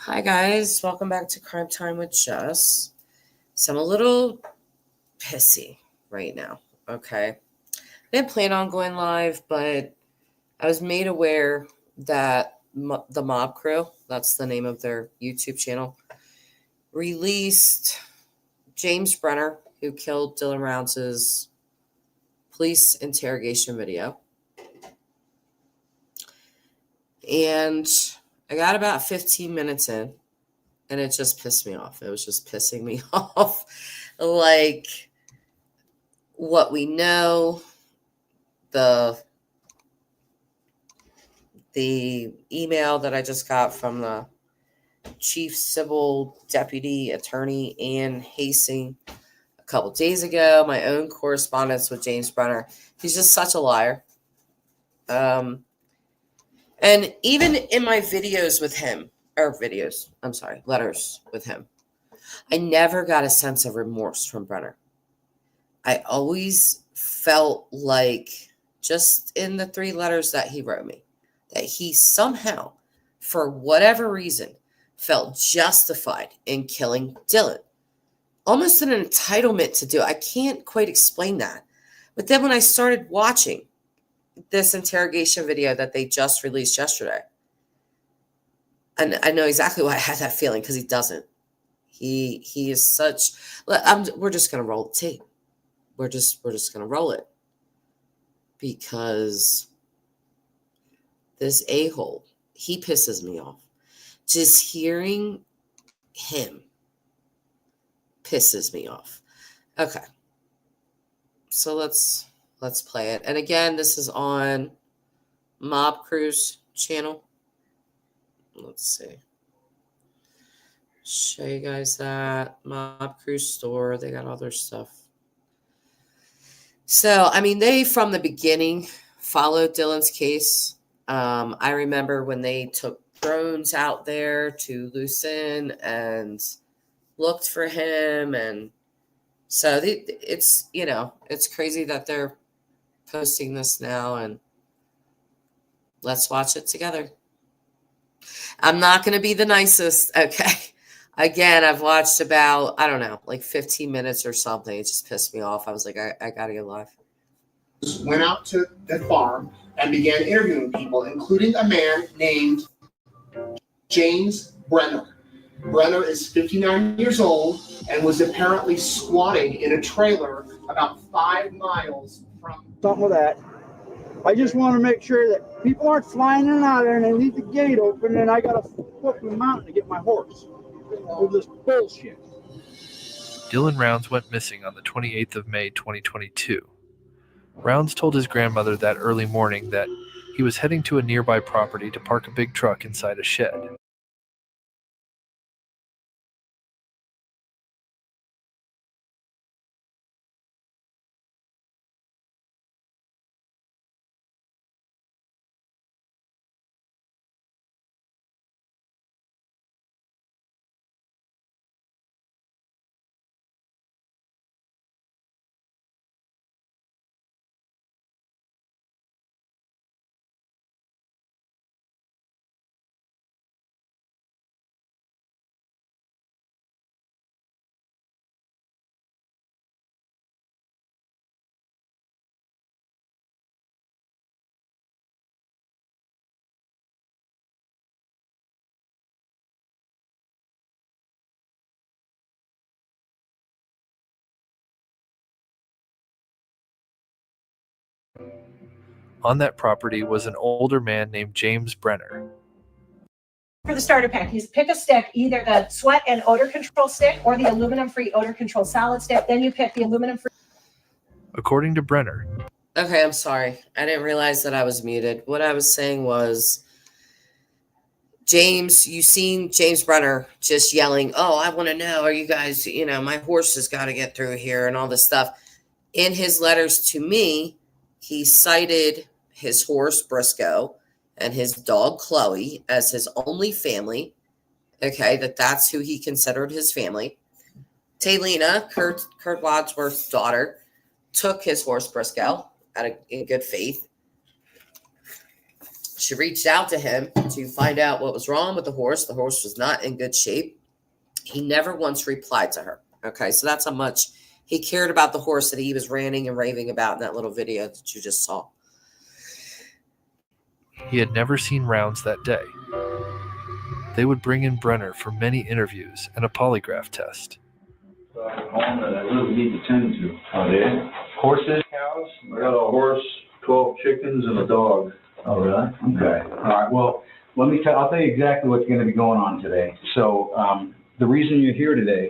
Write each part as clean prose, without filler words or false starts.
Hi guys, welcome back to Crime Time with Jess. So I'm a little pissy right now, okay? I didn't plan on going live, but I was made aware that the Mob Crew, that's the name of their YouTube channel, released James Brenner, who killed Dylan Rounds' police interrogation video. And I got about 15 minutes in. And it just pissed me off. It was just pissing me off. Like what we know, the email that I just got from the Chief Civil Deputy Attorney Ann Hastings a couple days ago, my own correspondence with James Brenner. He's just such a liar. And even in my videos with him, letters with him, I never got a sense of remorse from Brenner. I always felt like, just in the 3 letters that he wrote me, that he somehow, for whatever reason, felt justified in killing Dylan. Almost an entitlement to do it. I can't quite explain that. But then when I started watching this interrogation video that they just released yesterday, and I know exactly why I had that feeling, because he doesn't. He is such. We're just gonna roll the tape. We're just gonna roll it, because this a-hole, he pisses me off. Just hearing him pisses me off. Okay, so let's play it. And again, this is on Mob Crew's channel. Let's see. Show you guys that Mob Crew store. They got all their stuff. So, I mean, they from the beginning followed Dylan's case. I remember when they took drones out there to Lucin and looked for him, and so it's it's crazy that they're posting this now, and let's watch it together. I'm not going to be the nicest, okay? Again, I've watched about, I don't know, like 15 minutes or something. It just pissed me off. I was like, I got to go live. Went out to the farm and began interviewing people, including a man named James Brenner. Brenner is 59 years old and was apparently squatting in a trailer about 5 miles from... Something with that. I just want to make sure that people aren't flying in and out there and they leave the gate open and I got to flip the mountain to get my horse. With this bullshit. Dylan Rounds went missing on the 28th of May, 2022. Rounds told his grandmother that early morning that he was heading to a nearby property to park a big truck inside a shed. On that property was an older man named James Brenner. For the starter pack, you pick a stick, either the sweat and odor control stick or the aluminum-free odor control solid stick. Then you pick the aluminum-free. According to Brenner. Okay, I'm sorry. I didn't realize that I was muted. What I was saying was, James, you seen James Brenner just yelling, "Oh, I want to know, are you guys, my horse has got to get through here," and all this stuff. In his letters to me, he cited his horse Briscoe and his dog Chloe as his only family. Okay, that's who he considered his family. Taylina, Kurt Wadsworth's daughter, took his horse Briscoe in good faith. She reached out to him to find out what was wrong with the horse. The horse was not in good shape. He never once replied to her. Okay, so that's how much he cared about the horse that he was ranting and raving about in that little video that you just saw. He had never seen Rounds that day. They would bring in Brenner for many interviews and a polygraph test. Home that I really need to tend to. Oh, yeah? Horses, cows? I got a horse, 12 chickens, and a dog. Oh, really? Okay. All right. Well, I'll tell you exactly what's going to be going on today. So, the reason you're here today,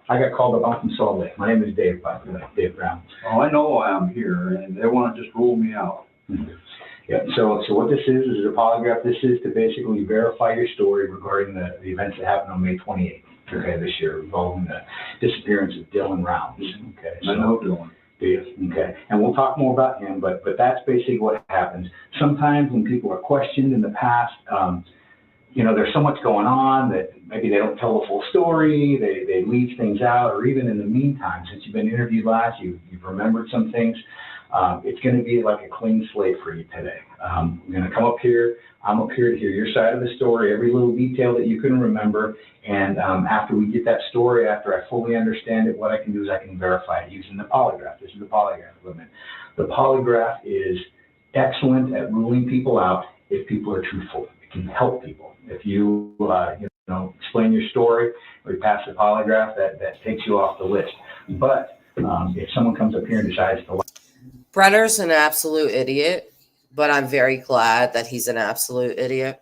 I got called up from Salt Lake. My name is Dave, by the way, Dave Brown. Oh, I know I'm here, and they want to just rule me out. Mm-hmm. Yeah. So what this is a polygraph. This is to basically verify your story regarding the events that happened on May 28th. Okay, this year, involving the disappearance of Dylan Rounds. Okay. I know Dylan. Okay, and we'll talk more about him, but that's basically what happens. Sometimes when people are questioned in the past, there's so much going on that maybe they don't tell the full story, they leave things out, or even in the meantime, since you've been interviewed last, you've remembered some things. It's going to be like a clean slate for you today. I'm going to come up here. I'm up here to hear your side of the story, every little detail that you can remember. And after we get that story, after I fully understand it, what I can do is I can verify it using the polygraph. This is the polygraph equipment. The polygraph is excellent at ruling people out if people are truthful. It can help people. If you, explain your story, or you pass the polygraph, that takes you off the list. But if someone comes up here and decides to lie. Brenner's an absolute idiot, but I'm very glad that he's an absolute idiot.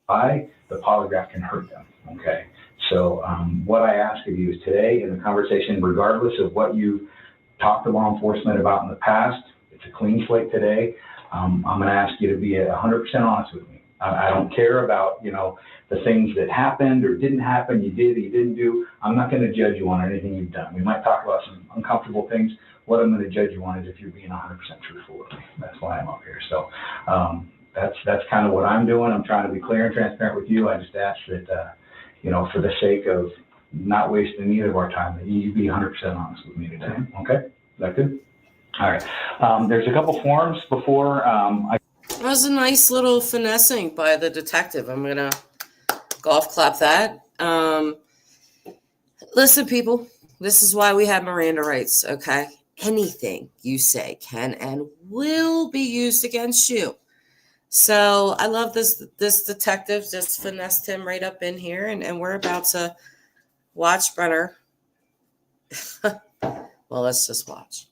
The polygraph can hurt them. Okay. So what I ask of you is today in the conversation, regardless of what you talked to law enforcement about in the past, it's a clean slate today. I'm going to ask you to be 100% honest with me. I don't care about, the things that happened or didn't happen, you did or you didn't do. I'm not going to judge you on anything you've done. We might talk about some uncomfortable things. What I'm going to judge you on is if you're being 100% truthful with me. That's why I'm up here. So that's kind of what I'm doing. I'm trying to be clear and transparent with you. I just ask that, for the sake of not wasting either of our time, that you be 100% honest with me today. Okay? Is that good? All right. There's a couple forms before That was a nice little finessing by the detective. I'm going to golf clap that. Listen, people, this is why we have Miranda rights, okay? Anything you say can and will be used against you. So I love this detective just finessed him right up in here, and we're about to watch Brenner. Well, let's just watch.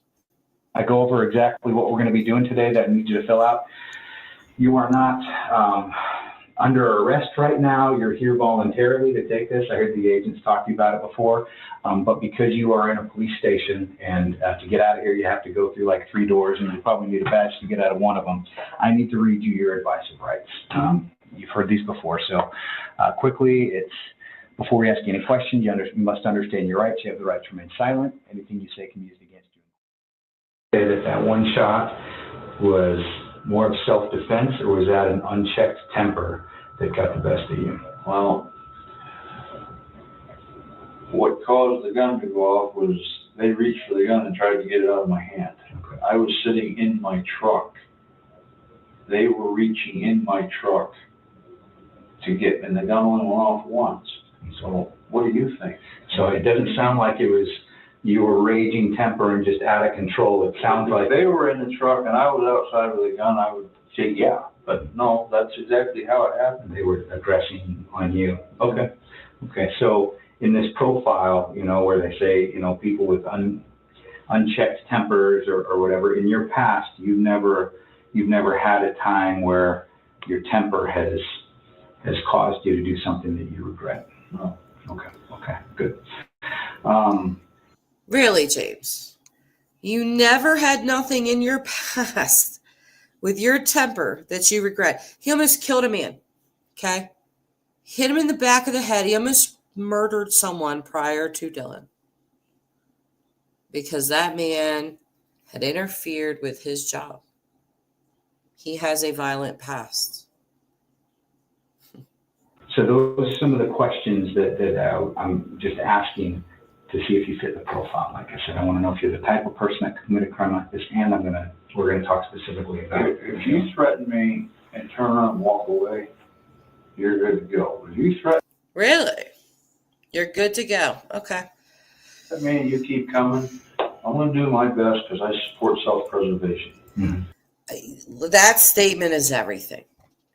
I go over exactly what we're going to be doing today that I need you to fill out. You are not under arrest right now. You're here voluntarily to take this. I heard the agents talk to you about it before. But because you are in a police station and to get out of here, you have to go through like 3 doors, and you probably need a badge to get out of one of them. I need to read you your advice of rights. You've heard these before. So quickly, before we ask you any questions, you must understand your rights. You have the right to remain silent. Anything you say can be used against you. Say that one shot was more of self-defense, or was that an unchecked temper that got the best of you? Well, what caused the gun to go off was they reached for the gun and tried to get it out of my hand. Okay. I was sitting in my truck. They were reaching in my truck to get, and the gun only went off once. So what do you think? So it doesn't sound like it was you were raging temper and just out of control. It sounds like if they were in the truck and I was outside with a gun, I would say yeah. But no, that's exactly how it happened. they were aggressing on you. Okay. So in this profile, where they say, people with unchecked tempers or whatever, in your past, you've never had a time where your temper has caused you to do something that you regret. No. Okay, good. Really, James? You never had nothing in your past with your temper that you regret. He almost killed a man, okay? Hit him in the back of the head. He almost murdered someone prior to Dylan because that man had interfered with his job. He has a violent past. So those are some of the questions that I'm just asking to see if you fit the profile. Like I said, I want to know if you're the type of person that could commit a crime like this, and we're going to talk specifically about it. If you threaten me and turn around and walk away, you're good to go. If you threaten Really? You're good to go. Okay. me and you keep coming, I'm going to do my best because I support self-preservation. That statement is everything.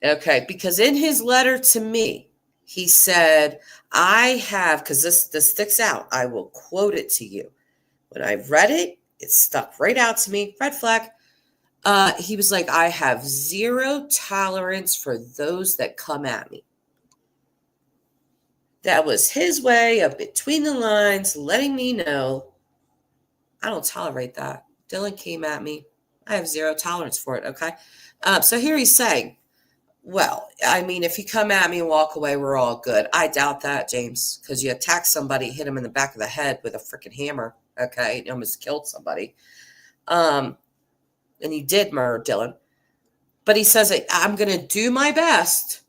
Okay, because in his letter to me, he said, I have, because this sticks out, I will quote it to you. When I read it, it stuck right out to me, red flag. He was like, I have zero tolerance for those that come at me. That was his way of between the lines letting me know I don't tolerate that. Dylan came at me. I have zero tolerance for it, okay? So here he's saying, well, I mean, if you come at me and walk away, we're all good. I doubt that, James, because you attacked somebody, hit him in the back of the head with a freaking hammer, okay? You almost killed somebody. And you did murder Dylan. But he says, I'm going to do my best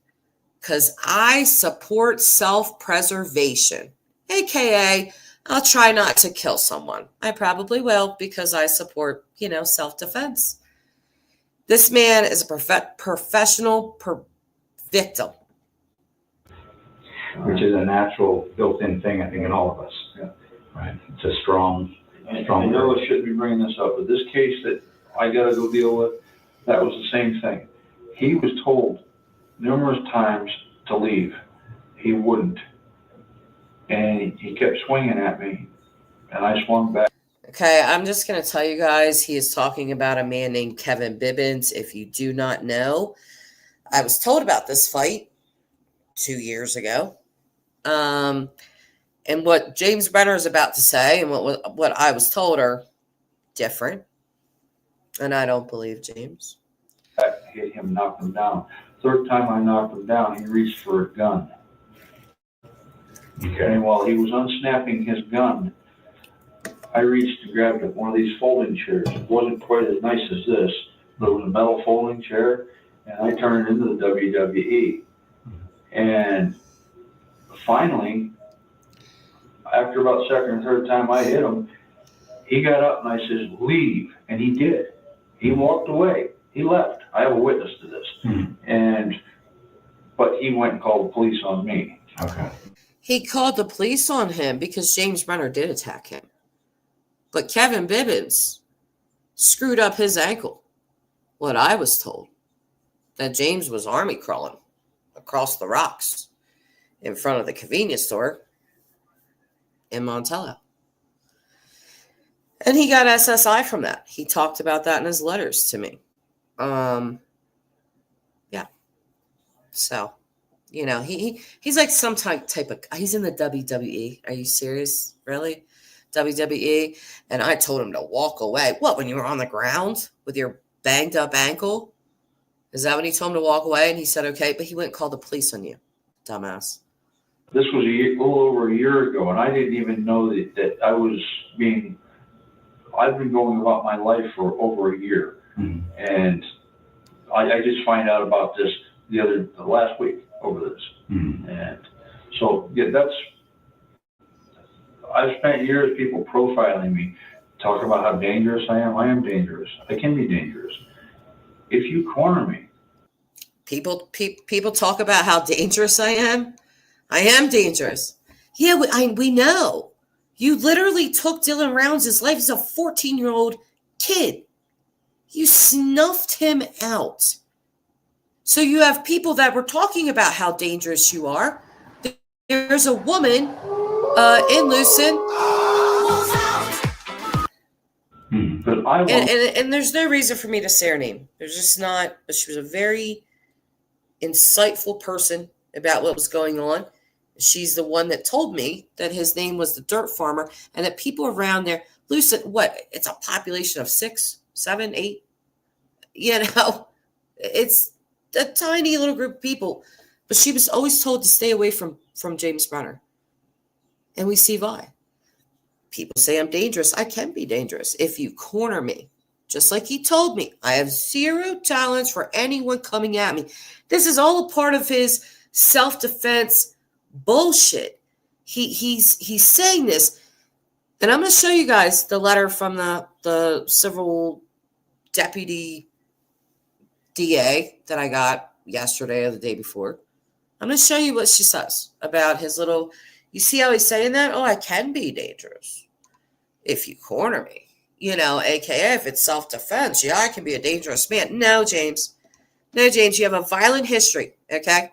because I support self-preservation, a.k.a. I'll try not to kill someone. I probably will because I support, self-defense. This man is a professional victim. Which is a natural built-in thing, I think, in all of us. Yeah. Right. It's a strong. And I know I shouldn't be bringing this up, but this case that I got to go deal with, that was the same thing. He was told numerous times to leave. He wouldn't. And he kept swinging at me, and I swung back. Okay, I'm just going to tell you guys, he is talking about a man named Kevin Bibbins. If you do not know, I was told about this fight 2 years ago. And what James Brenner is about to say and what I was told are different. And I don't believe James. Hit him, knocked him down. Third time I knocked him down, he reached for a gun. Okay. And while he was unsnapping his gun, I reached and grabbed one of these folding chairs. It wasn't quite as nice as this, but it was a metal folding chair, and I turned it into the WWE. And finally, after about second or third time I hit him, he got up and I said, leave. And he did. He walked away. He left. I have a witness to this. But he went and called the police on me. Okay. He called the police on him because James Brenner did attack him. But Kevin Bibbins screwed up his ankle. What I was told, that James was army crawling across the rocks in front of the convenience store in Montello. And he got SSI from that. He talked about that in his letters to me. Yeah. So, he's like some type of, he's in the WWE. Are you serious? Really? WWE. And I told him to walk away. What, when you were on the ground with your banged up ankle? Is that when he told him to walk away? And he said, okay, but he went and called the police on you. Dumbass. This was a little over a year ago, and I didn't even know that I was being, I've been going about my life for over a year. And I just find out about this the last week over this. And so, yeah, I've spent years people profiling me, talking about how dangerous I am. I am dangerous. I can be dangerous. If you corner me. People talk about how dangerous I am. I am dangerous. Yeah, we know. You literally took Dylan Rounds' life as a 14-year-old kid. You snuffed him out. So you have people that were talking about how dangerous you are. There's a woman in Lucin. And there's no reason for me to say her name. There's just not. But she was a very insightful person about what was going on. She's the one that told me that his name was the Dirt Farmer and that people around there, Lucin, it's a population of 6, 7, 8. It's a tiny little group of people. But she was always told to stay away from James Brenner. And we see why. People say I'm dangerous. I can be dangerous if you corner me. Just like he told me, I have zero tolerance for anyone coming at me. This is all a part of his self-defense bullshit. He's saying this. And I'm going to show you guys the letter from the civil deputy DA that I got yesterday or the day before. I'm going to show you what she says about his little, you see how he's saying that? Oh, I can be dangerous if you corner me. You know, AKA if it's self-defense. Yeah, I can be a dangerous man. No, James. No, James, you have a violent history, okay?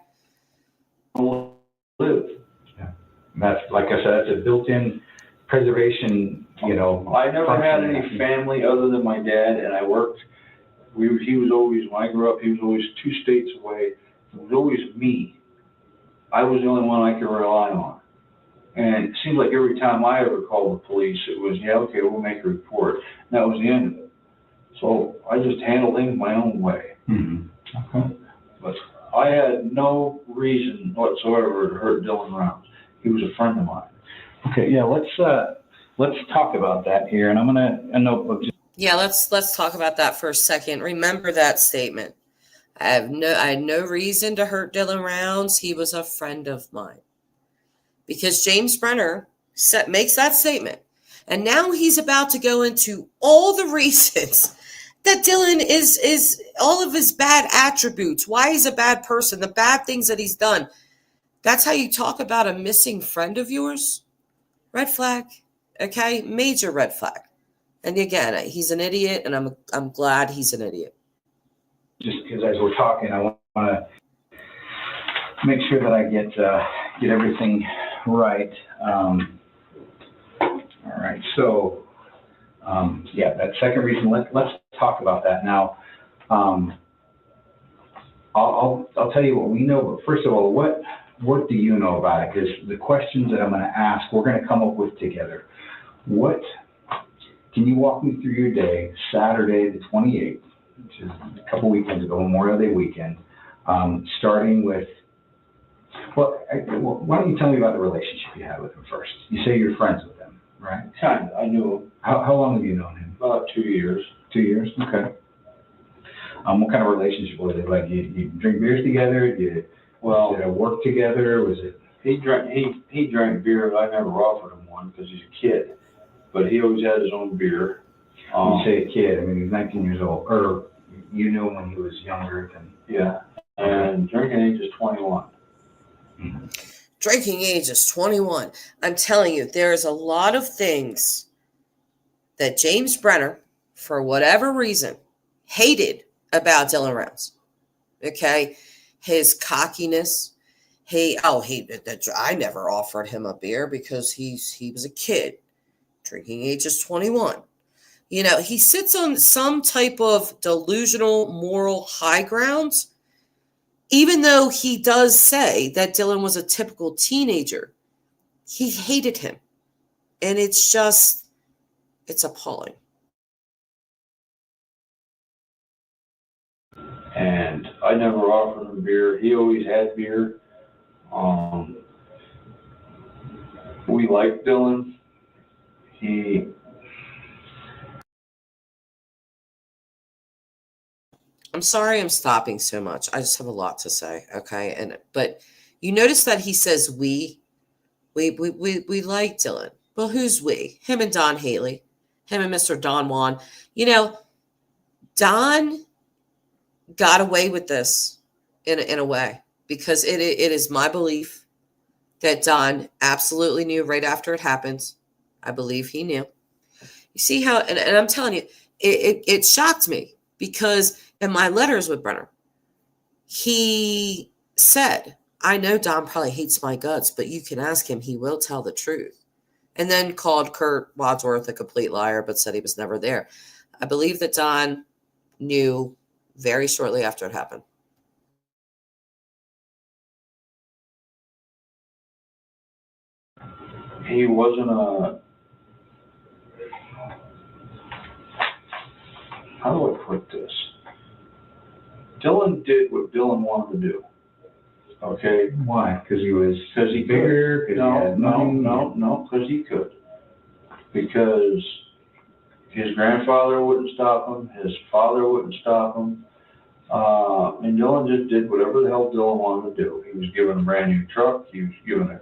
Live. Yeah. And that's, like I said, that's a built-in preservation, you know. I never had function. any family other than my dad, and I worked. He was always, when I grew up, he was always 2 states away. It was always me. I was the only one I could rely on. And it seems like every time I ever called the police, it was, yeah, okay, we'll make a report. And that was the end of it. So I just handled things my own way. Mm-hmm. Okay. But I had no reason whatsoever to hurt Dylan Rounds. He was a friend of mine. Okay, yeah, let's talk about that here. And I'm gonna a notebook. Yeah, let's talk about that for a second. Remember that statement. I had no reason to hurt Dylan Rounds. He was a friend of mine. Because James Brenner makes that statement. And now he's about to go into all the reasons that Dylan is all of his bad attributes, why he's a bad person, the bad things that he's done. That's how you talk about a missing friend of yours? Red flag, okay? Major red flag. And again, he's an idiot, and I'm glad he's an idiot. Just because as we're talking, I want to make sure that I get everything right. All right, so yeah, that second reason. Let's talk about that now. I'll tell you what we know, but first of all, what do you know about it? Because the questions that I'm going to ask, we're going to come up with together. Can you walk me through your day, Saturday the 28th, which is a couple weekends ago, Memorial Day weekend, starting with, why don't you tell me about the relationship you had with him first? You say you're friends with him, right? Kind of. I knew him. How long have you known him? About 2 years. 2 years? Okay. What kind of relationship was it? Like you drink beers together? Was it work together? Was it? He drank beer, but I never offered him one because he's a kid. But he always had his own beer. When you say a kid, I mean he's 19 years old, or you knew him when he was younger than. Yeah, and drinking age is 21. Mm-hmm. Drinking age is 21. I'm telling you, there's a lot of things that James Brenner, for whatever reason, hated about Dylan Rounds. Okay? His cockiness. I never offered him a beer because he was a kid. Drinking age is 21. You know, he sits on some type of delusional moral high grounds, even though he does say that Dylan was a typical teenager. He hated him. And it's appalling. And I never offered him beer. He always had beer. We liked Dylan. I'm sorry I'm stopping so much. I just have a lot to say, okay? But you notice that he says we like Dylan. Well, who's we? Him and Don Haley. Him and Mr. Don Juan. You know, Don got away with this in a way because it is my belief that Don absolutely knew right after it happened. I believe he knew. You see how, and I'm telling you, it shocked me because in my letters with Brenner, he said, I know Don probably hates my guts, but you can ask him. He will tell the truth. And then called Kurt Wadsworth a complete liar, but said he was never there. I believe that Don knew very shortly after it happened. He wasn't how do I put this? Dylan did what Dylan wanted to do. Okay? Why? Because he was bigger? No, because he could. Because his grandfather wouldn't stop him, his father wouldn't stop him. And Dylan just did whatever the hell Dylan wanted to do. He was given a brand new truck, he was given a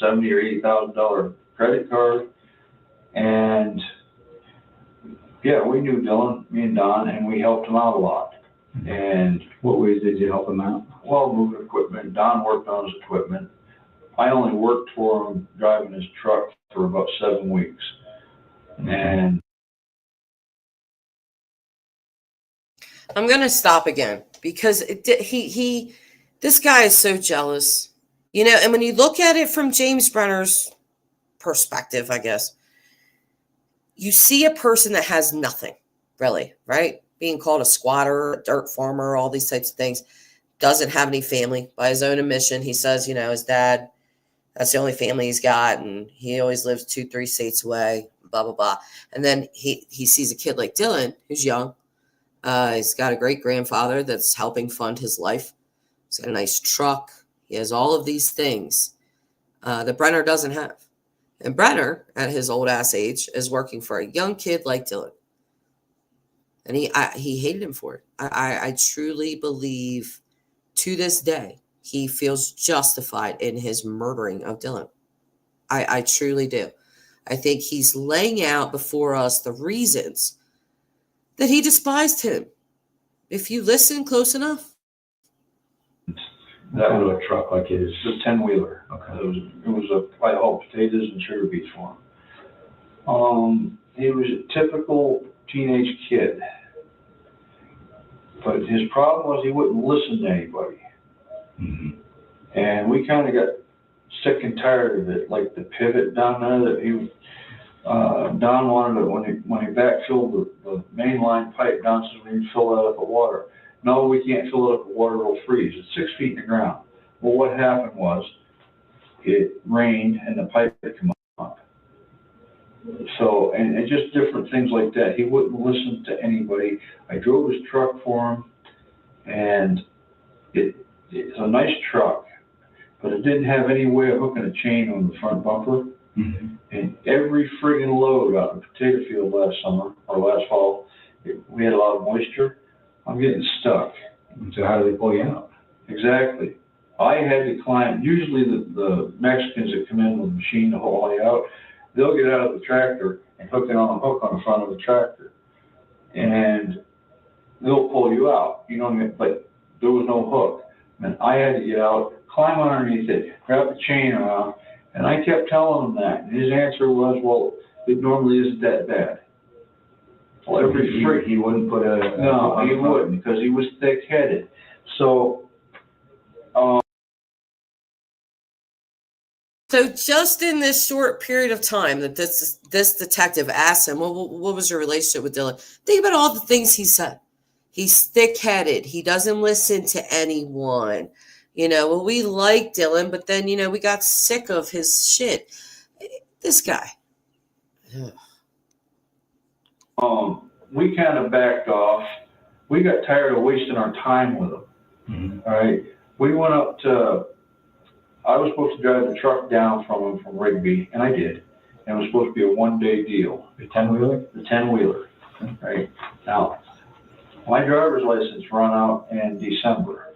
$70,000 or $80,000 credit card. And yeah, we knew Dylan, me and Don, and we helped him out a lot. And What ways did you help him out? well, moving equipment, Don worked on his equipment. I only worked for him driving his truck for about 7 weeks. And I'm going to stop again because this guy is so jealous, and when you look at it from James Brenner's perspective, I guess, you see a person that has nothing really, right? Being called a squatter, a dirt farmer, all these types of things, doesn't have any family by his own admission. He says, his dad, that's the only family he's got. And he always lives 2-3 states away, blah, blah, blah. And then he sees a kid like Dylan, who's young. He's got a great grandfather that's helping fund his life. He's got a nice truck. He has all of these things that Brenner doesn't have. And Brenner, at his old ass age, is working for a young kid like Dylan. And he hated him for it. I truly believe to this day he feels justified in his murdering of Dylan. I truly do. I think he's laying out before us the reasons that he despised him. If you listen close enough. that Kind was of a truck like his. a 10-wheeler. Okay. I hauled potatoes and sugar beets for him. He was a typical teenage kid. But his problem was he wouldn't listen to anybody. Mm-hmm. And we kind of got sick and tired of it, like the pivot down there that Don wanted it when he backfilled the main line pipe. Don said we need to fill that up with water. No, we can't fill it up with water, it'll freeze. It's 6 feet in the ground. Well, what happened was it rained and the pipe had come up. So, and just different things like that. He wouldn't listen to anybody. I drove his truck for him, and it's a nice truck, but it didn't have any way of hooking a chain on the front bumper. Mm-hmm. And every friggin' load out in the potato field last summer, or last fall, we had a lot of moisture. I'm getting stuck. So how do they pull you out? Exactly. I had to climb, usually the Mexicans that come in with the machine to haul you out, they'll get out of the tractor and hook it on a hook on the front of the tractor. And they'll pull you out, you know what I mean? But there was no hook. And I had to get out, climb underneath it, grab the chain around, and I kept telling him that. And his answer was, well, it normally isn't that bad. Well, He wouldn't put a... No, he wouldn't, because he was thick-headed. So, So just in this short period of time that this detective asked him, well, what was your relationship with Dylan? Think about all the things he said. He's thick-headed. He doesn't listen to anyone. Well, we like Dylan, but then, we got sick of his shit. This guy. we kind of backed off. We got tired of wasting our time with them. Mm-hmm. All right. We went up to, I was supposed to drive the truck down from him from Rigby, and I did. And it was supposed to be a one-day deal. The 10-wheeler? The 10-wheeler, right? Now, my driver's license run out in December,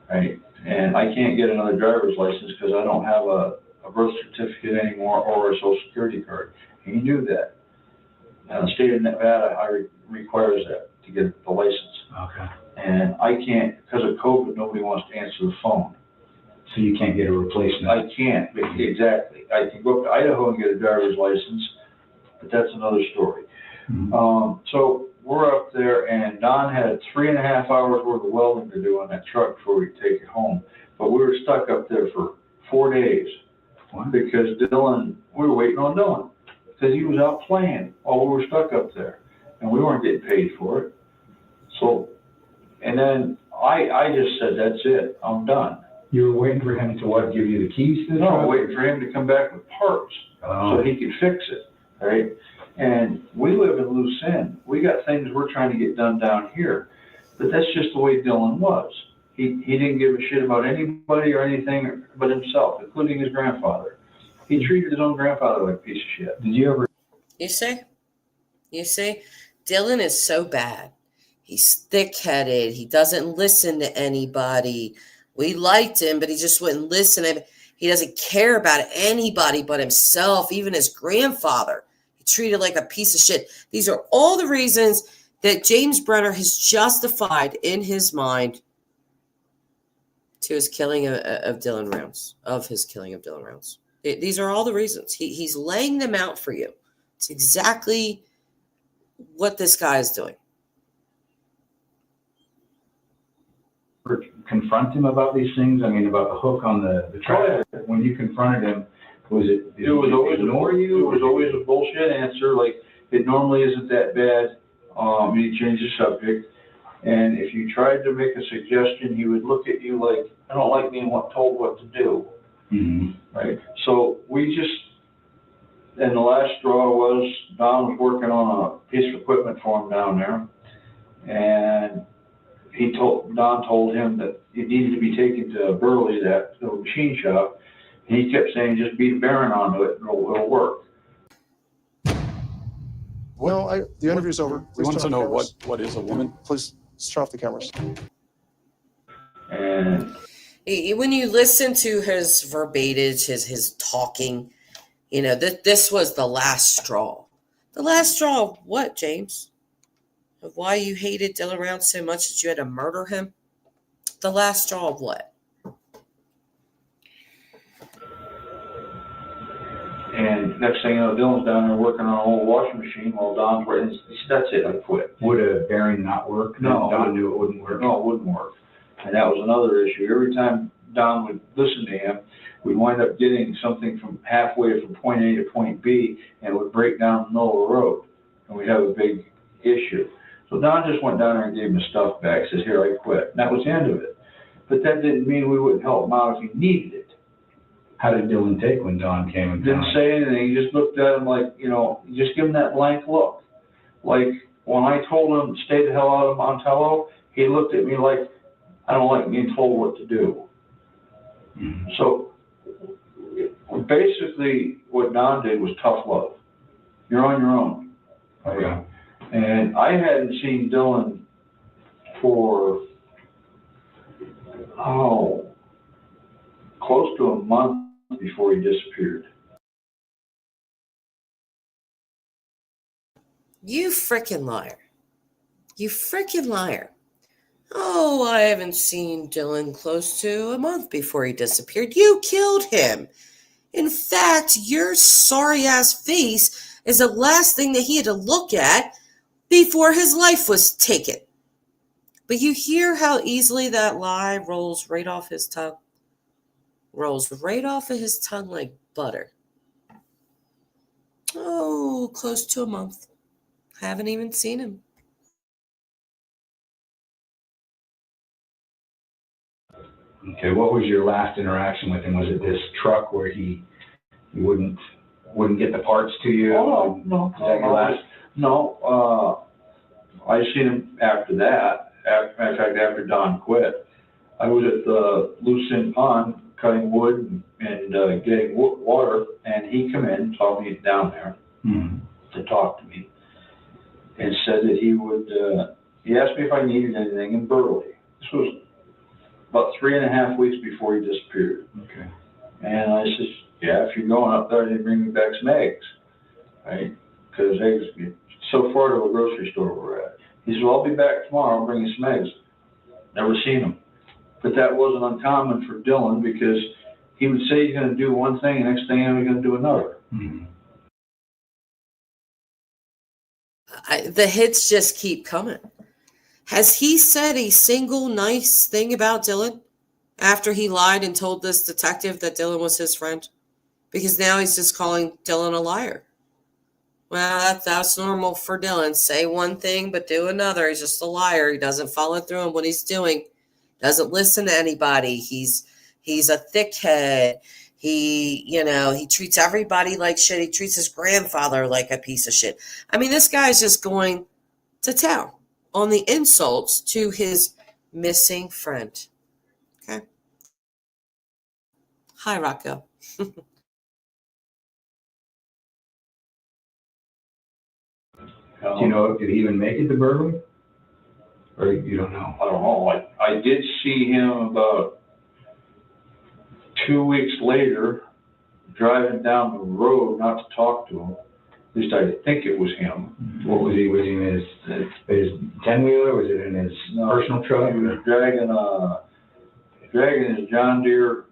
right? And I can't get another driver's license because I don't have a birth certificate anymore or a social security card. And he knew that. Now, the state of Nevada requires that to get the license. Okay. And I can't, because of COVID, nobody wants to answer the phone. So you can't get a replacement? I can't, exactly. I can go up to Idaho and get a driver's license, but that's another story. Mm-hmm. So we're up there, and Don had 3.5 hours worth of welding to do on that truck before we could take it home. But we were stuck up there for 4 days. What? Because Dylan, we were waiting on Dylan, because he was out playing while we were stuck up there, and we weren't getting paid for it. So, and then I just said, that's it, I'm done. You were waiting for him to what, give you the keys to the No, truck? waiting for him to come back with parts so he could fix it, right? And we live in loose end. We got things we're trying to get done down here, but that's just the way Dylan was. He didn't give a shit about anybody or anything but himself, including his grandfather. He treated his own grandfather like a piece of shit. Did you ever? You see, Dylan is so bad. He's thick-headed. He doesn't listen to anybody. We liked him, but he just wouldn't listen. He doesn't care about anybody but himself, even his grandfather. He treated like a piece of shit. These are all the reasons that James Brenner has justified in his mind to his killing of Dylan Rounds, These are all the reasons. He's laying them out for you. It's exactly what this guy is doing. Confront him about these things? I mean, about the hook on the track. When you confronted him, was it? It was always a bullshit answer. Like, it normally isn't that bad. He changed the subject, and if you tried to make a suggestion, he would look at you like, I don't like being told what to do. Mm-hmm. Right. So and the last straw was Don was working on a piece of equipment for him down there, and Don told him that it needed to be taken to Burley, that little machine shop. And he kept saying, just beat a bearing onto it and it'll work. Well, the interview's over. We want to know what is a woman. Please turn off the cameras. And when you listen to his verbiage, his talking, this was the last straw. The last straw of what, James? Of why you hated Dylan Rounds so much that you had to murder him? The last straw of what? And next thing you know, Dylan's down there working on an old washing machine while Don's waiting. He said, that's it, I quit. Would a bearing not work? No. Don knew it wouldn't work. No, it wouldn't work. And that was another issue. Every time Don would listen to him, we'd wind up getting something from halfway from point A to point B, and it would break down the middle of the road. And we'd have a big issue. So Don just went down there and gave him his stuff back, says, here, I quit. And that was the end of it. But that didn't mean we wouldn't help him out if he needed it. How did Dylan take when Don came and Didn't say anything. He just looked at him like, just give him that blank look. Like, when I told him to stay the hell out of Montello, he looked at me like, I don't like being told what to do. Mm-hmm. So, basically, what Don did was tough love. You're on your own. Oh, yeah. And I hadn't seen Dylan for, close to a month before he disappeared. You frickin' liar. You frickin' liar. Oh, I haven't seen Dylan close to a month before he disappeared. You killed him. In fact, your sorry-ass face is the last thing that he had to look at before his life was taken. But you hear how easily that lie rolls right off his tongue? Rolls right off of his tongue like butter. Oh, close to a month. Haven't even seen him. Okay, what was your last interaction with him? Was it this truck where he wouldn't get the parts to you? Oh, no. Is that your last? No, I seen him after that. Matter of fact, after Don quit. I was at the Loose End Pond cutting wood and getting water, and he come in, saw me down there to talk to me, and said that he would, he asked me if I needed anything in Burley. This was about 3.5 weeks before he disappeared. Okay. And I said, yeah, if you're going up there, then bring me back some eggs, right? Because eggs, so far to a grocery store we're at. He said, well, I'll be back tomorrow, I'll bring you some eggs. Never seen him. But that wasn't uncommon for Dylan because he would say he's going to do one thing, and next thing he's going to do another. Mm-hmm. The hits just keep coming. Has he said a single nice thing about Dylan after he lied and told this detective that Dylan was his friend? Because now he's just calling Dylan a liar. Well, that's normal for Dylan. Say one thing, but do another. He's just a liar. He doesn't follow through on what he's doing. Doesn't listen to anybody. He's a thickhead. He treats everybody like shit. He treats his grandfather like a piece of shit. I mean, this guy's just going to town on the insults to his missing friend. Okay. Hi, Rocco. Do you know, did he even make it to Burley? Or you don't know? I don't know. I did see him about 2 weeks later driving down the road, not to talk to him, At least I think it was him. What was he in his 10-wheeler? Was it in his personal truck? He was dragging his John Deere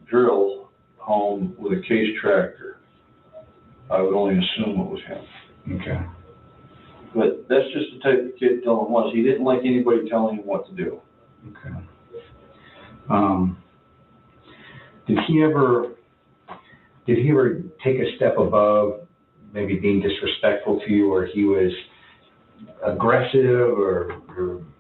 drill home with a case tractor. I would only assume it was him. Okay. But that's just the type of kid Dylan was. He didn't like anybody telling him what to do. Okay. Did he ever take a step above maybe being disrespectful to you, or he was aggressive or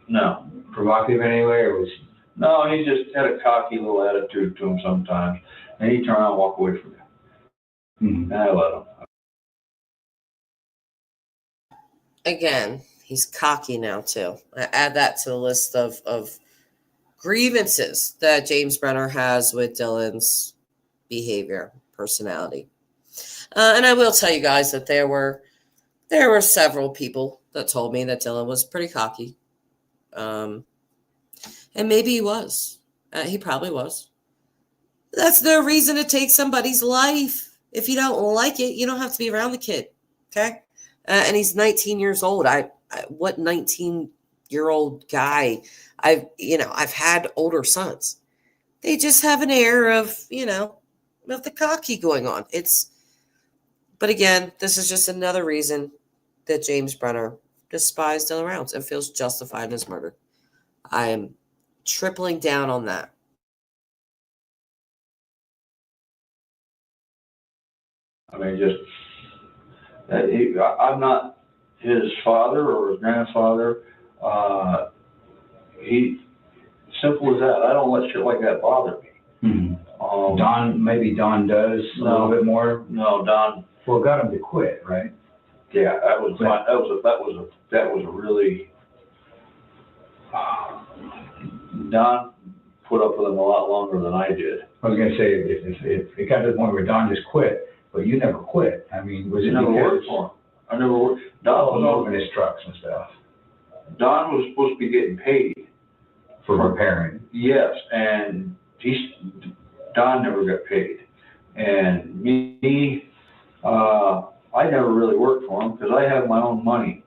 No. provocative in any way, or was? No, he just had a cocky little attitude to him sometimes, and he'd turn around and walk away from you. Mm-hmm. And I let him. Again, he's cocky now too. I add that to the list of grievances that James Brenner has with Dylan's behavior, personality. And I will tell you guys that there were several people that told me that Dylan was pretty cocky. And maybe he was. He probably was. That's no reason to take somebody's life. If you don't like it, you don't have to be around the kid. Okay? And he's 19 years old. What 19-year-old guy? I've had older sons. They just have an air of the cocky going on. But again, this is just another reason that James Brenner despised Dylan Rounds and feels justified in his murder. I am tripling down on that. I mean, I'm not his father or his grandfather. Simple as that. I don't let shit like that bother me. Mm-hmm. Don does a little bit more. No, Don. Well, got him to quit, right? Yeah, that was a really. Don put up with him a lot longer than I did. I was gonna say if it got to the point where Don just quit, but you never quit. I mean, was it never because worked for him? I never worked. Don was moving his trucks and stuff Don was supposed to be getting paid for repairing. Yes, and Don never got paid, and me. I never really worked for him because I had my own money.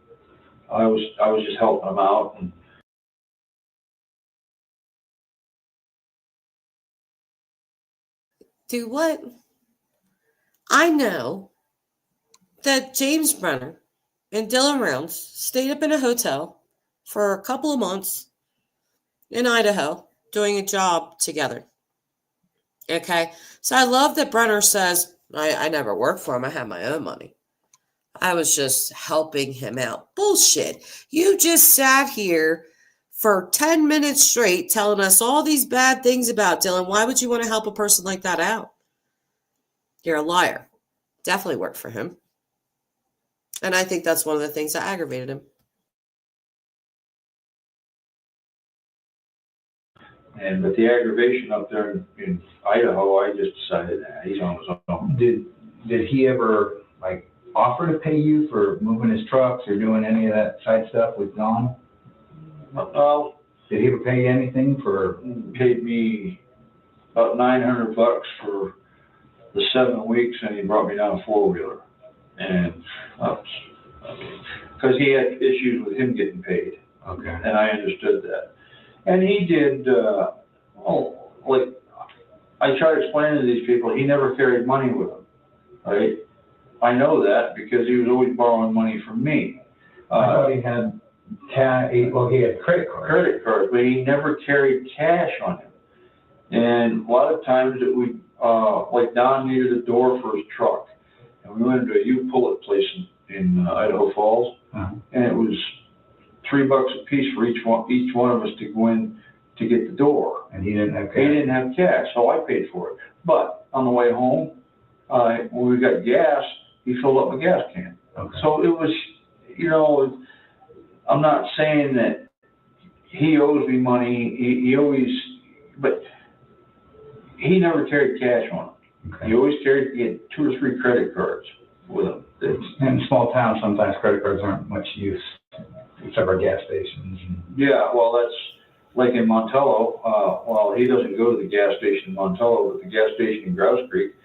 I was just helping him out. And Do what? I know that James Brenner and Dylan Rounds stayed up in a hotel for a couple of months in Idaho doing a job together. Okay? So I love that Brenner says, I never worked for him. I had my own money. I was just helping him out. Bullshit. You just sat here for 10 minutes straight telling us all these bad things about Dylan. Why would you want to help a person like that out? You're a liar. Definitely worked for him. And I think that's one of the things that aggravated him. but the aggravation up there in Idaho, I just decided he's on his own. Did he ever offer to pay you for moving his trucks or doing any of that side stuff with Don? No. Did he ever pay you anything for? Paid me about $900 for the 7 weeks, and he brought me down a four-wheeler. And because he had issues with him getting paid. Okay. And I understood that. And he did, I try to explain to these people, he never carried money with him, right? I know that because he was always borrowing money from me. I thought he had he had credit cards. Credit cards, but he never carried cash on him. And a lot of times it would, like Don needed a door for his truck. And we went into a U-Pullet place in Idaho Falls, and it was $3 a piece for each one of us to go in to get the door. And he didn't have cash. He didn't have cash, so I paid for it. But on the way home, when we got gas, he filled up my gas can. Okay. So it was, I'm not saying that he owes me money. He always, but he never carried cash on him. Okay. He always carried, he had 2 or 3 credit cards with him. In small towns, sometimes credit cards aren't much use, except for gas stations. Yeah, well, that's like in Montello. Well, he doesn't go to the gas station in Montello, but the gas station in Grouse Creek,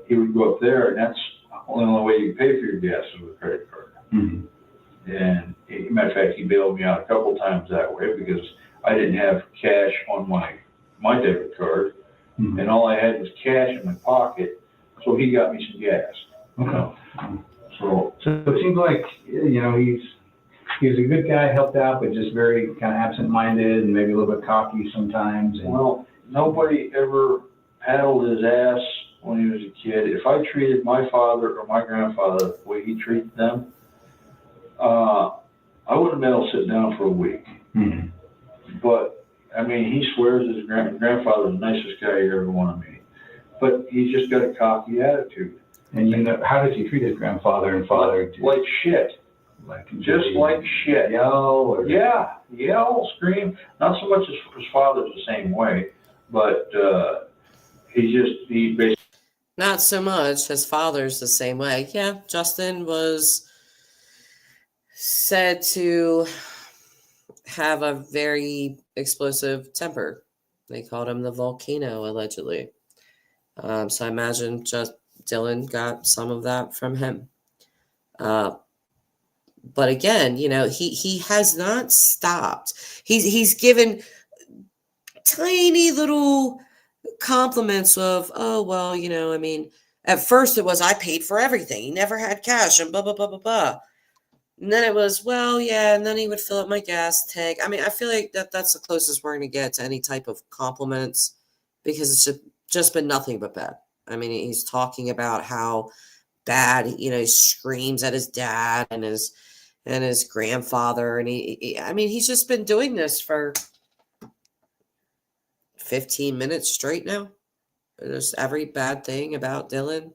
he would go up there, and that's well, the only way you can pay for your gas is with a credit card. Mhm. And matter of fact, he bailed me out a couple times that way because I didn't have cash on my debit card, Mhm. and all I had was cash in my pocket. So he got me some gas. Okay. So So it seems like, you know, he was a good guy, helped out, but just very kind of absent-minded and maybe a little bit cocky sometimes. And, well, nobody ever paddled his ass when he was a kid. If I treated my father or my grandfather the way he treated them, I wouldn't have been able to sit down for a week. Mhm. But, I mean, he swears his grandfather was the nicest guy you ever want to meet. But he's just got a cocky attitude. And you know, how did he treat his grandfather and father? Like shit. Like Just like shit. yell or Yeah, yell, scream. Not so much his father's the same way, but he basically. Not so much. His father's the same way. Yeah, Justin was said to have a very explosive temper. They called him the volcano, allegedly. So I imagine just Dylan got some of that from him. But again, you know, he has not stopped. He's given tiny little compliments of, oh, well, you know, I mean, at first it was, I paid for everything. He never had cash and blah, blah, blah, blah, blah. And then it was, well, yeah, and then he would fill up my gas tank. I mean, I feel like that's the closest we're going to get to any type of compliments because it's just been nothing but bad. I mean, he's talking about how bad, you know, he screams at his dad and his grandfather. And I mean, he's just been doing this for 15 minutes straight now. There's every bad thing about Dylan.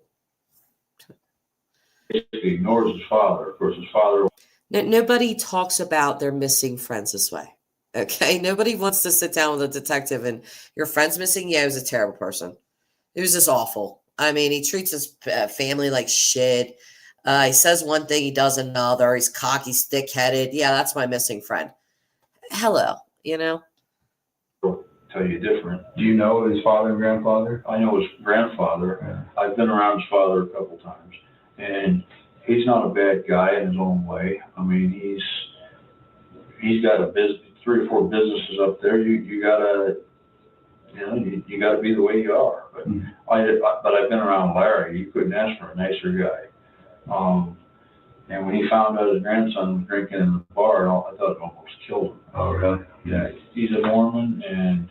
basically ignores his father. Of course, his father. Nobody talks about their missing friends this way. Okay. Nobody wants to sit down with a detective and your friend's missing. Yeah, he was a terrible person. He was just awful. I mean, he treats his family like shit. He says one thing, he does another. He's cocky, stick-headed. Yeah, that's my missing friend. Hello, you know? Tell you different. Do you know his father and grandfather? I know his grandfather. Yeah. I've been around his father a couple times, and he's not a bad guy in his own way. I mean, he's got a 3 or 4 businesses up there. You gotta, you know, you gotta be the way you are. But but I've been around Larry. You couldn't ask for a nicer guy. And when he found out his grandson was drinking in the bar, I thought it almost killed him. Oh, really? Yeah, he's a Mormon, and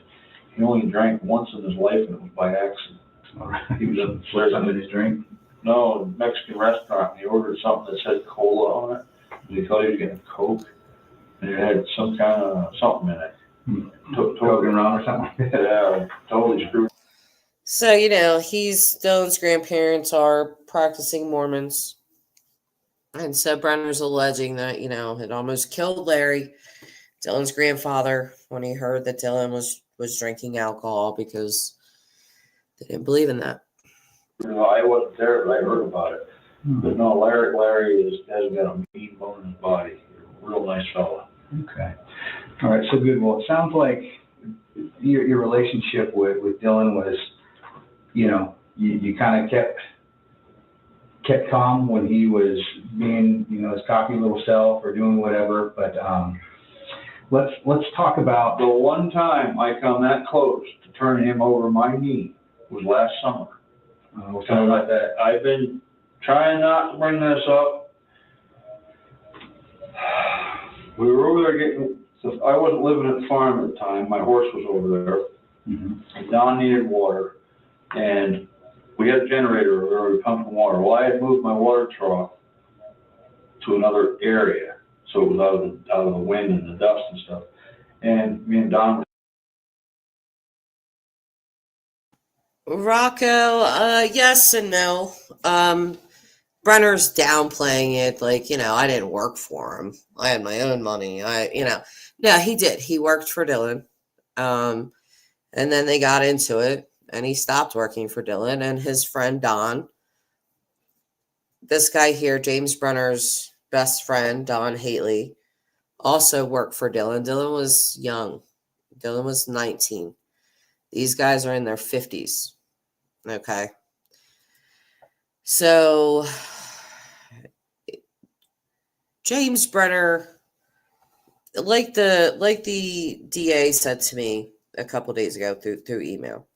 he only drank once in his life, and it was by accident. All right. He was in What something did he drink? a Mexican restaurant, and he ordered something that said cola on it. And he thought he was getting Coke, and it had some kind of something in it. Coke and rum or something? Yeah, totally screwed. So, you know, Dylan's grandparents are practicing Mormons. And so Brenner's alleging that, you know, it almost killed Larry, Dylan's grandfather, when he heard that Dylan was drinking alcohol because they didn't believe in that. You know, I wasn't there, but I heard about it. But no, Larry has got a mean bone in his body. He's a real nice fella. Okay. All right, so good. Well, it sounds like your relationship with Dylan was, you know, you kind of kept calm when he was being, you know, his cocky little self or doing whatever. But let's talk about The one time I come that close to turning him over my knee was last summer. we'll talk about that. I've been trying not to bring this up. We were over there I wasn't living at the farm at the time. My horse was over there. Mm-hmm. Don needed water, and we had a generator where we were pumping water. Well, I had moved my water trough to another area, so it was out of the wind and the dust and stuff. And me and Don. Rocco, yes and no. Brenner's downplaying it, like, you know, I didn't work for him. I had my own money. No, he did. He worked for Dylan. And then they got into it, and he stopped working for Dylan. And his friend Don, this guy here, James Brenner's best friend, Don Haley, also worked for Dylan. Dylan was young. Dylan was 19. These guys are in their 50s. Okay. So James Brenner, like the DA said to me a couple days ago through email,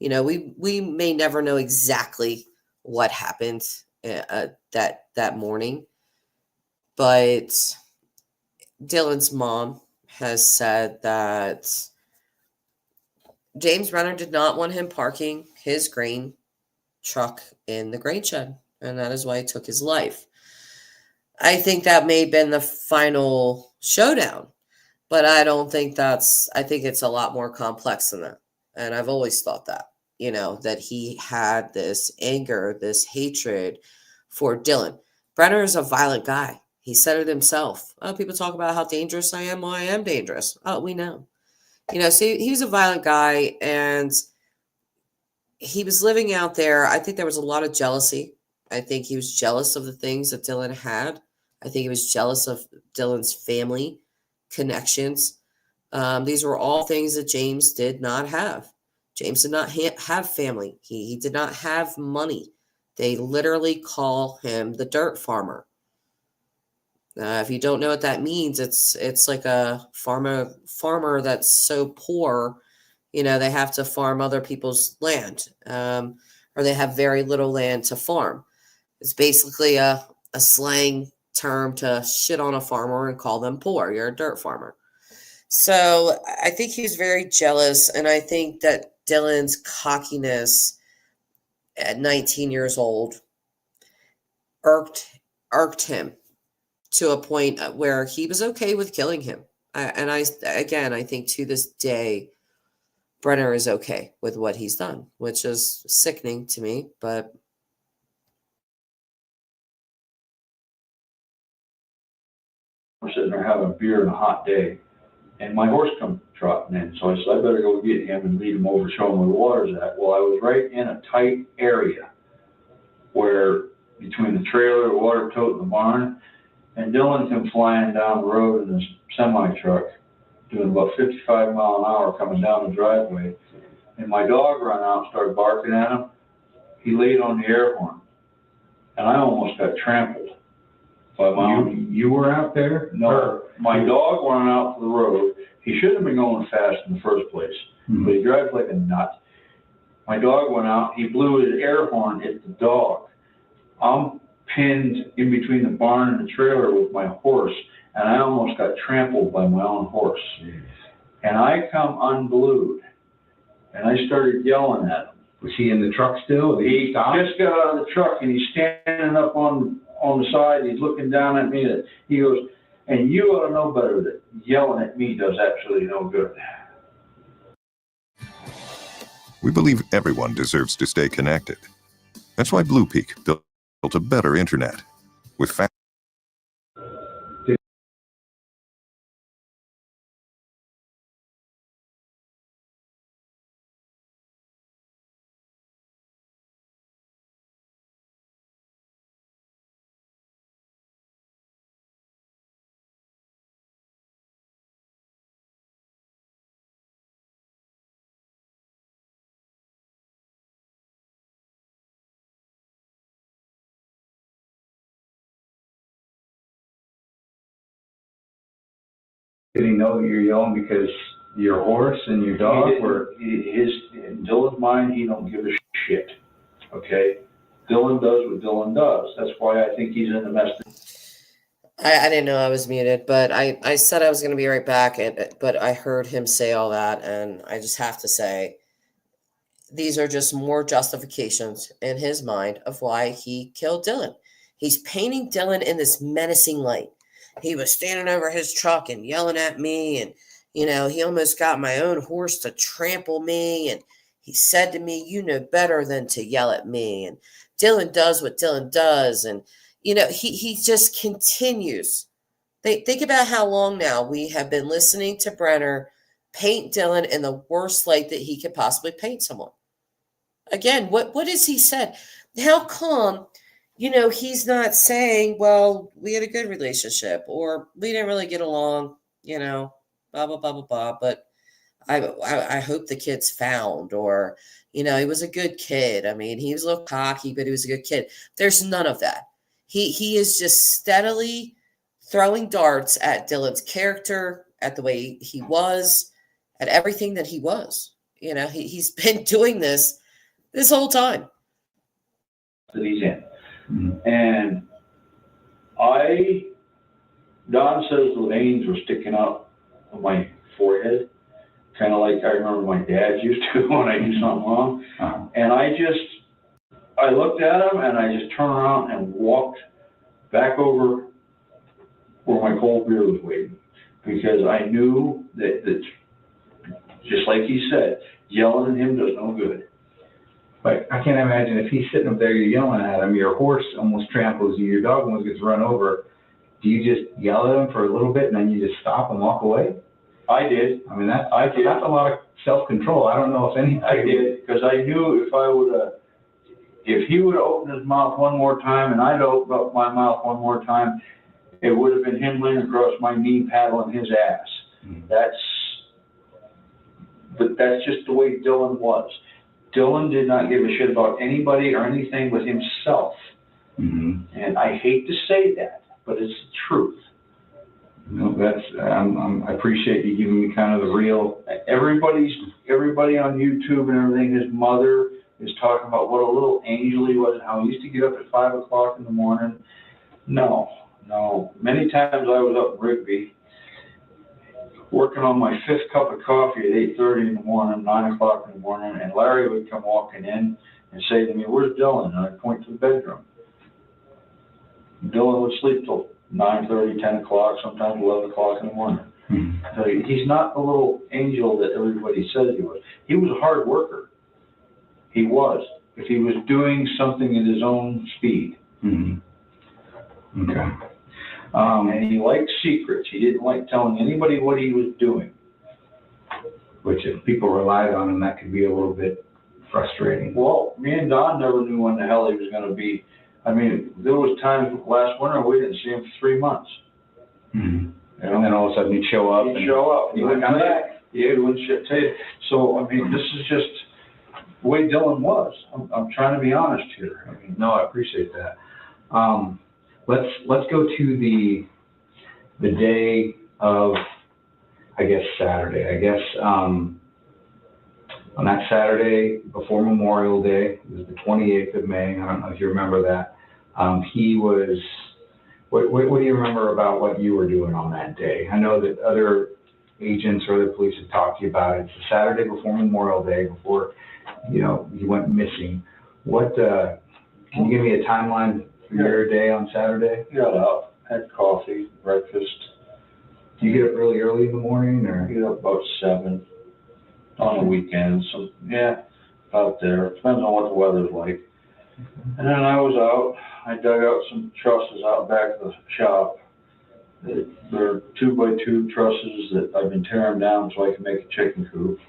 we may never know exactly what happened that morning, but Dylan's mom has said that James Brenner did not want him parking his grain truck in the grain shed, and that is why he took his life. I think that may have been the final showdown, but I don't think I think it's a lot more complex than that. And I've always thought that, that he had this anger, this hatred for Dylan. Brenner is a violent guy. He said it himself. Oh, people talk about how dangerous I am. Well, I am dangerous. Oh, we know. So he was a violent guy, and he was living out there. I think there was a lot of jealousy. I think he was jealous of the things that Dylan had. I think he was jealous of Dylan's family connections. These were all things that James did not have. James did not have family. He did not have money. They literally call him the dirt farmer. If you don't know what that means, it's like a farmer that's so poor, they have to farm other people's land, or they have very little land to farm. It's basically a slang term to shit on a farmer and call them poor. You're a dirt farmer. So I think he's very jealous, and I think that Dylan's cockiness at 19 years old irked him to a point where he was okay with killing him. I think to this day, Brenner is okay with what he's done, which is sickening to me, but we're sitting there having a beer on a hot day, and my horse come trotting in. So I said, I better go get him and lead him over, show him where the water's at. Well, I was right in a tight area where between the trailer, the water tote, and the barn, and Dylan came flying down the road in his semi-truck, doing about 55 mile an hour coming down the driveway. And my dog ran out and started barking at him. He laid on the air horn, and I almost got trampled by my own. You were out there? No, my dog went out to the road. He shouldn't have been going fast in the first place, but he drives like a nut. My dog went out. He blew his air horn at the dog. I'm pinned in between the barn and the trailer with my horse, and I almost got trampled by my own horse. Jeez. And I come unglued, and I started yelling at him. Was he in the truck still? He just got out of the truck, and he's standing up on the side. He's looking down at me. He goes, and you ought to know better that yelling at me does absolutely no good. We believe everyone deserves to stay connected. That's why Blue Peak built a better internet with fast. Did he know that you're yelling because your horse and your dog were? In Dylan's mind, he don't give a shit. Okay? Dylan does what Dylan does. That's why I think he's in the mess. I didn't know I was muted, but I said I was going to be right back, but I heard him say all that, and I just have to say, these are just more justifications in his mind of why he killed Dylan. He's painting Dylan in this menacing light. He was standing over his truck and yelling at me, and, he almost got my own horse to trample me, and he said to me, you know better than to yell at me, and Dylan does what Dylan does, and, he just continues. Think about how long now we have been listening to Brenner paint Dylan in the worst light that he could possibly paint someone. Again, what has he said? How come, he's not saying, well, we had a good relationship, or we didn't really get along, blah, blah, blah, blah, blah. But I hope the kid's found, or, he was a good kid. I mean, he was a little cocky, but he was a good kid. There's none of that. He is just steadily throwing darts at Dylan's character, at the way he was, at everything that he was. He's been doing this whole time. That he's in. And Don says the veins were sticking out of my forehead, kind of like I remember my dad used to when I do something wrong. And I looked at him and I just turned around and walked back over where my cold beer was waiting, because I knew that just like he said, yelling at him does no good. But I can't imagine if he's sitting up there, you're yelling at him, your horse almost tramples you, your dog almost gets run over. Do you just yell at him for a little bit and then you just stop and walk away? I did. I mean, that's a lot of self-control. I don't know if any. I did, because I knew if he would have opened his mouth one more time and I'd opened up my mouth one more time, it would have been him laying across my knee paddling his ass. But that's just the way Dylan was. Dylan did not give a shit about anybody or anything but himself. And I hate to say that, but it's the truth. No, I appreciate you giving me kind of the real. Everybody on YouTube and everything, his mother is talking about what a little angel he was and how he used to get up at 5 o'clock in the morning. No. Many times I was up in Rigby working on my 5th cup of coffee at 8:30 in the morning, 9 o'clock in the morning, and Larry would come walking in and say to me, "Where's Dylan?" And I'd point to the bedroom. Dylan would sleep till 9:30, 10 o'clock, sometimes 11 o'clock in the morning. So he's not the little angel that everybody says he was. He was a hard worker. He was. If he was doing something at his own speed. Okay. And he liked secrets. He didn't like telling anybody what he was doing. Which if people relied on him, that could be a little bit frustrating. Well, me and Don never knew when the hell he was going to be. I mean, there was times last winter we didn't see him for 3 months. And then all of a sudden he'd show up. He wouldn't come back. He wouldn't tell you. So, I mean, this is just the way Dylan was. I'm trying to be honest here. I mean, no, I appreciate that. Let's go to the day of, I guess, Saturday. I guess on that Saturday before Memorial Day, it was the 28th of May. I don't know if you remember that. He was. What do you remember about what you were doing on that day? I know that other agents or other police have talked to you about it. It's the Saturday before Memorial Day, before you went missing. What can you give me a timeline for your day on Saturday? Got up, had coffee, breakfast. Do you get up really early in the morning, or? I get up about 7 on the weekends. So yeah, out there. Depends on what the weather's like. And then I was out. I dug out some trusses out back of the shop. They're 2x2 trusses that I've been tearing down so I can make a chicken coop.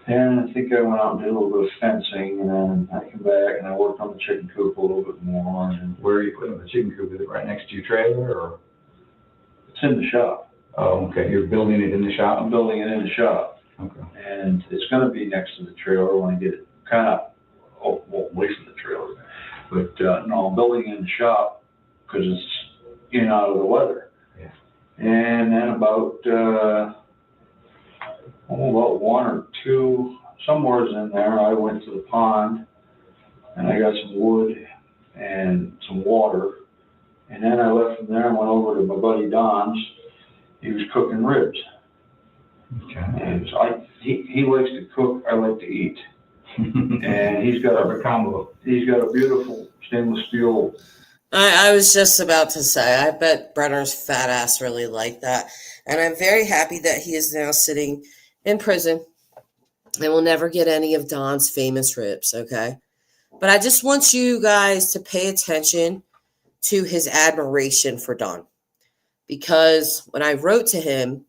And I think I went out and did a little bit of fencing, and then I came back and I worked on the chicken coop a little bit more. And where are you putting the chicken coop? Is it right next to your trailer, or? It's in the shop. Oh, okay. You're building it in the shop? I'm building it in the shop. Okay. And it's going to be next to the trailer when I get it kind of away from the trailer. But no, I'm building it in the shop because it's in and out of the weather. Yeah. And then about 1 or 2, somewhere's in there, I went to the pond and I got some wood and some water. And then I left from there and went over to my buddy Don's. He was cooking ribs. Okay. And so he likes to cook, I like to eat. And he's got a combo. He's got a beautiful stainless steel. I was just about to say, I bet Brenner's fat ass really liked that. And I'm very happy that he is now sitting in prison and will never get any of Don's famous ribs, okay? But I just want you guys to pay attention to his admiration for Don. Because when I wrote to him,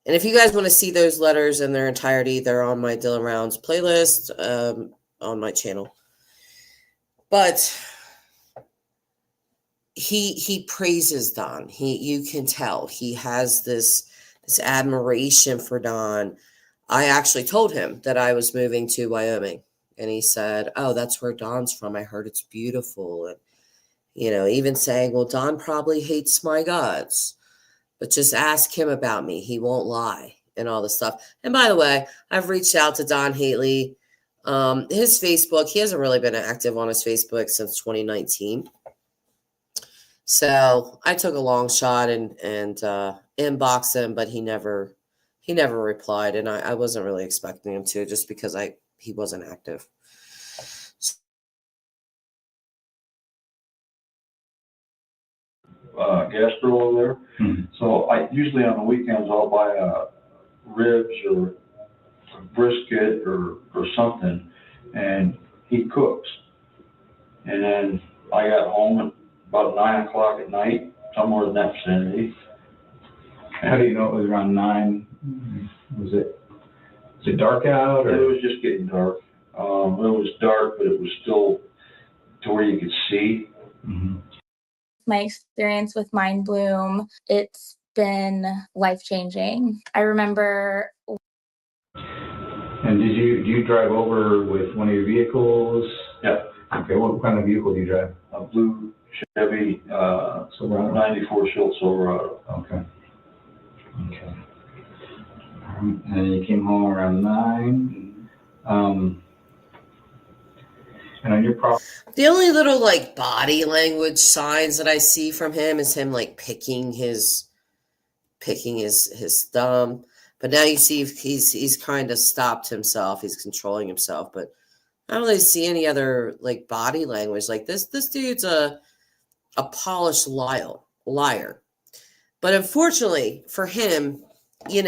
and if you guys want to see those letters in their entirety, they're on my Dylan Rounds playlist on my channel. But he praises Don. You can tell he has this this admiration for Don. I actually told him that I was moving to Wyoming, and he said, "Oh, that's where Don's from. I heard it's beautiful." And, even saying, "Well, Don probably hates my guts, but just ask him about me. He won't lie," and all this stuff. And by the way, I've reached out to Don Haley. His Facebook, he hasn't really been active on his Facebook since 2019. So I took a long shot and inboxed him, but he never replied, and I wasn't really expecting him to, just because he wasn't active. Gas grill over there. Mm-hmm. So I usually on the weekends I'll buy ribs or a brisket or something, and he cooks. And then I got home at about 9 o'clock at night, somewhere in that vicinity. How do you know it was around 9? Was it dark out? Or? It was just getting dark. It was dark, but it was still to where you could see. Mm-hmm. My experience with Mind Bloom, it's been life-changing. I remember. And do you drive over with one of your vehicles? Yeah. Okay, what kind of vehicle do you drive? A blue Chevy Silverado. 94 Schultz Silverado. Okay. And you came home around 9. And on your property. The only little body language signs that I see from him is him picking his thumb. But now you see he's kind of stopped himself. He's controlling himself. But I don't really see any other body language. This dude's a polished liar. But unfortunately for him, he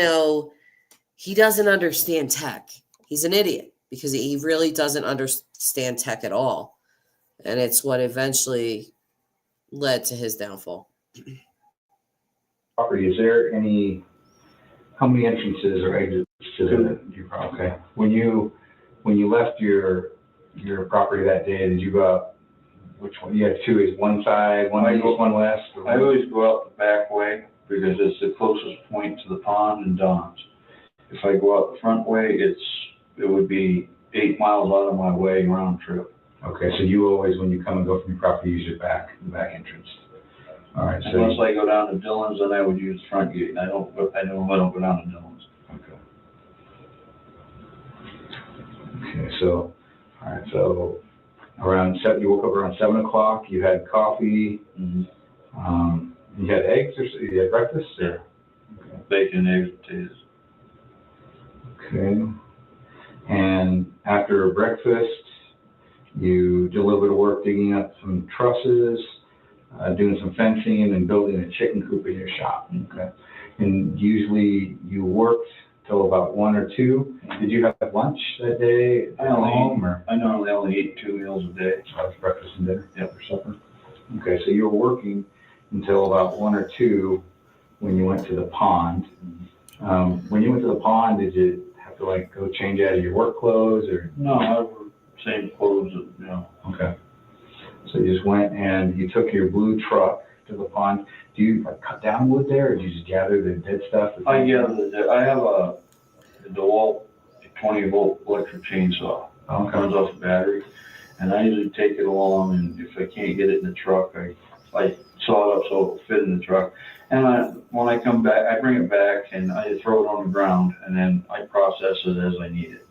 doesn't understand tech. He's an idiot because he really doesn't understand tech at all. And it's what eventually led to his downfall. Property, is there how many entrances or exits to your property? Okay. When you left your property that day, did you go out, which one? You had 2, is one side, one east, one west? I always go out the back way because it's the closest point to the pond and Don's. If I go out the front way, it would be 8 miles out of my way round trip. Okay, so you always, when you come and go from your property, use the back entrance. All right. So unless I go down to Dillon's, then I would use the front gate. I don't go down to Dillon's. Okay. So, all right. So around 7, you woke up around 7 o'clock. You had coffee. Mm-hmm. You had eggs, or you had breakfast, or okay. Bacon, eggs, potatoes. Okay. And after breakfast, you did a little bit of work digging up some trusses, doing some fencing, and building a chicken coop in your shop. Okay. And usually you worked till about 1 or 2. Did you have lunch that day at home? I normally only eat 2 meals a day. So that's breakfast and dinner? Yep, for supper. Okay, so you were working until about 1 or 2 when you went to the pond. When you went to the pond, did you have to go change out of your work clothes, or? No, I wore same clothes, Okay. So you just went and you took your blue truck to the pond. Do you cut down wood there, or do you just gather the dead stuff? I have a DeWalt 20-volt electric chainsaw. Okay. It comes off the battery, and I usually take it along, and if I can't get it in the truck, I saw it up so it will fit in the truck. And when I come back, I bring it back and I throw it on the ground, and then I process it as I need it.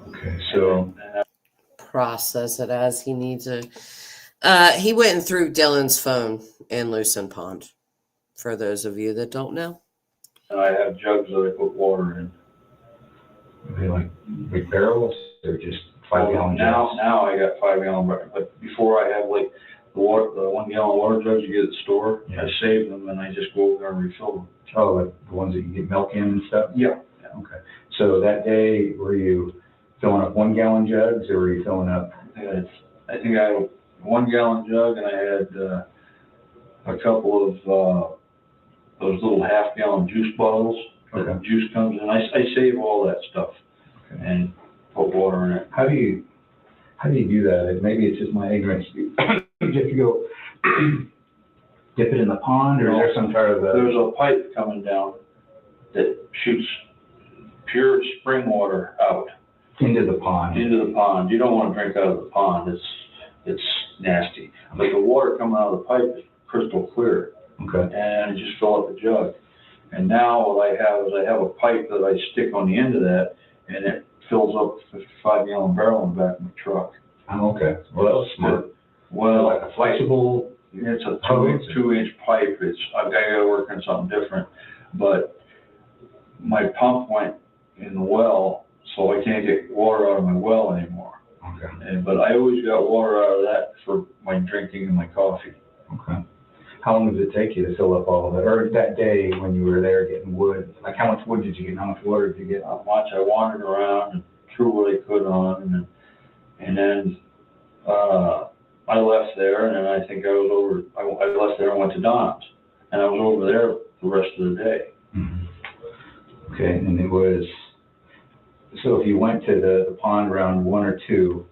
Okay, so process it as he needs it. He went and threw Dylan's phone in Lucin Pond, for those of you that don't know. And I have jugs that I put water in. Are they big barrels, or just 5-gallon jugs? Now I got 5-gallon, but before I have the 1-gallon water jugs you get at the store. Yeah. I save them and I just go over there and refill them. Oh, the ones that you get milk in and stuff? Yeah. Okay. So that day, were you filling up 1-gallon jugs, or were you filling up? I think I had a 1-gallon jug, and I had a couple of those little half-gallon juice bottles. Okay. The juice comes in. I save all that stuff. Okay. And put water in it. How do you do that? Maybe it's just my ignorance. If you go dip it in the pond, or is there some part of the? There's a pipe coming down that shoots pure spring water out Into the pond. into the pond. You don't want to drink out of the pond. It's nasty. But the water coming out of the pipe is crystal clear. Okay. And you just fill up the jug. And now what I have is I have a pipe that I stick on the end of that, and it fills up a 55-gallon barrel in the back of my truck. Oh, okay. Well, that was smart. Well, Like a flexible. it's a two-inch pipe. I've got to work on something different. But my pump went in the well, so I can't get water out of my well anymore. Okay. But I always got water out of that for my drinking and my coffee. Okay. How long does it take you to fill up all of it? Or that day when you were there getting wood, like how much wood did you get? How much water did you get? Not much. I wandered around and threw what I could on, and then I left there, and then I think I left there and went to Don's, and I was over there the rest of the day. Mm-hmm. Okay, and it was, so if you went to the pond around 1 or 2,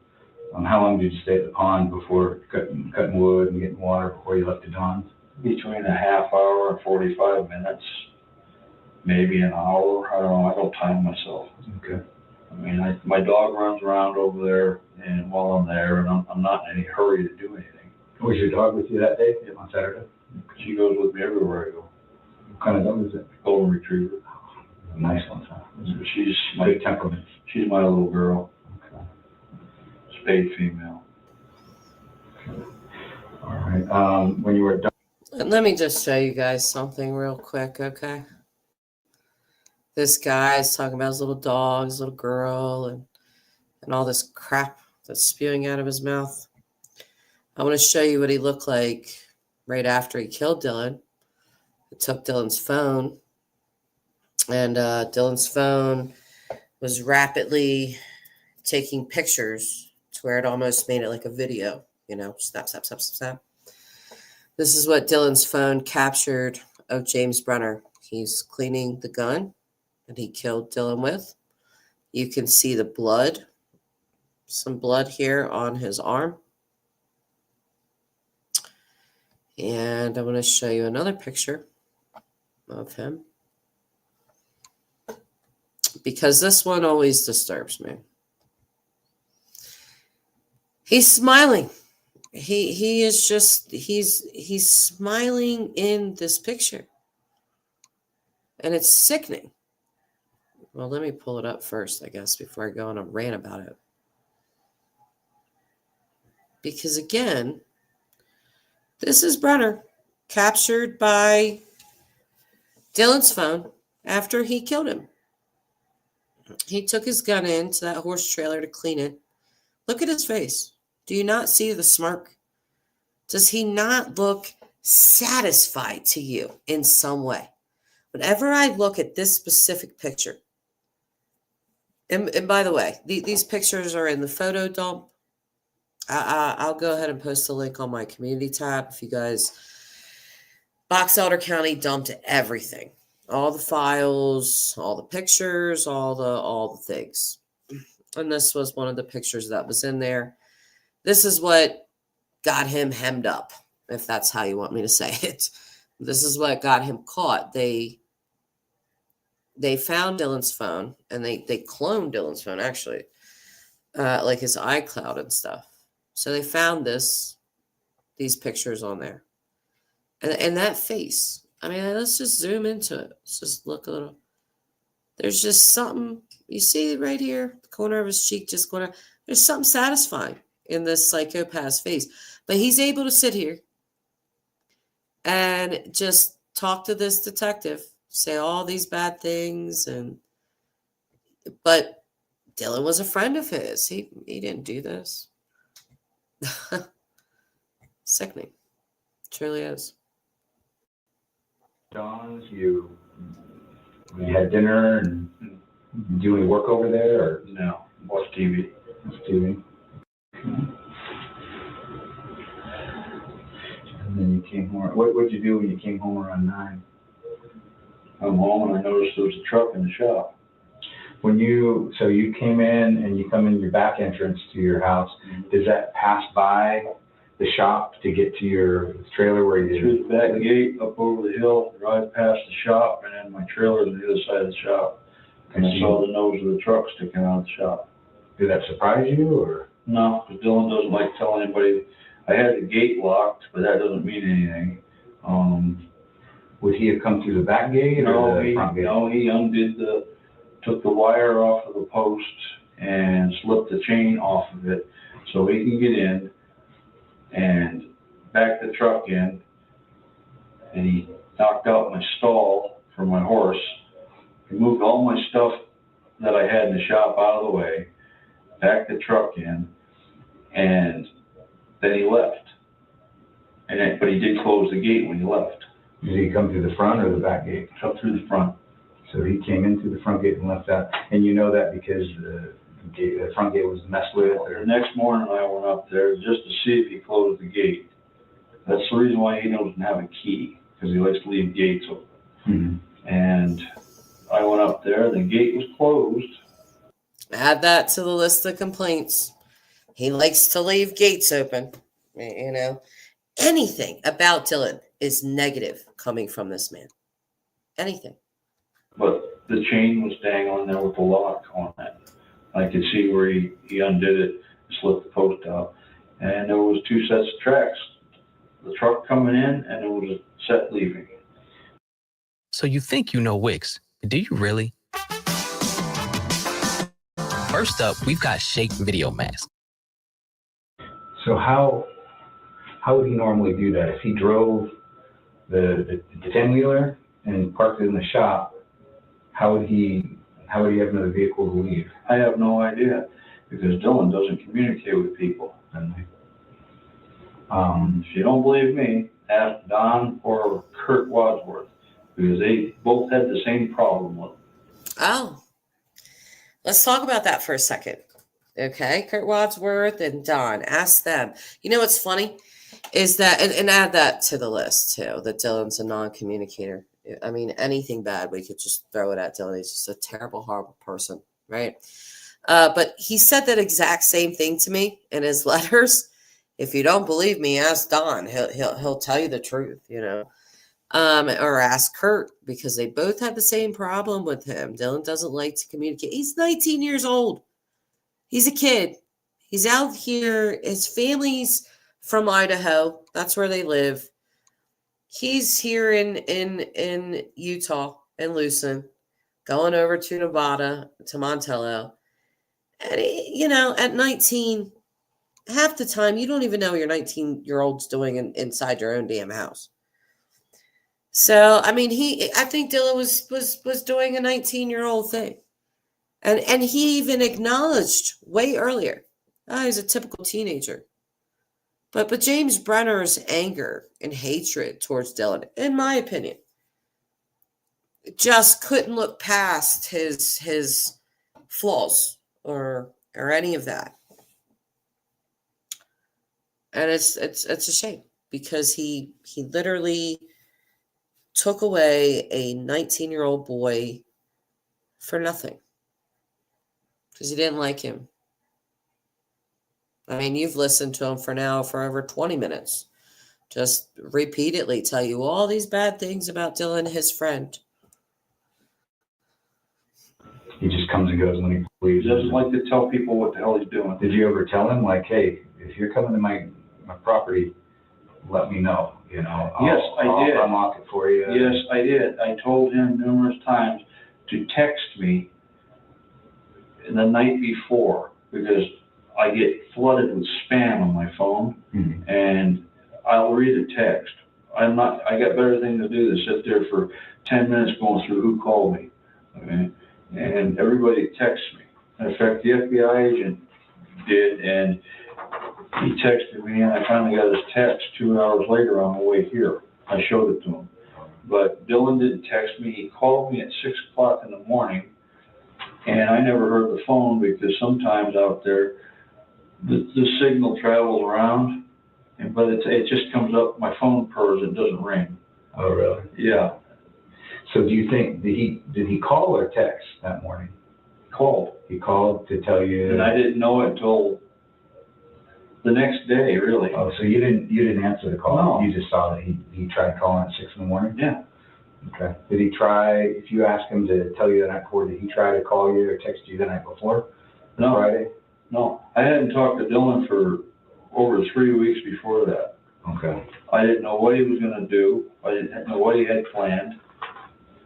how long did you stay at the pond before cutting wood and getting water before you left to Don's? Between a half hour and 45 minutes, maybe an hour. I don't know. I don't time myself. Okay. I mean, my dog runs around over there, and while I'm there, and I'm not in any hurry to do anything. Was your dog with you that day on Saturday? She goes with me everywhere I go. What kind of dog is it? Golden Retriever. Nice one, huh? She's my Good temperament. She's my little girl. Okay. Spayed female. All right. When you were done. Let me just show you guys something real quick, okay? This guy is talking about his little dog, his little girl, and all this crap that's spewing out of his mouth. I want to show you what he looked like right after he killed Dylan. I took Dylan's phone, and Dylan's phone was rapidly taking pictures to where it almost made it like a video, you know, snap, snap, snap, snap, snap. This is what Dylan's phone captured of James Brenner. He's cleaning the gun that he killed Dylan with. You can see the blood, some blood here on his arm. And I'm going to show you another picture of him, because this one always disturbs me. He's smiling. He is just, he's smiling in this picture. And it's sickening. Well, let me pull it up first, I guess, before I go on a rant about it. Because again, this is Brenner, captured by Dylan's phone after he killed him. He took his gun into that horse trailer to clean it. Look at his face. Do you not see the smirk? Does he not look satisfied to you in some way? Whenever I look at this specific picture, and by the way, these pictures are in the photo dump. I'll go ahead and post a link on my community tab if you guys. Box Elder County dumped everything, all the files, all the pictures, all the things, and this was one of the pictures that was in there. This is what got him hemmed up, if that's how you want me to say it. This is what got him caught. They found Dylan's phone, and they cloned Dylan's phone, actually, like his iCloud and stuff. So they found these pictures on there. And that face, I mean, let's just zoom into it. Let's just look a little. There's just something, you see right here, the corner of his cheek just going, there's something satisfying in this psychopath's face. But he's able to sit here and just talk to this detective, say all these bad things, but Dylan was a friend of his. He didn't do this. Sickening. Truly is. Don's, you had dinner and do any work over there, or No, watch TV. TV? And then you came home. What did you do when you came home around 9? I'm home and I noticed there was a truck in the shop. So you came in and you come in your back entrance to your house. Does that pass by the shop to get to your trailer where you Through the back gate, up over the hill, drive past the shop, and then my trailer's on the other side of the shop. And I saw the nose of the truck sticking out of the shop. Did that surprise you, or? No, because Dylan doesn't like telling anybody. I had the gate locked, but that doesn't mean anything. Would he have come through the back gate or the front gate? No, he took the wire off of the post and slipped the chain off of it so he can get in and back the truck in. And he knocked out my stall for my horse. He moved all my stuff that I had in the shop out of the way, backed the truck in, and then he left. But he did close the gate when he left. Did he come through the front or the back gate? Up through the front. So he came in through the front gate and left out. And you know that because the front gate was messed with? Or? The next morning I went up there just to see if he closed the gate. That's the reason why he doesn't have a key, because he likes to leave gates open. Mm-hmm. And I went up there, the gate was closed. Add that to the list of complaints. He likes to leave gates open. You know, anything about Dylan is negative coming from this man. Anything. But the chain was dangling there with the lock on it. I could see where he undid it, slipped the post out. And there was 2 sets of tracks. The truck coming in, and there was a set leaving. So you think you know Wix, but do you really? First up, we've got Shake Video Mask. So how would he normally do that? If he drove the 10-wheeler and parked it in the shop, how would he have another vehicle to leave? I have no idea, because Dylan doesn't communicate with people. If you don't believe me, ask Don or Kurt Wadsworth, because they both had the same problem with him. Oh, let's talk about that for a second. Okay, Kurt Wadsworth and Don, ask them. You know what's funny is that, and add that to the list too, that Dylan's a non-communicator. I mean, anything bad, we could just throw it at Dylan. He's just a terrible, horrible person, right? But he said that exact same thing to me in his letters. If you don't believe me, ask Don. He'll tell you the truth, you know. Or ask Kurt, because they both had the same problem with him. Dylan doesn't like to communicate. He's 19 years old. He's a kid. He's out here. His family's from Idaho. That's where they live. He's here in Utah, in Lucin, going over to Nevada, to Montello. And, you know, at 19, half the time, you don't even know what your 19-year-old's doing inside your own damn house. So, I mean, I think Dylan was doing a 19-year-old thing. And he even acknowledged way earlier, he's a typical teenager. But James Brenner's anger and hatred towards Dylan, in my opinion, just couldn't look past his flaws or any of that. And it's a shame, because he literally took away a 19-year-old boy for nothing, because he didn't like him. I mean, you've listened to him for over 20 minutes, just repeatedly tell you all these bad things about Dylan, his friend. He just comes and goes when he pleases. He doesn't like to tell people what the hell he's doing. Did you ever tell him, like, hey, if you're coming to my property, let me know, you know? Yes, I did. I'll unlock it for you. Yes, I did. I told him numerous times to text me the night before, because I get flooded with spam on my phone, and I'll read a text. I got better things to do than sit there for 10 minutes going through who called me. Okay? And everybody texts me. In fact, the FBI agent did, and he texted me, and I finally got his text 2 hours later on the way here. I showed it to him. But Dylan didn't text me. He called me at 6 o'clock in the morning, and I never heard the phone, because sometimes out there, the signal travels around, but it just comes up, my phone purrs, it doesn't ring. Oh, really? Yeah. So do you think, did he call or text that morning? Called. He called to tell you? And I didn't know it until The next day, really. Oh, so you didn't answer the call? No. You just saw that he tried calling at 6 in the morning? Yeah. Okay. Did he try, if you asked him to tell you the night before, did he try to call you or text you the night before? No. Friday? No. I hadn't talked to Dylan for over 3 weeks before that. Okay. I didn't know what he was gonna do. I didn't know what he had planned.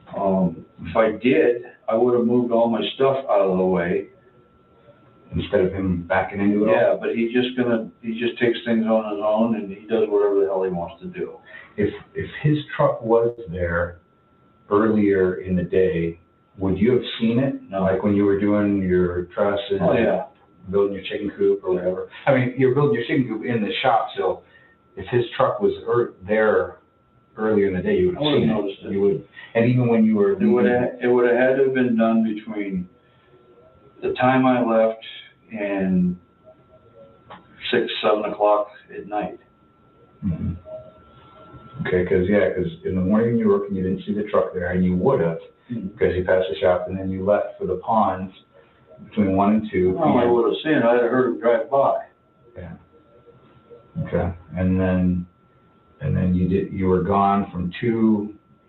If I did, I would have moved all my stuff out of the way. Instead of him backing into it all? Yeah, but he just takes things on his own and he does whatever the hell he wants to do. If his truck was there earlier in the day, would you have seen it? No. Like when you were doing your trusses? Oh, yeah. Building your chicken coop or whatever? I mean, you're building your chicken coop in the shop, so if his truck was there earlier in the day, you would have seen noticed it. You would, and even when you were It would have had to have been done between the time I left and 6, 7 o'clock at night. Mm-hmm. Okay, because in the morning you were working, you didn't see the truck there, and you would have, because you passed the shop, and then you left for the ponds between 1 and 2. Well, I would have seen it. I'd have heard him drive by. Yeah. Okay, and then you were gone from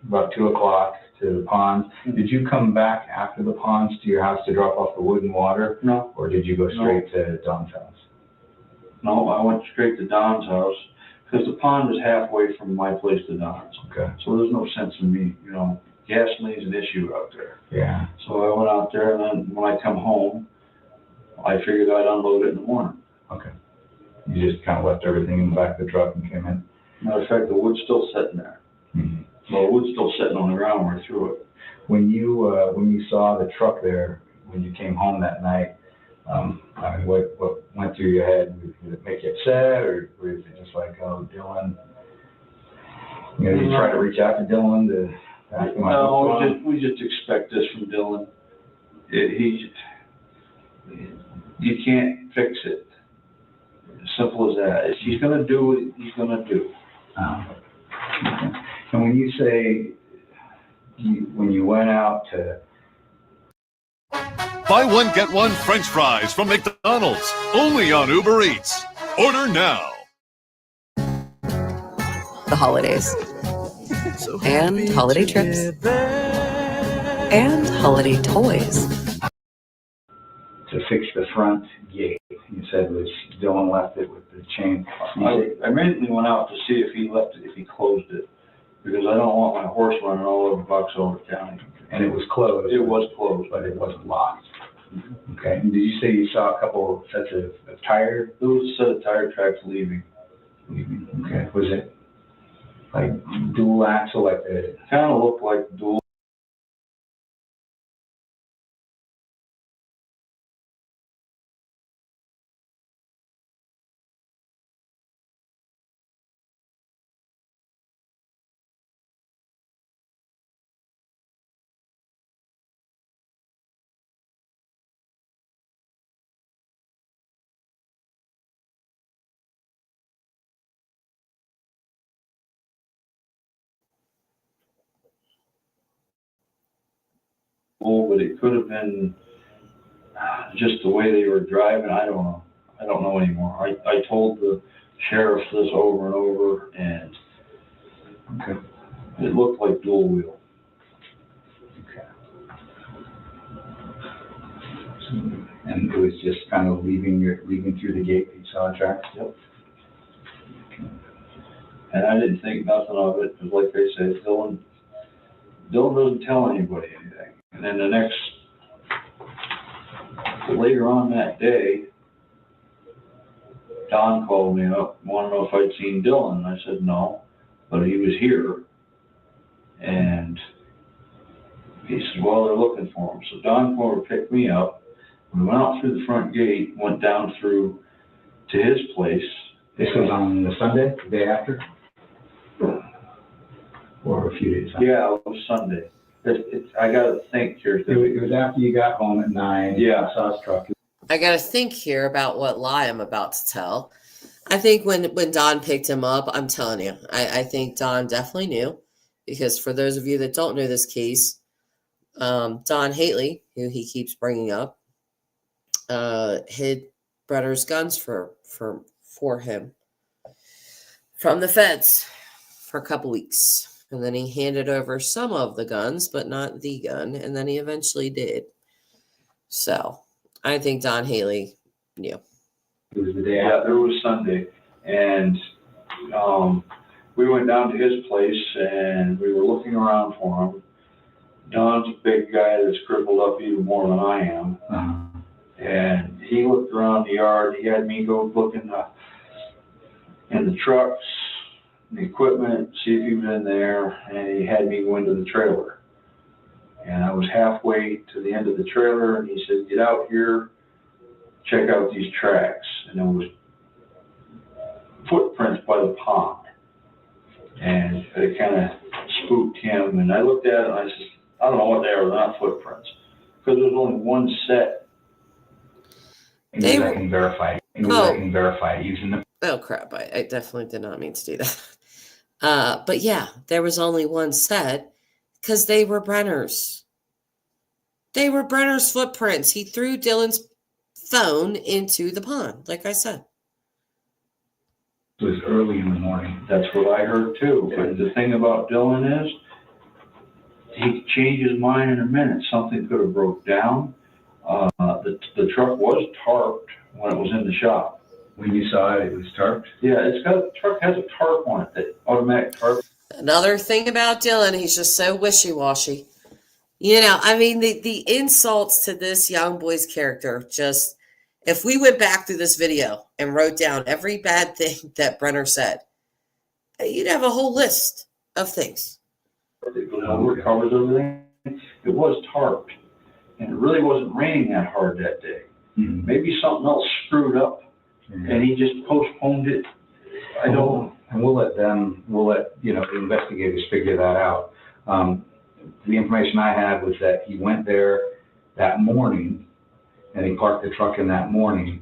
about 2 o'clock to the ponds. Did you come back after the ponds to your house to drop off the wood and water? No. Or did you go straight to Don's house? No, I went straight to Don's house because the pond is halfway from my place to Don's. Okay. So there's no sense in me, gasoline's an issue out there. Yeah. So I went out there, and then when I come home, I figured I'd unload it in the morning. Okay. You just kind of left everything in the back of the truck and came in? Matter of fact, the wood's still sitting there. Mm-hmm. Well, the wood's still sitting on the ground where I threw it. When you saw the truck there, when you came home that night, I mean, what went through your head? Did it make you upset, or was it just like, oh, Dylan? You try to reach out to Dylan to ask him? No, we just expect this from Dylan. You can't fix it. Simple as that. If he's going to do what he's going to do. Okay. And when you say, when you went out to... Buy one, get one French fries from McDonald's. Only on Uber Eats. Order now. The holidays. And holiday trips. And holiday toys. To fix the front gate, you said was Dylan left it with the chain. I immediately went out to see if he left it, if he closed it, because I don't want my horse running all over Bucks Over County. And it was closed. It was closed, but it wasn't locked. Okay. And did you say you saw a couple sets of tires? There was a set of tire tracks leaving. Okay. Was it like dual axle, like the? Kind of looked like dual. But it could have been just the way they were driving. I don't know. I don't know anymore. I told the sheriff this over and over, and okay. It looked like dual wheel. Okay. And it was just kind of leaving through the gate that you saw tracks? Yep. And I didn't think nothing of it, because like I said, Dylan doesn't tell anybody anything. And then later on that day, Don called me up, wanted to know if I'd seen Dylan. And I said no, but he was here. And he said, well, they're looking for him. So Don came over, picked me up. We went out through the front gate, went down through to his place. This was on the Sunday, the day after? Or a few days after? Yeah, it was Sunday. I got to think here. It was after you got home at 9. Yeah. Saw his truck. I got to think here about what lie I'm about to tell. I think when Don picked him up, I'm telling you, I think Don definitely knew, because for those of you that don't know this case, Don Haley, who he keeps bringing up, hid Brenner's guns for for him from the feds for a couple weeks. And then he handed over some of the guns, but not the gun. And then he eventually did. So I think Don Haley knew. It was the day Yeah, after. it was Sunday, and we went down to his place, and we were looking around for him. Don's a big guy that's crippled up even more than I am, and he looked around the yard. He had me go look in the trucks, the equipment, see if he was in there, and he had me go into the trailer. And I was halfway to the end of the trailer, and he said, "Get out here, check out these tracks." And there was footprints by the pond, and it kind of spooked him. And I looked at it, and I said, "I don't know what they are. They're not footprints, because there's only one set." And I can verify it. I can verify it using the. Oh crap! I definitely did not mean to do that. But yeah, there was only one set because they were Brenner's. They were Brenner's footprints. He threw Dylan's phone into the pond, like I said. It was early in the morning. That's what I heard too. But the thing about Dylan is, he could change his mind in a minute. Something could have broke down. The truck was tarped when it was in the shop. When you saw it, it was tarped? Yeah, the truck has a tarp on it, that automatic tarp. Another thing about Dylan, he's just so wishy-washy. You know, I mean, the insults to this young boy's character, just, if we went back through this video and wrote down every bad thing that Brenner said, you'd have a whole list of things. It goes over, covers everything. It was tarped, and it really wasn't raining that hard that day. Mm-hmm. Maybe something else screwed up, and he just postponed it. I don't know. And we'll let the investigators figure that out. The information I had was that he went there that morning, and he parked the truck in that morning.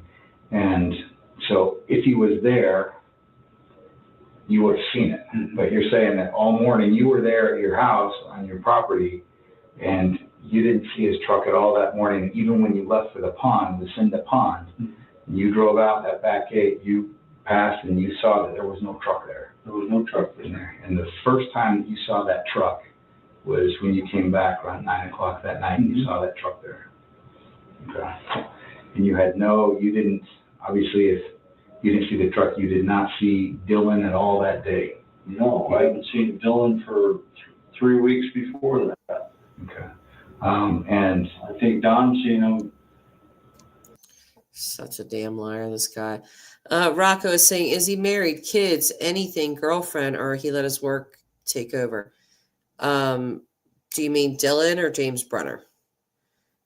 And so if he was there, you would have seen it. Mm-hmm. But you're saying that all morning you were there at your house on your property, and you didn't see his truck at all that morning. Even when you left for the pond, the Cinda Pond, and you drove out that back gate, you passed and you saw that there was no truck there. There was no truck there. And the first time that you saw that truck was when you came back around 9 o'clock that night, and you saw that truck there. Okay. And you didn't, obviously, if you didn't see the truck, you did not see Dylan at all that day. No, I haven't seen Dylan for 3 weeks before that. Okay. And I think Don's seen him. Such a damn liar, this guy. Rocco is saying, is he married, kids, anything, girlfriend, or he let his work take over? Do you mean Dylan or James Brenner?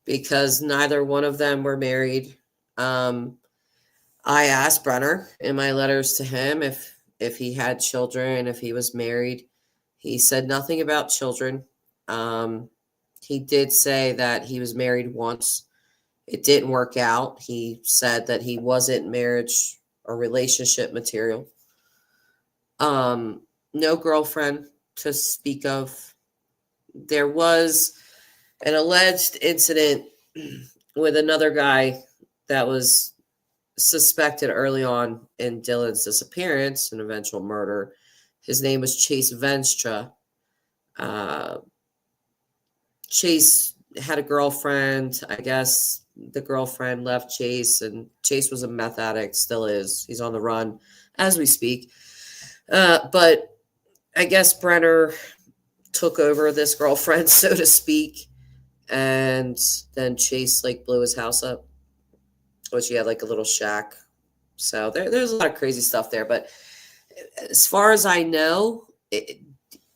Because neither one of them were married. I asked Brenner in my letters to him if he had children, if he was married. He said nothing about children. He did say that he was married once. It didn't work out. He said that he wasn't marriage or relationship material. No girlfriend to speak of. There was an alleged incident with another guy that was suspected early on in Dylan's disappearance and eventual murder. His name was Chase Venstra. Chase had a girlfriend. I guess the girlfriend left Chase, and Chase was a meth addict, still is. He's on the run as we speak. But I guess Brenner took over this girlfriend, so to speak, and then Chase blew his house up, which he had a little shack. So there's a lot of crazy stuff there. But as far as I know,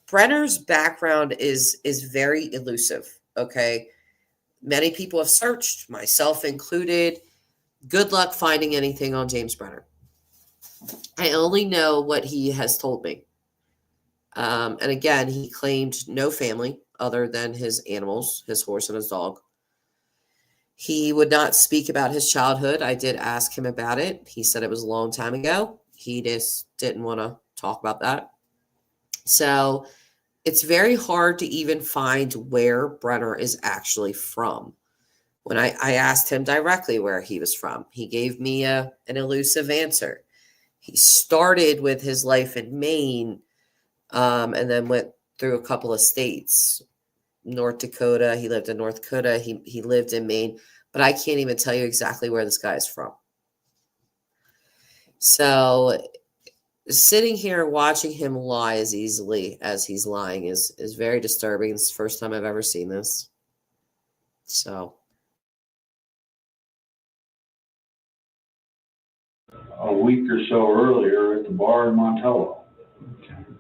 Brenner's background is very elusive. Okay, many people have searched, myself included. Good luck finding anything on James Brenner. I only know what he has told me. And again, he claimed no family other than his animals, his horse and his dog. He would not speak about his childhood. I did ask him about it. He said it was a long time ago. He just didn't want to talk about that. So it's very hard to even find where Brenner is actually from. When I asked him directly where he was from, he gave me an elusive answer. He started with his life in Maine, and then went through a couple of states. North Dakota. He lived in North Dakota. He lived in Maine, but I can't even tell you exactly where this guy's from. So sitting here watching him lie as easily as he's lying is very disturbing. It's the first time I've ever seen this. So a week or so earlier at the bar in Montello.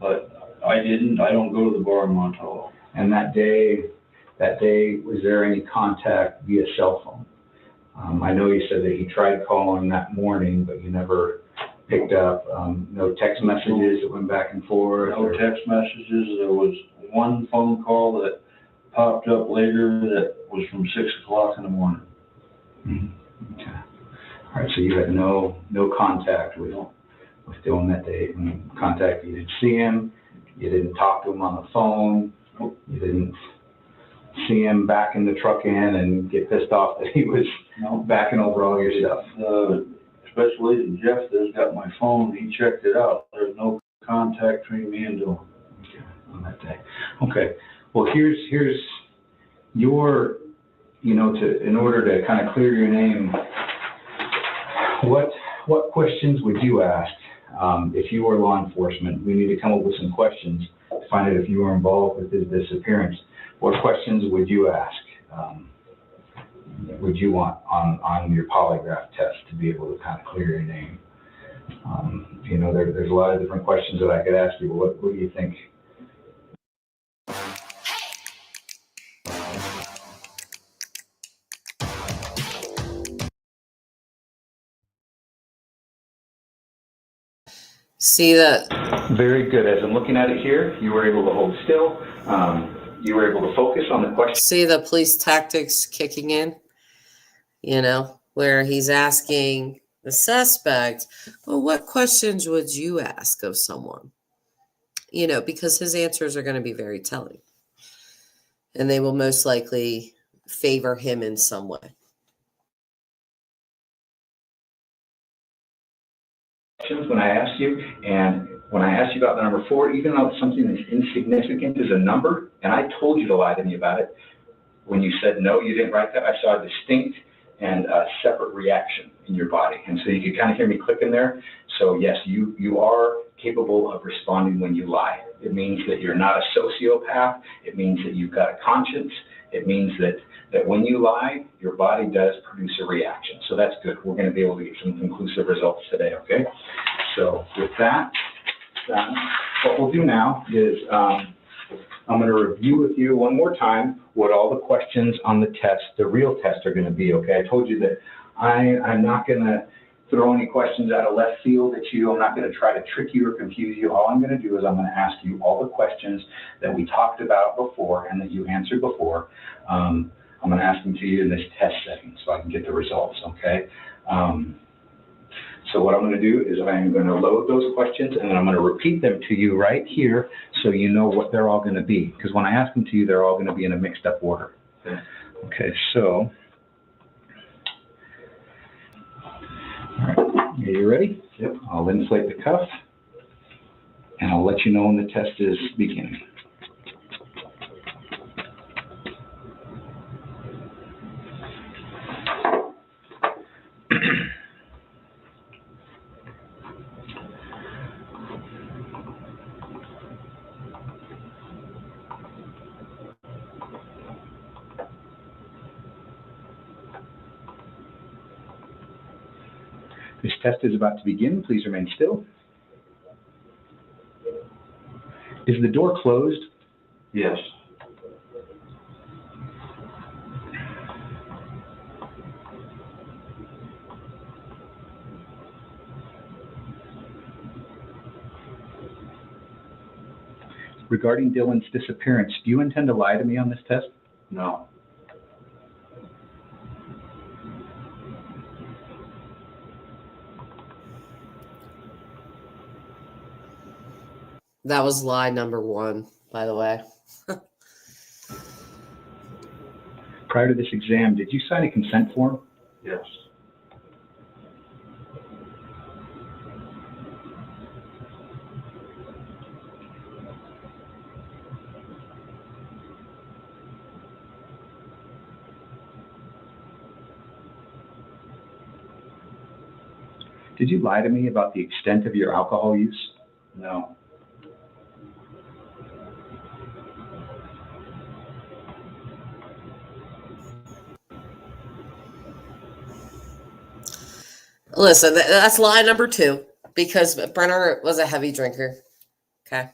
But I don't go to the bar in Montello. And that day, was there any contact via cell phone? I know you said that he tried calling that morning, but you never picked up. No text messages that went back and forth? No text messages. There was one phone call that popped up later that was from 6 o'clock in the morning. Mm-hmm. Okay. All right, so you had no contact with Dylan that day. When contact, you didn't see him, you didn't talk to him on the phone, you didn't see him back in the truck in and get pissed off that he was backing over all your stuff. Special Agent Jeff there's got my phone. He checked it out. There's no contact between me and Dylan. Okay, on that day. Okay. Well, here's your, in order to kind of clear your name, what questions would you ask if you were law enforcement? We need to come up with some questions to find out if you were involved with his disappearance. What questions would you ask? Would you want on your polygraph test to be able to kind of clear your name? There's a lot of different questions that I could ask you. What do you think? see that. Very good. As I'm looking at it here, you were able to hold still. You were able to focus on the question. See the police tactics kicking in, where he's asking the suspect, well, what questions would you ask of someone? Because his answers are going to be very telling. And they will most likely favor him in some way. When I asked you, and when I asked you about the number 4, even though it's something that's insignificant as a number, and I told you to lie to me about it, when you said no, you didn't write that, I saw a distinct and a separate reaction in your body. And so you could kind of hear me clicking there. So yes, you are capable of responding when you lie. It means that you're not a sociopath. It means that you've got a conscience. It means that when you lie, your body does produce a reaction. So that's good. We're going to be able to get some conclusive results today, okay? So with that, what we'll do now is I'm going to review with you one more time what all the questions on the test, the real test, are going to be, okay? I told you that I'm not going to throw any questions out of left field at you. I'm not going to try to trick you or confuse you. All I'm going to do is I'm going to ask you all the questions that we talked about before and that you answered before. I'm going to ask them to you in this test setting so I can get the results, okay? So what I'm going to do is I'm going to load those questions and then I'm going to repeat them to you right here so you know what they're all going to be. Because when I ask them to you, they're all going to be in a mixed up order. Okay, so, all right, are you ready? Yep. I'll inflate the cuff and I'll let you know when the test is beginning. This test is about to begin. Please remain still. Is the door closed? Yes. Regarding Dylan's disappearance, do you intend to lie to me on this test? No. That was lie number 1, by the way. Prior to this exam, did you sign a consent form? Yes. Did you lie to me about the extent of your alcohol use? No. Listen, that's lie number 2 because Brenner was a heavy drinker. Okay.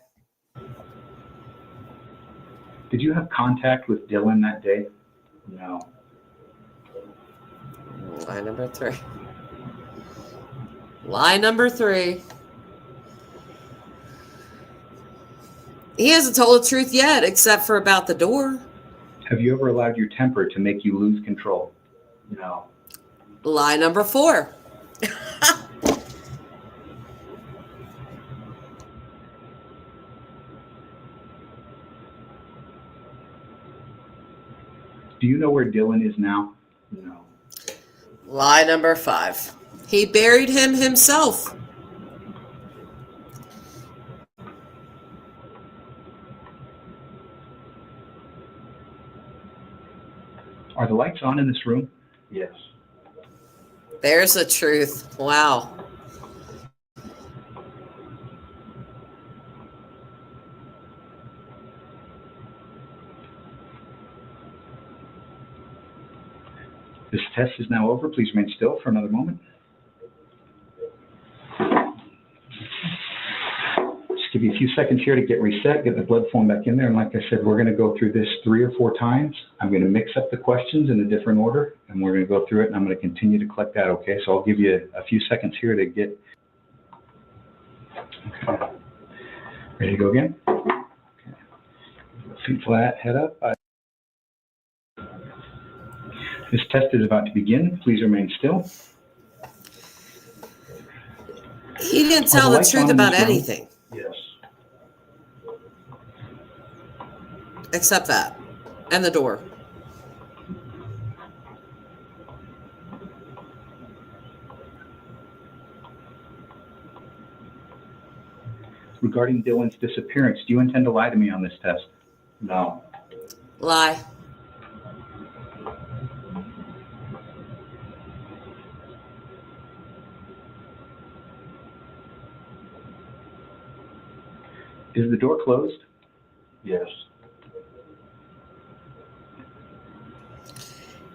Did you have contact with Dylan that day? No. Lie number 3. Lie number 3. He hasn't told the truth yet, except for about the door. Have you ever allowed your temper to make you lose control? No. Lie number 4. Do you know where Dylan is now? No. Lie number 5. He buried him himself. Are the lights on in this room? Yes. There's the truth. Wow. This test is now over. Please remain still for another moment. Just give you a few seconds here to get reset, get the blood flowing back in there. And like I said, we're going to go through this 3 or 4 times. I'm going to mix up the questions in a different order, and we're going to go through it, and I'm going to continue to collect that, okay? So I'll give you a few seconds here to get... Okay. Ready to go again? Okay. Feet flat, head up. This test is about to begin. Please remain still. He didn't tell the truth about anything. Yes. Except that. And the door. Regarding Dylan's disappearance, do you intend to lie to me on this test? No. Lie. Is the door closed? Yes.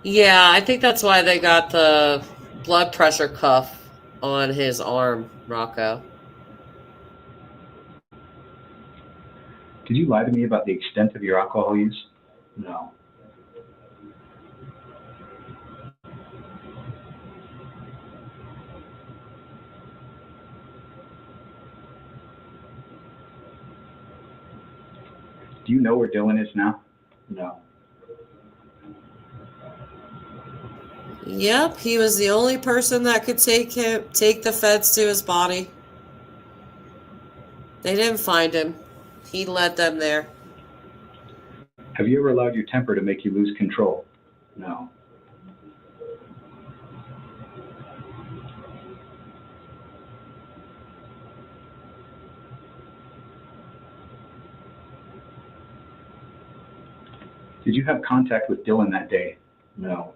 Yeah, I think that's why they got the blood pressure cuff on his arm, Rocco. Did you lie to me about the extent of your alcohol use? No. Do you know where Dylan is now? No. Yep, he was the only person that could take the feds to his body. They didn't find him. He led them there. Have you ever allowed your temper to make you lose control? No. Did you have contact with Dylan that day? No.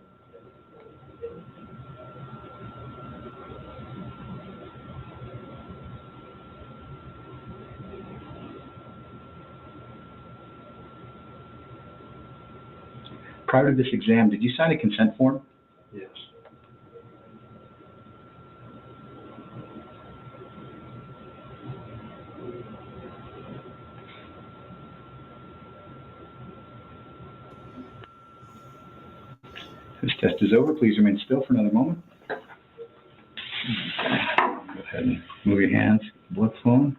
Prior to this exam, did you sign a consent form? Yes. This test is over. Please remain still for another moment. Go ahead and move your hands, blood flowing.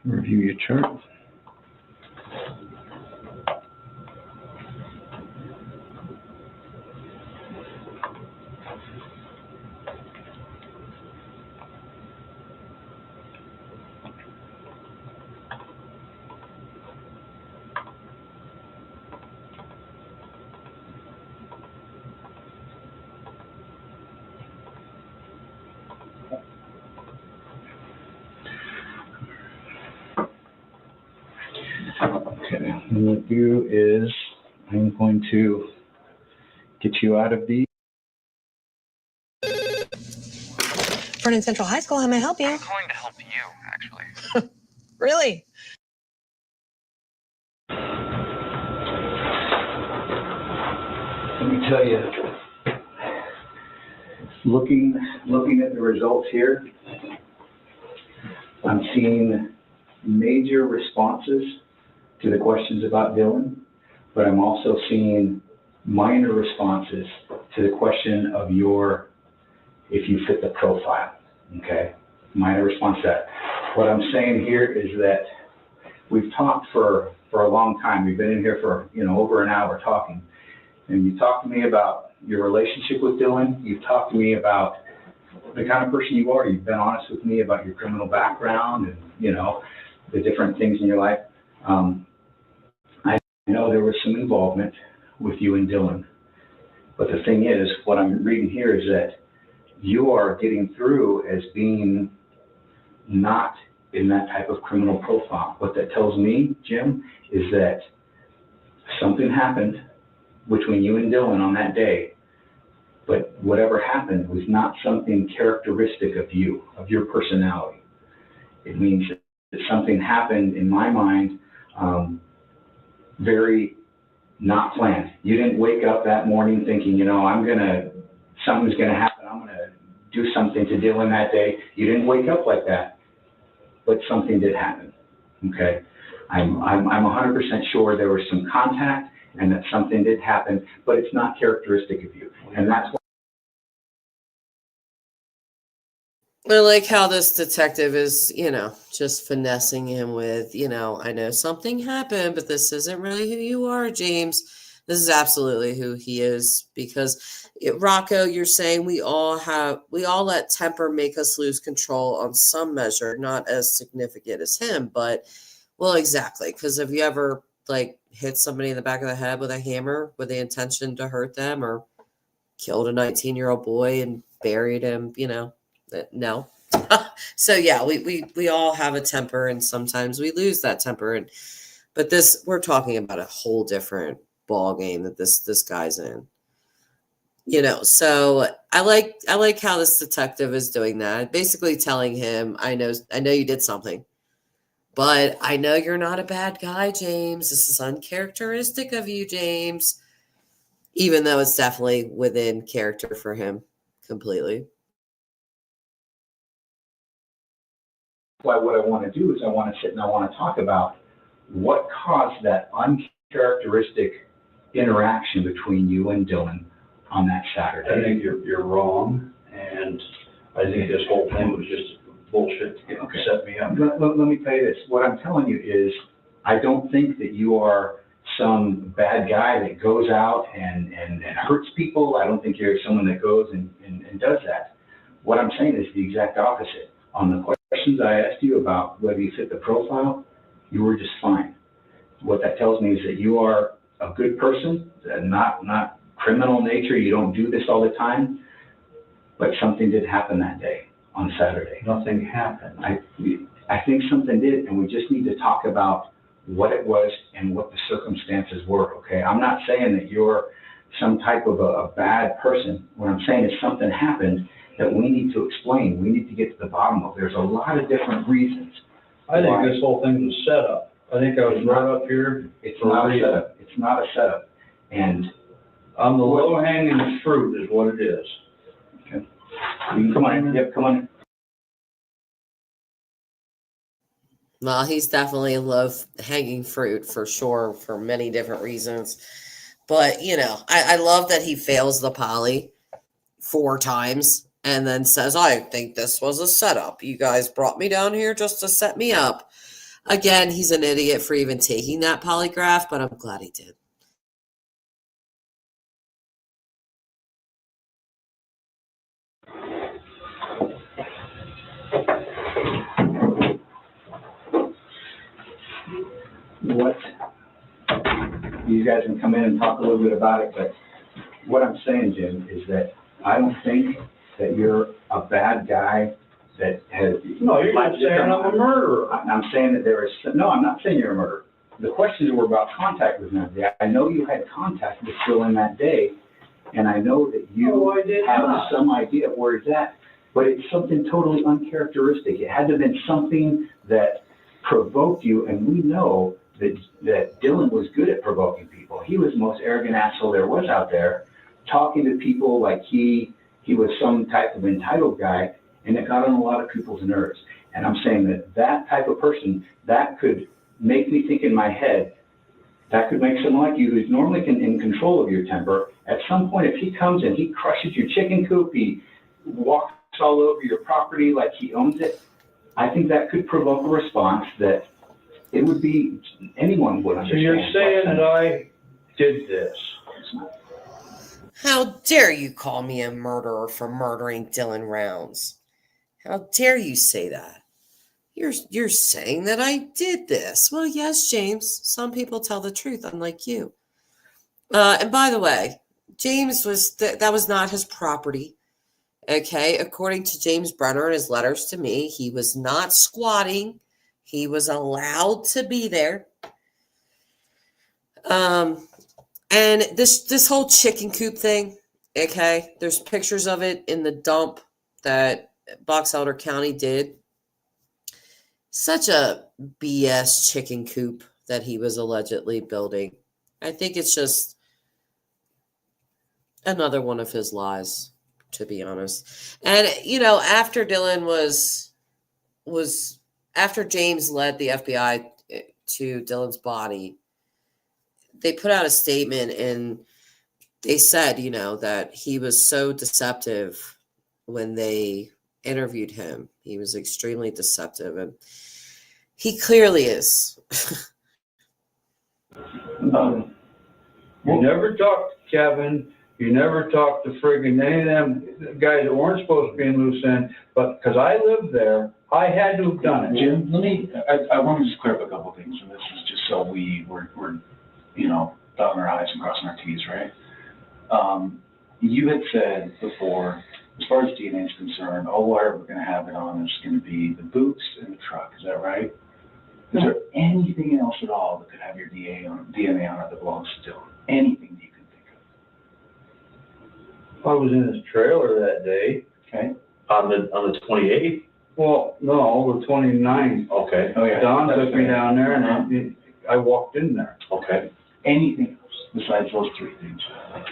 Review your chart. Okay, what I'm going to do is I'm going to get you out of the... Vernon Central High School. How may I help you? I'm calling to help you, actually. Really? Let me tell you, looking at the results here, I'm seeing major responses to the questions about Dylan, but I'm also seeing minor responses to the question of if you fit the profile, okay? Minor response to that. What I'm saying here is that we've talked for a long time. We've been in here for, over an hour talking. And you talked to me about your relationship with Dylan. You've talked to me about the kind of person you are. You've been honest with me about your criminal background and, the different things in your life. I know there was some involvement with you and Dylan. But the thing is, what I'm reading here is that you are getting through as being not in that type of criminal profile. What that tells me, Jim, is that something happened between you and Dylan on that day, but whatever happened was not something characteristic of you, of your personality. It means that something happened, in my mind, very not planned. You didn't wake up that morning thinking, something's gonna happen, I'm gonna do something to Dylan that day. You didn't wake up like that, but something did happen, okay? I'm 100% sure there was some contact and that something did happen, but it's not characteristic of you. And that's why I like how this detective is, just finessing him with, I know something happened, but this isn't really who you are, James. This is absolutely who he is, because Rocco, you're saying we all let temper make us lose control on some measure, not as significant as him, but well, exactly. Because have you ever hit somebody in the back of the head with a hammer with the intention to hurt them, or killed a 19-year-old boy and buried him, no. So yeah, we all have a temper, and sometimes we lose that temper. But we're talking about a whole different ball game that this guy's in. So I like how this detective is doing that. Basically telling him, I know you did something, but I know you're not a bad guy, James. This is uncharacteristic of you, James. Even though it's definitely within character for him completely. why what I want to do is I want to sit and I want to talk about what caused that uncharacteristic interaction between you and Dylan on that Saturday. I think you're wrong, and I think this whole thing was just bullshit to set me up. Let me tell you this. What I'm telling you is I don't think that you are some bad guy that goes out and hurts people. I don't think you're someone that goes and does that. What I'm saying is the exact opposite. On the questions I asked you about whether you fit the profile, you were just fine. What that tells me is that you are a good person, not criminal nature. You don't do this all the time, but something did happen that day on Saturday. Nothing happened. I think something did, and we just need to talk about what it was and what the circumstances were, okay? I'm not saying that you're some type of a bad person. What I'm saying is something happened that we need to explain. We need to get to the bottom of. There's a lot of different reasons. I think this whole thing was set up. I think I was brought up here. It's not a setup. It's not a setup. And I'm the low-hanging fruit is what it is. Okay. Come on. Yep, come on. Well, he's definitely low-hanging fruit for sure, for many different reasons. But, I love that he fails the poly 4 times and then says, I think this was a setup. You guys brought me down here just to set me up. Again, he's an idiot for even taking that polygraph, but I'm glad he did. What you guys can come in and talk a little bit about it, but what I'm saying, Jim, is that I don't think that you're a bad guy that has. No, you're not saying I'm a murderer. I'm saying that there is. No, I'm not saying you're a murderer. The questions were about contact with him. I know you had contact with Dylan that day, and I know that you have some idea of where he's at. but it's something totally uncharacteristic. It had to have been something that provoked you, and we know that Dylan was good at provoking people. He was the most arrogant asshole there was out there, talking to people like he was some type of entitled guy, and it got on a lot of people's nerves. And I'm saying that type of person, that could make me think in my head, that could make someone like you, who's normally in control of your temper, at some point, if he comes and he crushes your chicken coop, he walks all over your property like he owns it, I think that could provoke a response that it would be, anyone would understand. So you're saying that I did this? How dare you call me a murderer for murdering Dylan Rounds? How dare you say that? You're saying that I did this. Well, yes, James. Some people tell the truth, unlike you. And by the way, James that was not his property. Okay, according to James Brenner in his letters to me, he was not squatting. He was allowed to be there. And this whole chicken coop thing, okay, there's pictures of it in the dump that Box Elder County did. Such a BS chicken coop that he was allegedly building. I think it's just another one of his lies, to be honest. And, after Dylan after James led the FBI to Dylan's body, they put out a statement and they said, that he was so deceptive when they interviewed him. He was extremely deceptive, and he clearly is. You never talked to Kevin. You never talked to friggin' any of them guys that weren't supposed to be in loose end, but because I lived there, I had to have done it. Jim, I want to just clear up a couple of things, and this is just so we're dotting our I's and crossing our T's, right? You had said before, as far as DNA is concerned, all we're going to have it on is going to be the boots and the truck. Is that right? Is there anything else at all that could have your DNA on it that belongs to Dylan? Anything that you can think of? I was in his trailer that day. Okay. On the 28th? Well, no, the 29th. Okay. Oh, yeah. Don took me down there, and I walked in there. Okay. Anything else besides those three things?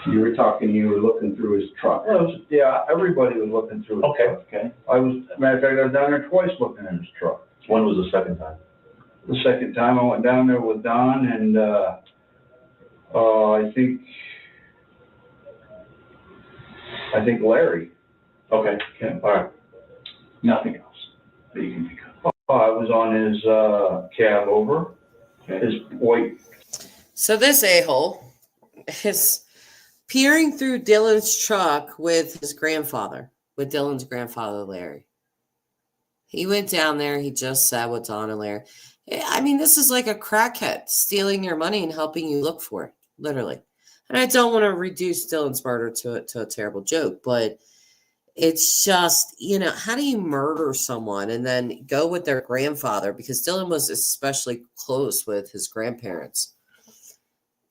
You were looking through his truck. Yeah, everybody was looking through his truck. Okay. Matter of fact, I was down there twice looking in his truck. When was the second time? The second time I went down there with Don and, I think Larry. Okay. Okay. All right. Nothing else that you can think of? I was on his, cab over, his white. So this a-hole is peering through Dylan's truck with his grandfather, with Dylan's grandfather, Larry. He went down there. He just sat with Don and Larry. I mean, this is like a crackhead stealing your money and helping you look for it, literally. And I don't want to reduce Dylan's murder to a terrible joke, but it's just, how do you murder someone and then go with their grandfather? Because Dylan was especially close with his grandparents.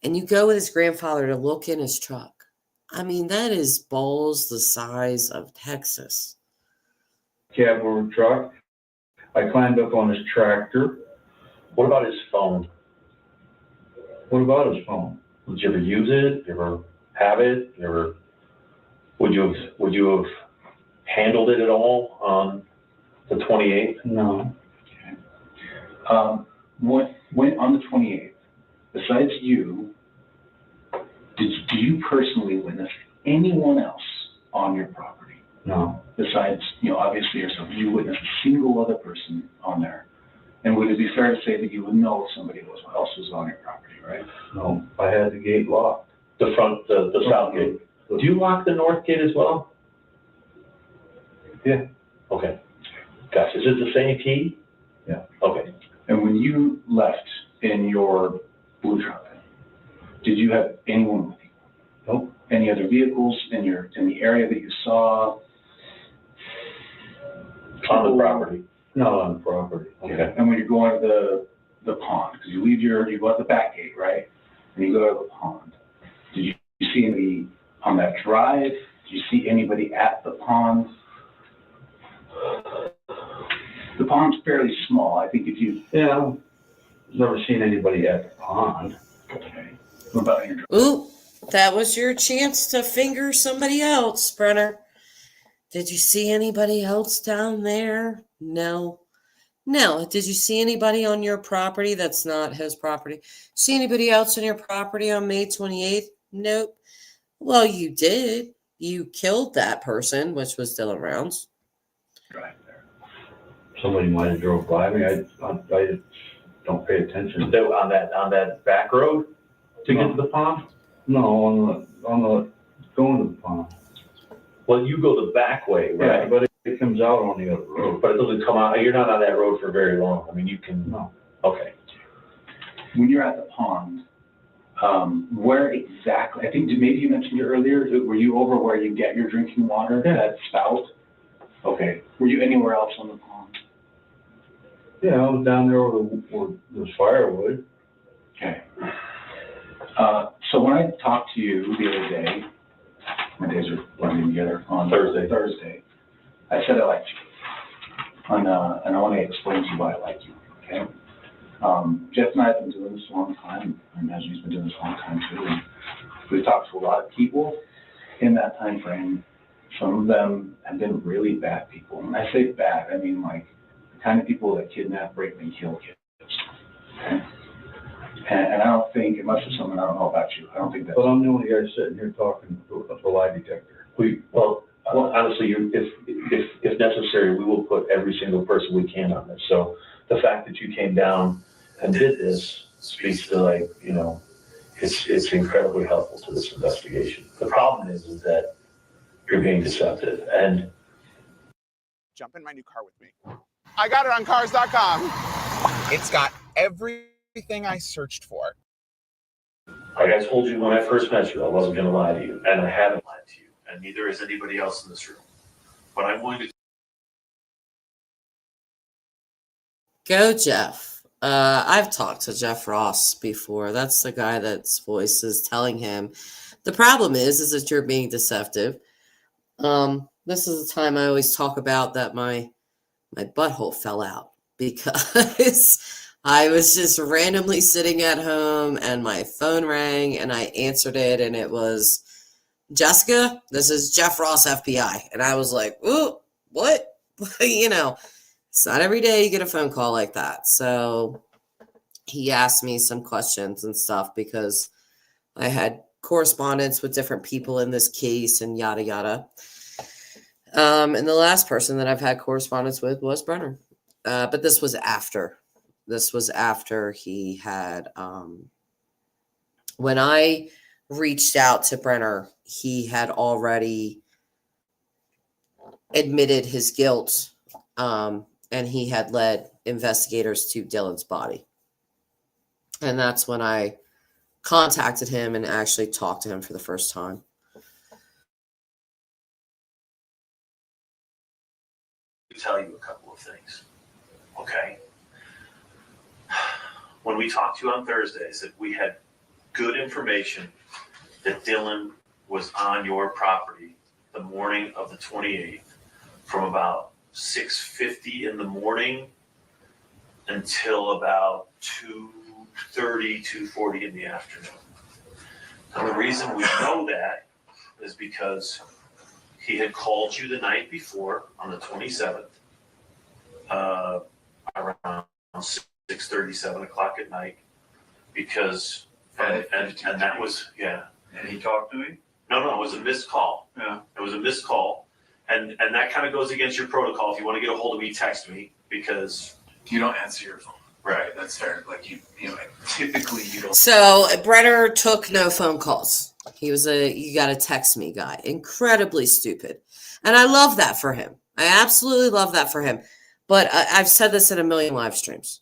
And you go with his grandfather to look in his truck. I mean, that is balls the size of Texas. Cab over truck. I climbed up on his tractor. What about his phone? What about his phone? Did you ever use it? You ever have it? Would you have handled it at all on the 28th? No. Okay. When on the 28th, besides you, did you personally witness anyone else on your property? No. Besides, obviously yourself, did you witness a single other person on there? And would it be fair to say that you would know if somebody else was on your property, right? No. I had the gate locked. The front, the south gate. Do you lock the north gate as well? Yeah. Okay. Gotcha. Is it the same key? Yeah. Okay. And when you left in your blue truck, did you have anyone with you? Nope. Any other vehicles in the area that you saw? On the property? Not on the property. Okay. And when you're going to the pond, because you go out the back gate, right? And you go to the pond. Did you see anybody on that drive? Did you see anybody at the pond? The pond's fairly small. I think if you... Yeah, never seen anybody at the pond. Okay. What about your... Ooh, that was your chance to finger somebody else, Brenner. Did you see anybody else down there? No. No. Did you see anybody on your property that's not his property? See anybody else on your property on May 28th? Nope. Well, you did. You killed that person, which was Dylan Rounds. Right there. Somebody might have drove by me. I don't pay attention. On that back road to get to the pond? No, on the going to the pond. Well, you go the back way, right? Yeah, but it comes out on the other road. But it doesn't come out. You're not on that road for very long. I mean, you can. No. Okay. When you're at the pond, where exactly? I think maybe you mentioned it earlier. Were you over where you get your drinking water? Yeah. That spout. Okay. Were you anywhere else on the pond? Yeah, I was down there where there's firewood. Okay. So when I talked to you the other day, my days are blending together on Thursday, I said I liked you. And I want to explain to you why I like you, okay? Jeff and I have been doing this a long time. I imagine he's been doing this a long time too. And we've talked to a lot of people in that time frame. Some of them have been really bad people. And when I say bad, I mean like the kind of people that kidnap, rape, and kill kids. Okay? And I don't think, it must be something I don't know about you. I don't think that's... But I'm the only guy sitting here talking to a lie detector. Well, honestly, if necessary, we will put every single person we can on this. So the fact that you came down and did this speaks to, like, you know, it's incredibly helpful to this investigation. The problem is that you're being deceptive. And jump in my new car with me. I got it on cars.com. It's got everything I searched for. like I told you when I first met you, I wasn't going to lie to you, and I haven't lied to you, and neither is anybody else in this room. But I'm going to Go, Jeff. I've talked to Jeff Ross before. That's the guy that's voice is telling him. The problem is that you're being deceptive. This is the time I always talk about that my butthole fell out because I was just randomly sitting at home and my phone rang and I answered it and it was, Jessica, this is Jeff Ross, FBI. And I was like, ooh, what? You know, it's not every day you get a phone call like that. So he asked me some questions and stuff because I had correspondence with different people in this case and yada, yada. And the last person that I've had correspondence with was Brenner. But this was after. This was after he had, when I reached out to Brenner, he had already admitted his guilt, and he had led investigators to Dylan's body. And that's when I contacted him and actually talked to him for the first time. tell you a couple of things, okay? When we talked to you on Thursdays, that we had good information that Dylan was on your property the morning of the 28th from about 6:50 in the morning until about 2:30, 2:40 in the afternoon. And the reason we know that is because he had called you the night before on the 27th, around 6:30, 7 o'clock at night, because, and that was, yeah. And he talked to me? No, it was a missed call. Yeah. It was a missed call. And that kind of goes against your protocol. If you want to get a hold of me, text me, because you don't answer your phone. Right. That's fair. Like you know, typically you don't. So Brenner took no phone calls. He was a you got to text me guy. Incredibly stupid. And I love that for him. I absolutely love that for him. But I've said this in a million live streams.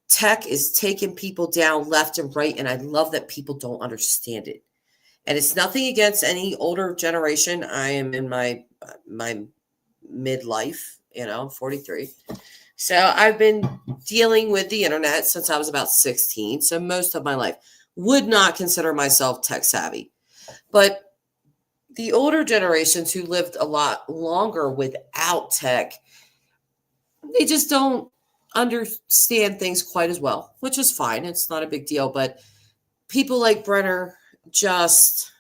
Tech is taking people down left and right, and I love that people don't understand it. And it's nothing against any older generation. I am in my midlife, I'm 43. So I've been dealing with the internet since I was about 16. So most of my life would not consider myself tech savvy. But the older generations who lived a lot longer without tech, they just don't understand things quite as well, which is fine. It's not a big deal. But people like Brenner just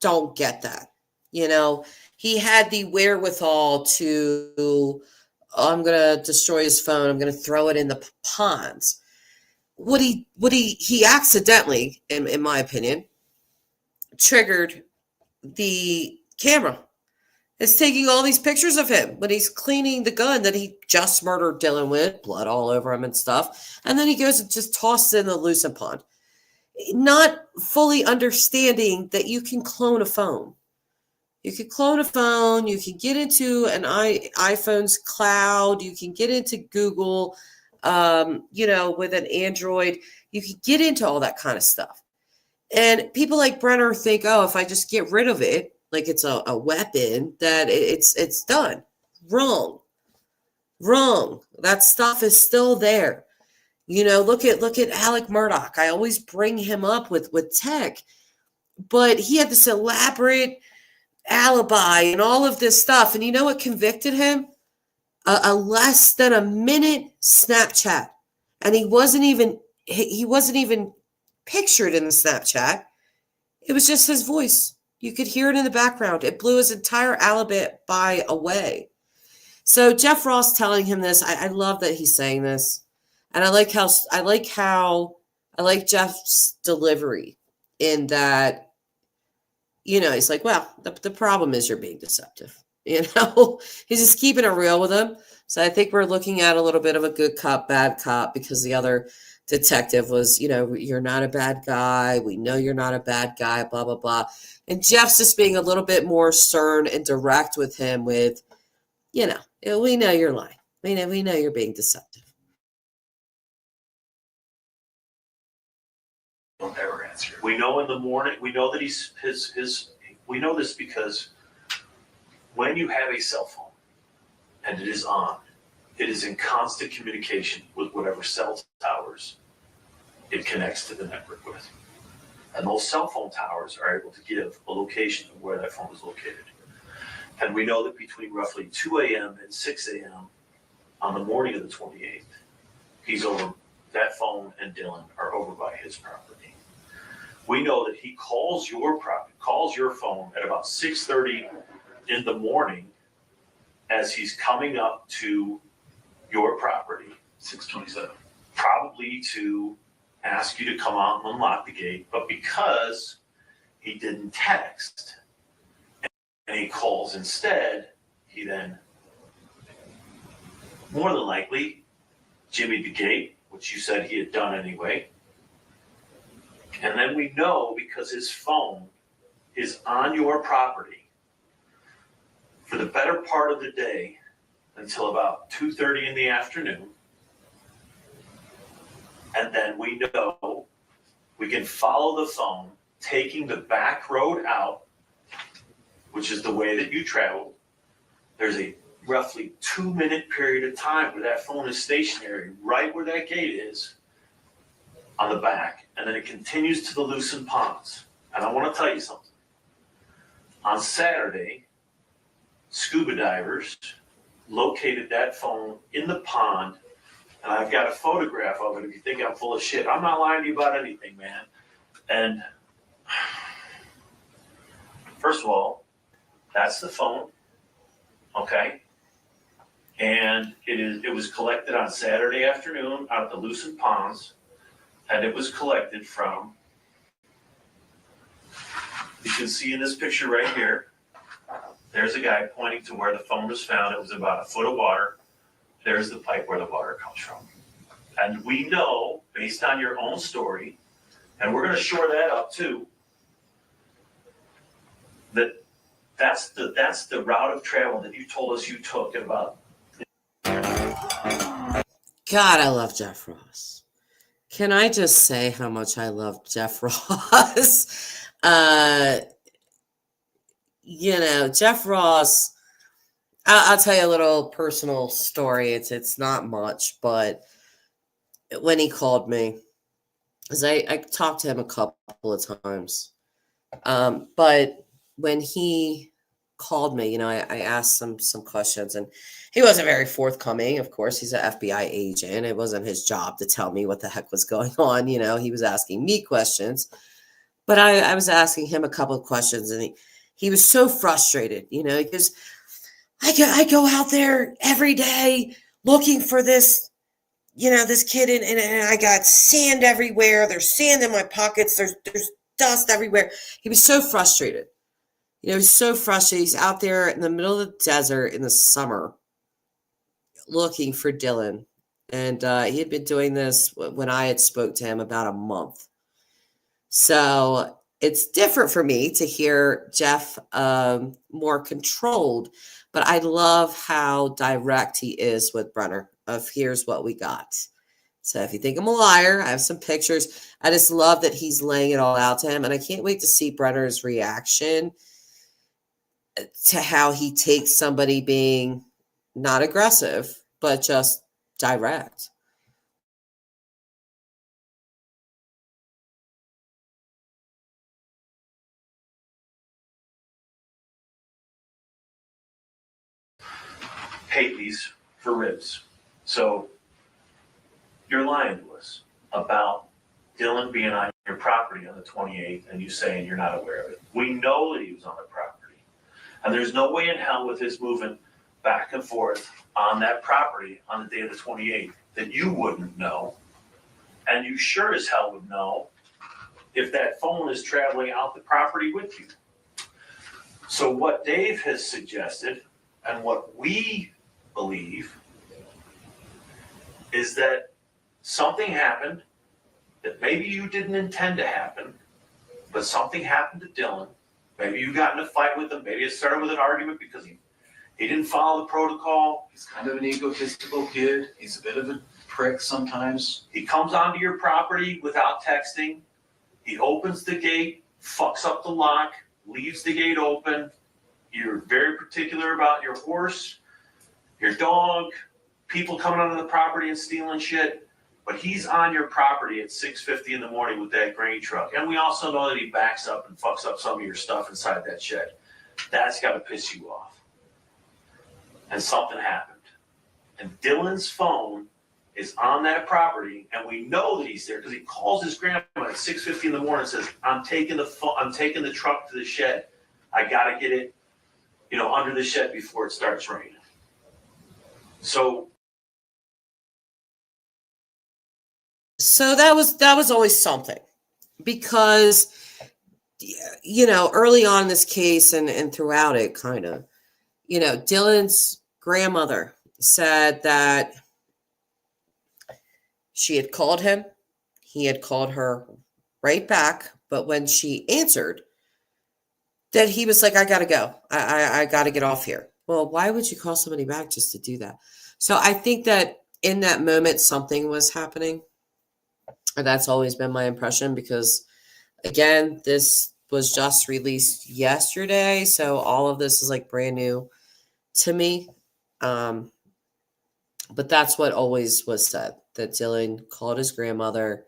don't get that. You know, he had the wherewithal to, I'm going to destroy his phone. I'm going to throw it in the ponds. He accidentally, in my opinion, triggered the camera. It's taking all these pictures of him when he's cleaning the gun that he just murdered Dylan with, blood all over him and stuff. And then he goes and just tosses it in the lucent pond. Not fully understanding that you can clone a phone. You can clone a phone. You can get into an iPhone's cloud. You can get into Google, with an Android. You can get into all that kind of stuff. And people like Brenner think, oh, if I just get rid of it, like it's a weapon, that it's done. Wrong. That stuff is still there. Look at Alec Murdoch. I always bring him up with tech, but he had this elaborate alibi and all of this stuff. And you know what convicted him? A less than a minute Snapchat. And he wasn't even pictured in the Snapchat. It was just his voice. You could hear it in the background. It blew his entire alibi away. So Jeff Ross telling him this, I love that he's saying this. And I like Jeff's delivery in that, he's like, well, the problem is you're being deceptive. He's just keeping it real with him. So I think we're looking at a little bit of a good cop, bad cop, because the other detective was, you're not a bad guy. We know you're not a bad guy, blah, blah, blah. And Jeff's just being a little bit more stern and direct with him with, we know you're lying. We know you're being deceptive. Don't ever answer. We know in the morning, we know that we know this because when you have a cell phone and it is on, it is in constant communication with whatever cell towers it connects to the network with. And those cell phone towers are able to give a location of where that phone is located. And we know that between roughly 2 a.m. and 6 a.m. on the morning of the 28th, that phone and Dylan are over by his property. We know that he calls your phone at about 6:30 in the morning as he's coming up to your property. 6:27. Probably to ask you to come out and unlock the gate, but because he didn't text and he calls instead, he then more than likely jimmied the gate, which you said he had done anyway. And then we know because his phone is on your property for the better part of the day until about 2:30 in the afternoon. And then we know we can follow the phone, taking the back road out, which is the way that you traveled. There's a roughly 2-minute period of time where that phone is stationary right where that gate is on the back. And then it continues to the lucent ponds. And I want to tell you something. On Saturday, scuba divers located that phone in the pond. And I've got a photograph of it if you think I'm full of shit. I'm not lying to you about anything, man. And first of all, that's the phone, okay? And it was collected on Saturday afternoon out at the lucent ponds, and it was collected from, you can see in this picture right here, there's a guy pointing to where the phone was found. It was about a foot of water. There's the pipe where the water comes from. And we know, based on your own story, and we're going to shore that up too, that's the route of travel that you told us you took at about. God, I love Jeff Ross. Can I just say how much I love Jeff Ross? Jeff Ross, I'll tell you a little personal story. It's not much, but when he called me, because I talked to him a couple of times, but when he called me, I asked some questions, and he wasn't very forthcoming. Of course, he's an FBI agent. It wasn't his job to tell me what the heck was going on. He was asking me questions, but I was asking him a couple of questions, and he was so frustrated. He goes, I go out there every day looking for this, this kid, and I got sand everywhere. There's sand in my pockets. There's dust everywhere. He was so frustrated. He's so frustrated. He's out there in the middle of the desert in the summer looking for Dylan. And he had been doing this when I had spoke to him about a month. So it's different for me to hear Jeff more controlled, but I love how direct he is with Brenner of here's what we got. So if you think I'm a liar, I have some pictures. I just love that he's laying it all out to him. And I can't wait to see Brenner's reaction to how he takes somebody being not aggressive, but just direct. Hate these for ribs. So you're lying to us about Dylan being on your property on the 28th and you saying you're not aware of it. We know that he was on the property. And there's no way in hell with his moving back and forth on that property on the day of the 28th that you wouldn't know. And you sure as hell would know if that phone is traveling out the property with you. So what Dave has suggested and what we believe is that something happened that maybe you didn't intend to happen, but something happened to Dylan. Maybe you got in a fight with him. Maybe it started with an argument because he didn't follow the protocol. He's kind of an egotistical kid. He's a bit of a prick sometimes. He comes onto your property without texting. He opens the gate, fucks up the lock, leaves the gate open. You're very particular about your horse, your dog, people coming onto the property and stealing shit. But he's on your property at 6:50 in the morning with that grain truck. And we also know that he backs up and fucks up some of your stuff inside that shed. That's got to piss you off. And something happened. And Dylan's phone is on that property, and we know that he's there because he calls his grandma at 6:50 in the morning and says, I'm taking the truck to the shed. I got to get it, under the shed before it starts raining. So that was always something, because early on in this case and throughout it, kind of, Dylan's grandmother said that she had called him, he had called her right back, but when she answered, that he was like, I gotta go, I gotta get off here. Well, why would you call somebody back just to do that? So I think that in that moment something was happening. And that's always been my impression, because again, this was just released yesterday, so all of this is like brand new to me. But that's what always was said, that Dylan called his grandmother,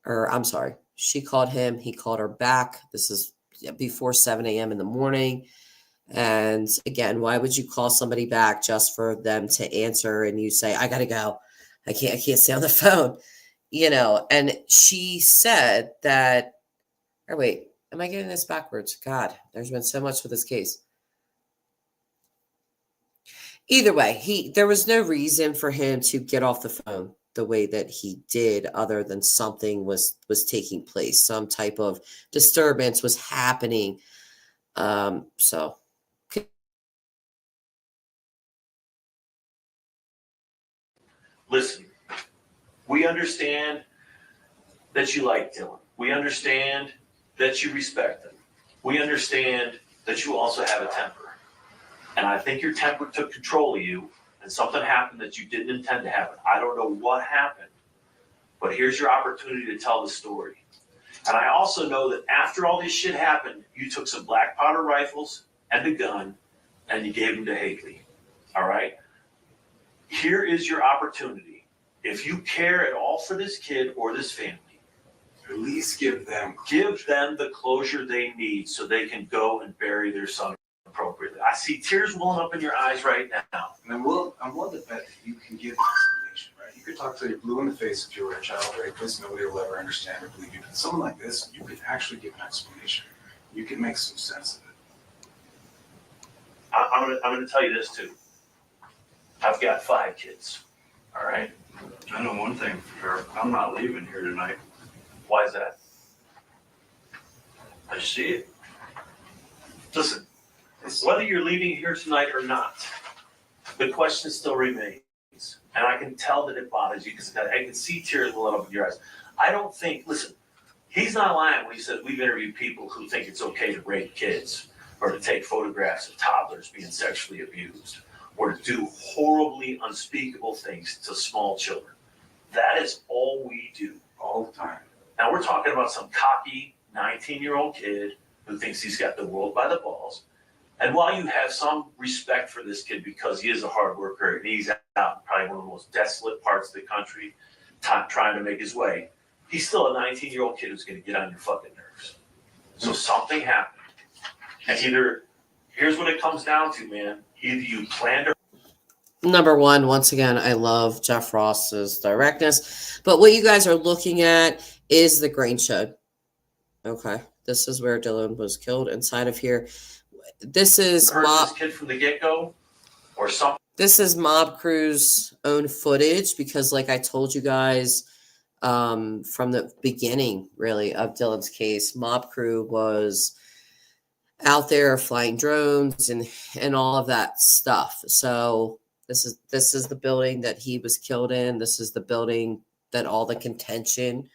or I'm sorry, she called him, he called her back. This is before 7 a.m. in the morning. And again, why would you call somebody back just for them to answer and you say, I gotta go, I can't stay on the phone? And she said that, or wait, am I getting this backwards? God, there's been so much with this case. Either way, there was no reason for him to get off the phone the way that he did, other than something was taking place. Some type of disturbance was happening. So. Listen, we understand that you like Dylan. We understand that you respect him. We understand that you also have a temper. And I think your temper took control of you, and something happened that you didn't intend to happen. I don't know what happened, but here's your opportunity to tell the story. And I also know that after all this shit happened, you took some black powder rifles and a gun, and you gave them to Haley. All right? Here is your opportunity. If you care at all for this kid or this family, At least give them the closure they need so they can go and bury their son appropriately. I see tears welling up in your eyes right now. And I'm willing to bet that you can give an explanation, right? You could talk till you're blue in the face if you were a child rapist. Nobody will ever understand or believe you. But someone like this, you could actually give an explanation. You can make some sense of it. I'm going to tell you this too. I've got 5 kids. All right. I know one thing for sure. I'm not leaving here tonight. Why is that? I see it. Listen, whether you're leaving here tonight or not, the question still remains. And I can tell that it bothers you because I can see tears welling up in your eyes. I don't think, listen, he's not lying when he says we've interviewed people who think it's okay to rape kids or to take photographs of toddlers being sexually abused or to do horribly unspeakable things to small children. That is all we do. All the time. Now we're talking about some cocky 19-year-old kid who thinks he's got the world by the balls. And while you have some respect for this kid because he is a hard worker and he's out in probably one of the most desolate parts of the country trying to make his way, he's still a 19-year-old kid who's going to get on your fucking nerves. So something happened. And here's what it comes down to, man. Either you planned or... Number one, once again, I love Jeff Ross's directness. But what you guys are looking at is the grain shed. Okay. This is where Dylan was killed inside of here. This is this kid from the get-go or something. This is Mob Crew's own footage because, like I told you guys from the beginning, really, of Dylan's case, Mob Crew was out there flying drones and all of that stuff. So this is the building that he was killed in. This is the building that all the contention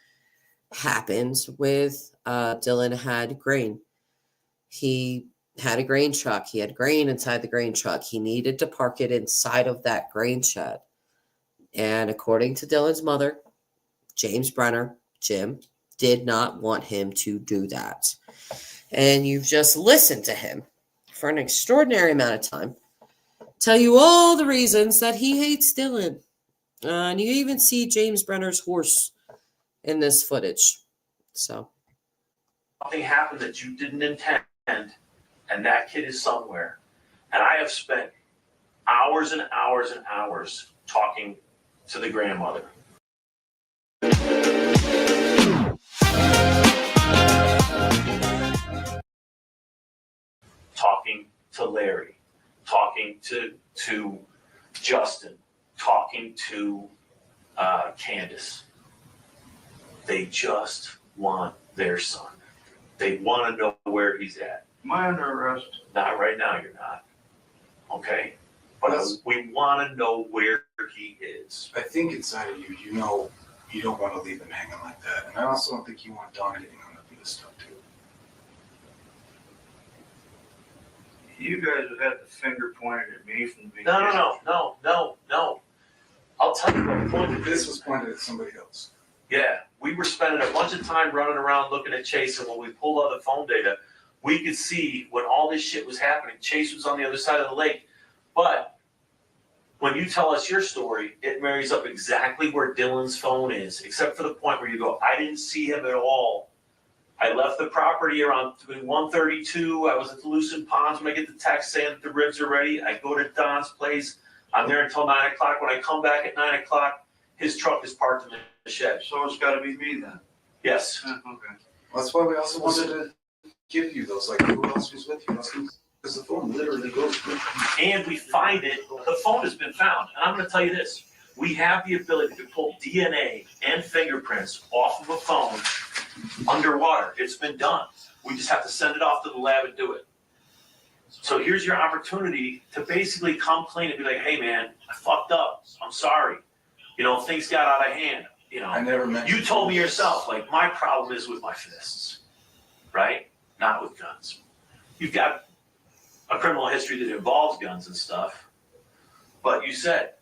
happens with. Dylan had grain. He had a grain truck. He had grain inside the grain truck. He needed to park it inside of that grain shed. And according to Dylan's mother, James Brenner, Jim, did not want him to do that. And you've just listened to him for an extraordinary amount of time tell you all the reasons that he hates Dylan. And you even see James Brenner's horse in this footage. So something happened that you didn't intend, and that kid is somewhere. And I have spent hours and hours and hours talking to the grandmother. Talking to Larry, talking to Justin, talking to Candace. They just want their son. They want to know where he's at. Am I under arrest? Not right now, you're not. Okay? But we want to know where he is. I think inside of you, you know you don't want to leave him hanging like that. And I also don't think you want Don getting hung up in this stuff, too. You guys have had the finger pointed at me from the beginning. No. I'll tell you what pointed. This was pointed at somebody else. Yeah, we were spending a bunch of time running around looking at Chase, and when we pulled out the phone data, we could see when all this shit was happening, Chase was on the other side of the lake. But when you tell us your story, it marries up exactly where Dylan's phone is, except for the point where you go, I didn't see him at all. I left the property around 1:32. I was at the Lucent Ponds when I get the text saying that the ribs are ready. I go to Don's place. I'm there until 9 o'clock. When I come back at 9 o'clock, his truck is parked in the shed. So it's got to be me then. Yes. Okay. Well, that's why we also wanted to give you those. Like, who else was with you? Because the phone literally goes with you. And we find it. The phone has been found. And I'm going to tell you this. We have the ability to pull DNA and fingerprints off of a phone underwater. It's been done. We just have to send it off to the lab and do it. So here's your opportunity to basically come clean and be like, hey, man, I fucked up. I'm sorry. You know, things got out of hand. You know, I never meant you told me yourself, like, my problem is with my fists, right? Not with guns. You've got a criminal history that involves guns and stuff. But you said,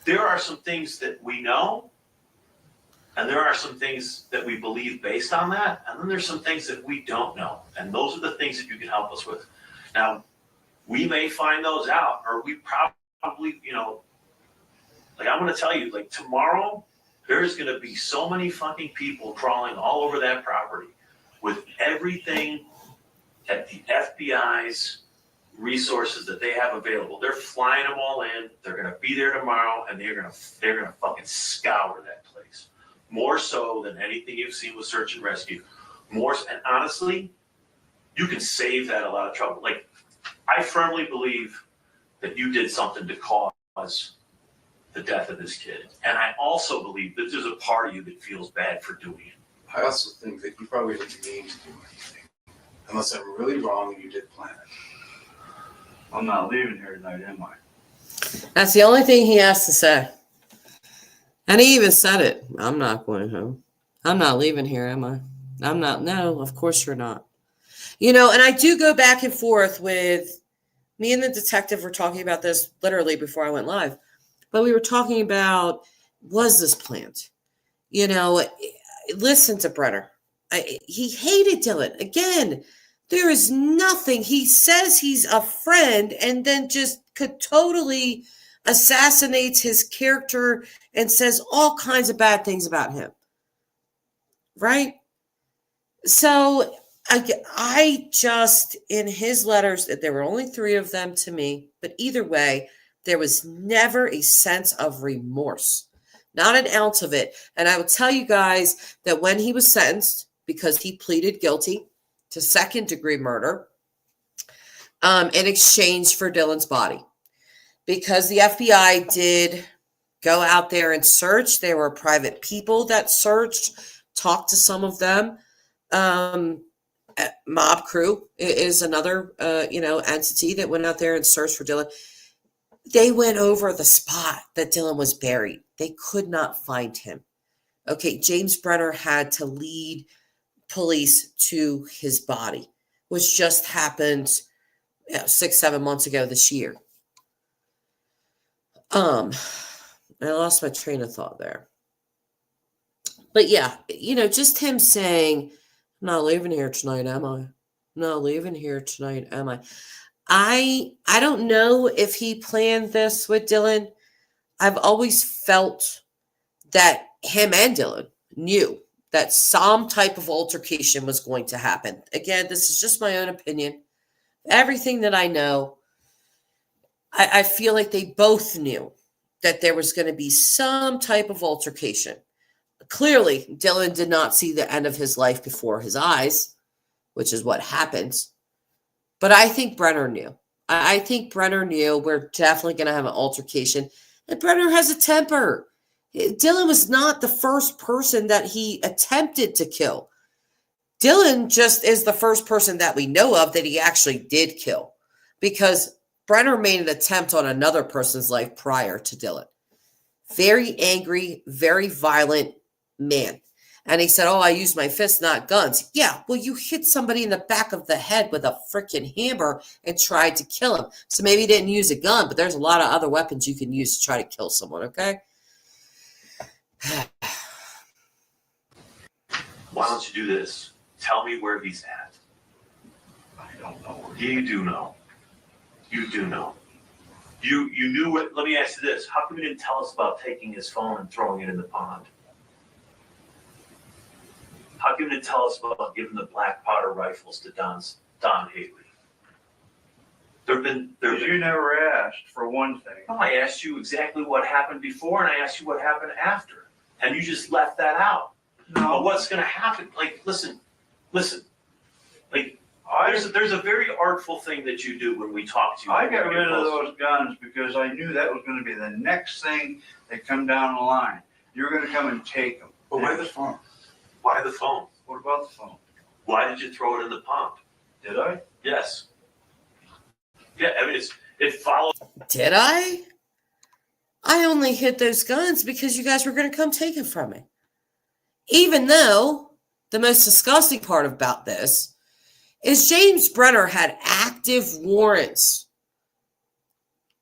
there are some things that we know, and there are some things that we believe based on that, and then there's some things that we don't know. And those are the things that you can help us with. Now, we may find those out, or we probably, I'm going to tell you, like tomorrow, There's going to be so many fucking people crawling all over that property with everything at the FBI's resources that they have available. They're flying them all in. They're going to be there tomorrow, and they're going to fucking scour that place. More so than anything you've seen with search and rescue. And honestly, you can save that a lot of trouble. Like, I firmly believe that you did something to cause the death of this kid. And I also believe that there's a part of you that feels bad for doing it. I also think that you probably didn't mean to do anything. Unless I'm really wrong and you did plan it. I'm not leaving here tonight, am I? That's the only thing he has to say. And he even said it. I'm not going home. I'm not leaving here, am I? I'm not. No, of course you're not. You know, and I do go back and forth with me and the detective were talking about this literally before I went live. But we were talking about, was this planned? You know, listen to Brenner. He hated Dylan. Again, there is nothing. He says he's a friend and then just could totally assassinates his character and says all kinds of bad things about him. Right? So I just, in his letters, that there were only 3 of them to me, but either way, there was never a sense of remorse. Not an ounce of it. And I will tell you guys that when he was sentenced, because he pleaded guilty to 2nd-degree murder in exchange for Dylan's body. Because the FBI did go out there and search. There were private people that searched, talked to some of them. Mob Crew is another, entity that went out there and searched for Dylan. They went over the spot that Dylan was buried. They could not find him. Okay, James Brenner had to lead police to his body, which just happened 6-7 months ago this year. I lost my train of thought there. But yeah, just him saying, I'm not leaving here tonight, am I? I'm not leaving here tonight, am I? I don't know if he planned this with Dylan. I've always felt that him and Dylan knew that some type of altercation was going to happen. Again, this is just my own opinion. Everything that I know, I feel like they both knew that there was going to be some type of altercation. Clearly, Dylan did not see the end of his life before his eyes, which is what happens. But I think Brenner knew. I think Brenner knew we're definitely going to have an altercation. And Brenner has a temper. Dylan was not the first person that he attempted to kill. Dylan just is the first person that we know of that he actually did kill. Because Brenner made an attempt on another person's life prior to Dylan. Very angry, very violent man. And he said, I used my fists, not guns. Yeah, well, you hit somebody in the back of the head with a freaking hammer and tried to kill him. So maybe he didn't use a gun, but there's a lot of other weapons you can use to try to kill someone, okay? Why don't you do this? Tell me where he's at. I don't know. You do know. You do know. You knew it. Let me ask you this. How come you didn't tell us about taking his phone and throwing it in the pond? How come you didn't tell us about giving the black powder rifles to Don Haley? You never asked, for one thing. No, I asked you exactly what happened before, and I asked you what happened after. And you just left that out. No. But what's going to happen? Like, listen. Like, there's a very artful thing that you do when we talk to you. I got rid of those guns because I knew that was going to be the next thing that come down the line. You're going to come and take them. But why the phone? Why the phone? What about the phone? Why did you throw it in the pond? Did I? Yes. Yeah, I mean, it follows. Did I? I only hit those guns because you guys were going to come take it from me. Even though the most disgusting part about this is James Brenner had active warrants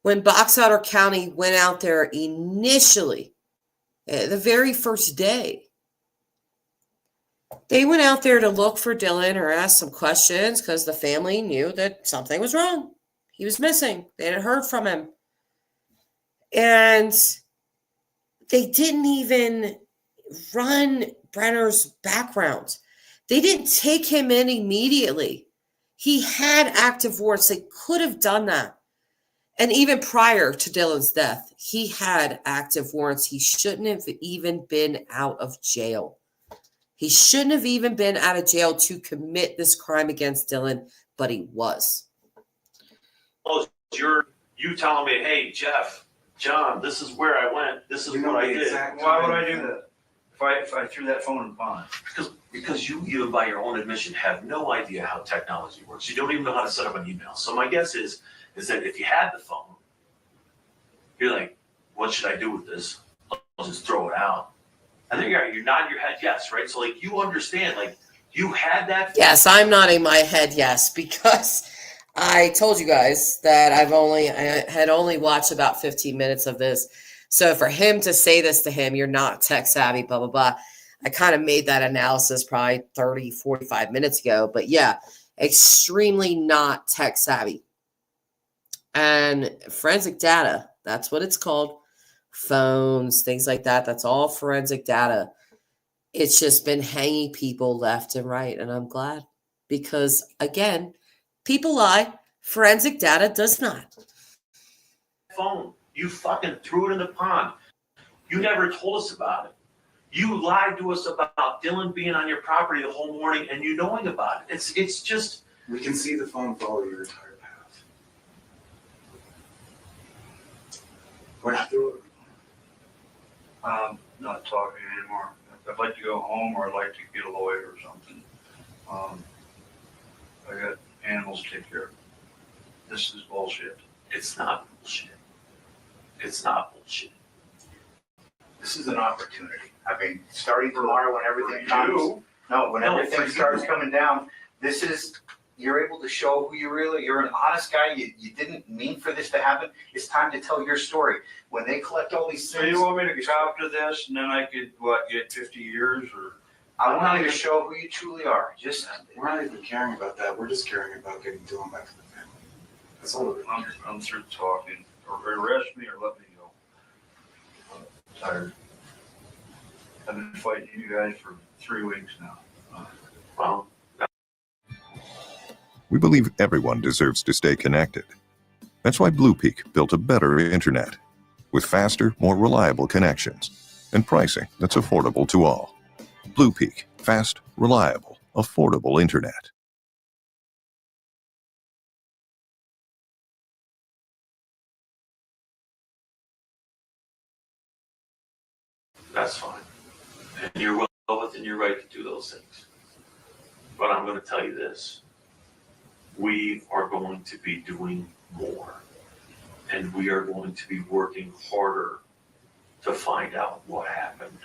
when Box Elder County went out there initially, the very first day. They went out there to look for Dylan or ask some questions because the family knew that something was wrong. He was missing. They hadn't heard from him. And they didn't even run Brenner's background. They didn't take him in immediately. He had active warrants. They could have done that. And even prior to Dylan's death, he had active warrants. He shouldn't have even been out of jail. He shouldn't have even been out of jail to commit this crime against Dylan, but he was. Oh, you telling me, hey, Jeff, John, this is where I went. This is what I did. Why would I do that? If I threw that phone in the pond? Because you, even by your own admission, have no idea how technology works. You don't even know how to set up an email. So my guess is that if you had the phone, you're like, what should I do with this? I'll just throw it out. And there you are. You're nodding your head yes, right? So like you understand, like you had that phone. Yes, I'm nodding my head yes, because I told you guys that I had only watched about 15 minutes of this. So for him to say this to him, you're not tech savvy, blah, blah, blah. I kind of made that analysis probably 30, 45 minutes ago. But yeah, extremely not tech savvy. And forensic data, that's what it's called. Phones, things like that. That's all forensic data. It's just been hanging people left and right. And I'm glad because, again, people lie. Forensic data does not. Phone. You fucking threw it in the pond. You never told us about it. You lied to us about Dylan being on your property the whole morning and you knowing about it. It's just. We can see the phone follow your entire path. Why'd you throw it? I'm not talking anymore. I'd like to go home or I'd like to get a lawyer or something. I got animals to take care of. This is bullshit. It's not bullshit. It's not bullshit. This is an opportunity. I mean, starting tomorrow when everything comes. When everything starts coming down, this is, you're able to show who you really, you're an honest guy. You didn't mean for this to happen. It's time to tell your story. When they collect all these things. So you want me to cop to this and then I could, get 50 years or? I want you to show who you truly are. We're not even caring about that. We're just caring about getting Dylan back to the family. That's all it is. I'm through talking. Or arrest me or let me go. I'm tired. I've been fighting you guys for 3 weeks now. Well, We believe everyone deserves to stay connected. That's why Blue Peak built a better internet with faster, more reliable connections and pricing that's affordable to all. Blue Peak, fast, reliable, affordable internet. that's fine. And you're well within your right to do those things. But I'm going to tell you this. We are going to be doing more. And we are going to be working harder to find out what happened.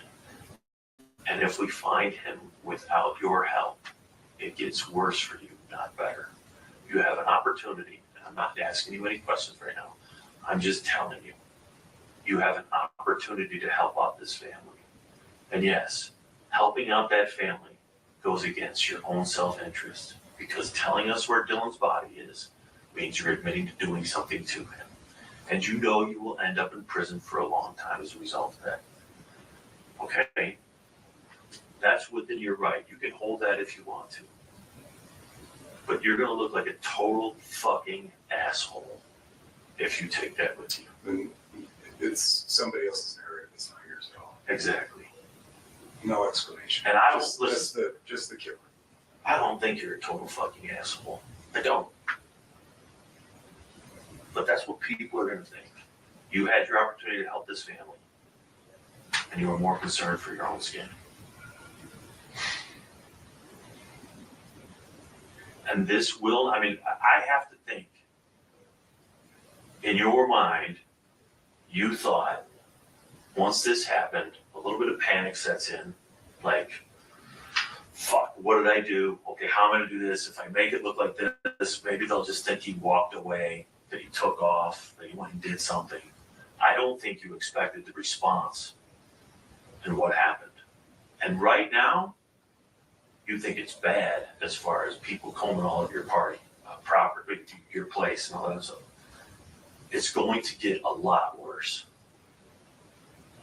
And if we find him without your help, it gets worse for you, not better. You have an opportunity, and I'm not asking you any questions right now. I'm just telling you, you have an opportunity to help out this family. And yes, helping out that family goes against your own self-interest, because telling us where Dylan's body is means you're admitting to doing something to him. And you know you will end up in prison for a long time as a result of that. Okay? That's within your right. You can hold that if you want to. But you're going to look like a total fucking asshole if you take that with you. And it's somebody else's narrative. It's not yours at all. Exactly. No explanation. And I don't listen. Just the killer. I don't think you're a total fucking asshole. I don't. But that's what people are going to think. You had your opportunity to help this family, and you were more concerned for your own skin. And this will, I mean, I have to think, in your mind, you thought, once this happened, a little bit of panic sets in, like, fuck, what did I do? Okay, how am I going to do this? If I make it look like this, maybe they'll just think he walked away, that he took off, that he went and did something. I don't think you expected the response and what happened. And right now, you think it's bad as far as people combing all of your property, your place and all that stuff. It's going to get a lot worse.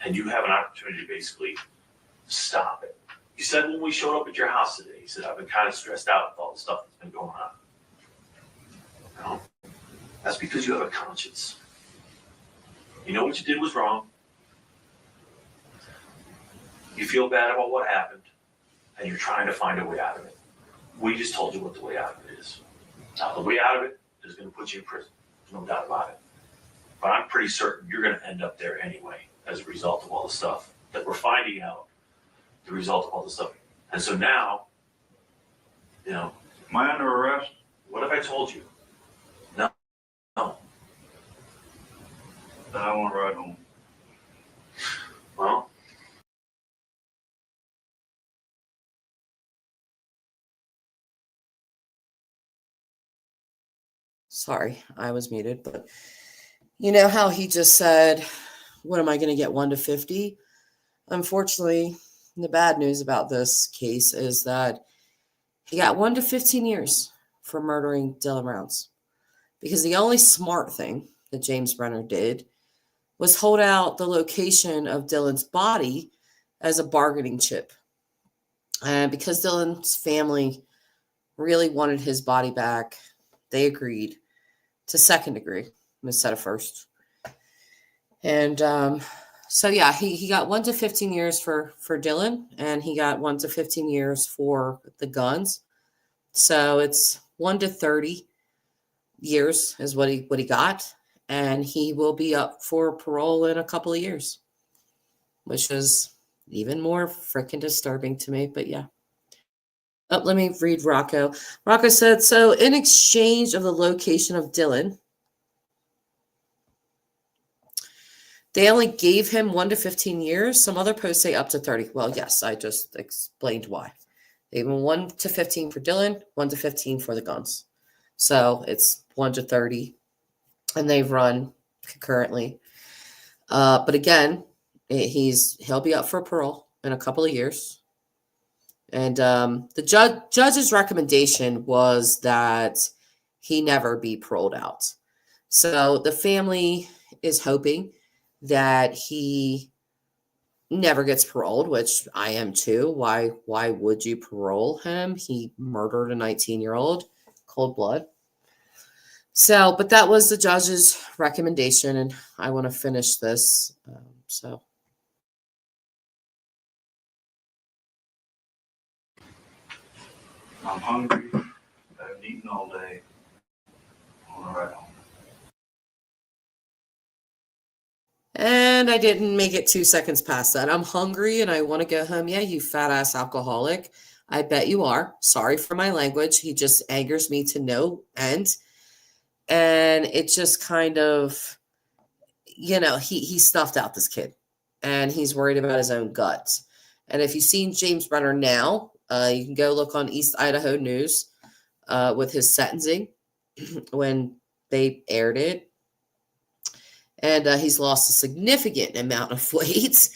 And you have an opportunity to basically Stop it. You said when we showed up at your house today, you said, I've been kind of stressed out with all the stuff that's been going on. No, that's because you have a conscience. You know what you did was wrong. You feel bad about what happened, and you're trying to find a way out of it. We just told you what the way out of it is. Now, the way out of it is going to put you in prison. There's no doubt about it. But I'm pretty certain you're going to end up there anyway as a result of all the stuff that we're finding out, the result of all the stuff. And so now, you know. Am I under arrest? What if I told you? No. No. Then I want to ride home. Well. Sorry, I was muted, but you know how he just said, what am I going to get, 1 to 50? Unfortunately, the bad news about this case is that he got 1 to 15 years for murdering Dylan Rounds. Because the only smart thing that James Brenner did was hold out the location of Dylan's body as a bargaining chip. And because Dylan's family really wanted his body back, they agreed to second degree instead of first. And so, yeah, he got 1 to 15 years for Dylan, and he got 1 to 15 years for the guns. So it's 1 to 30 years is what he got, and he will be up for parole in a couple of years, which is even more freaking disturbing to me. But yeah. Oh, let me read Rocco. Rocco said, so in exchange of the location of Dylan, they only gave him 1 to 15 years. Some other posts say up to 30. Well, yes, I just explained why. They gave him 1 to 15 for Dylan, 1 to 15 for the guns. So it's 1 to 30, and they've run concurrently. But again, he'll be up for parole in a couple of years. And the judge's recommendation was that he never be paroled out. So the family is hoping that he never gets paroled, which I am too. Why would you parole him? He murdered a 19-year-old, cold blood. So, but that was the judge's recommendation, and I want to finish this. I'm hungry. I haven't eaten all day. I want to ride home. And I didn't make it 2 seconds past that. I'm hungry and I want to go home. Yeah, you fat ass alcoholic. I bet you are. Sorry for my language. He just angers me to no end. And it just kind of, you know, he snuffed out this kid. And he's worried about his own guts. And if you've seen James Brenner now, you can go look on East Idaho News with his sentencing when they aired it. And he's lost a significant amount of weight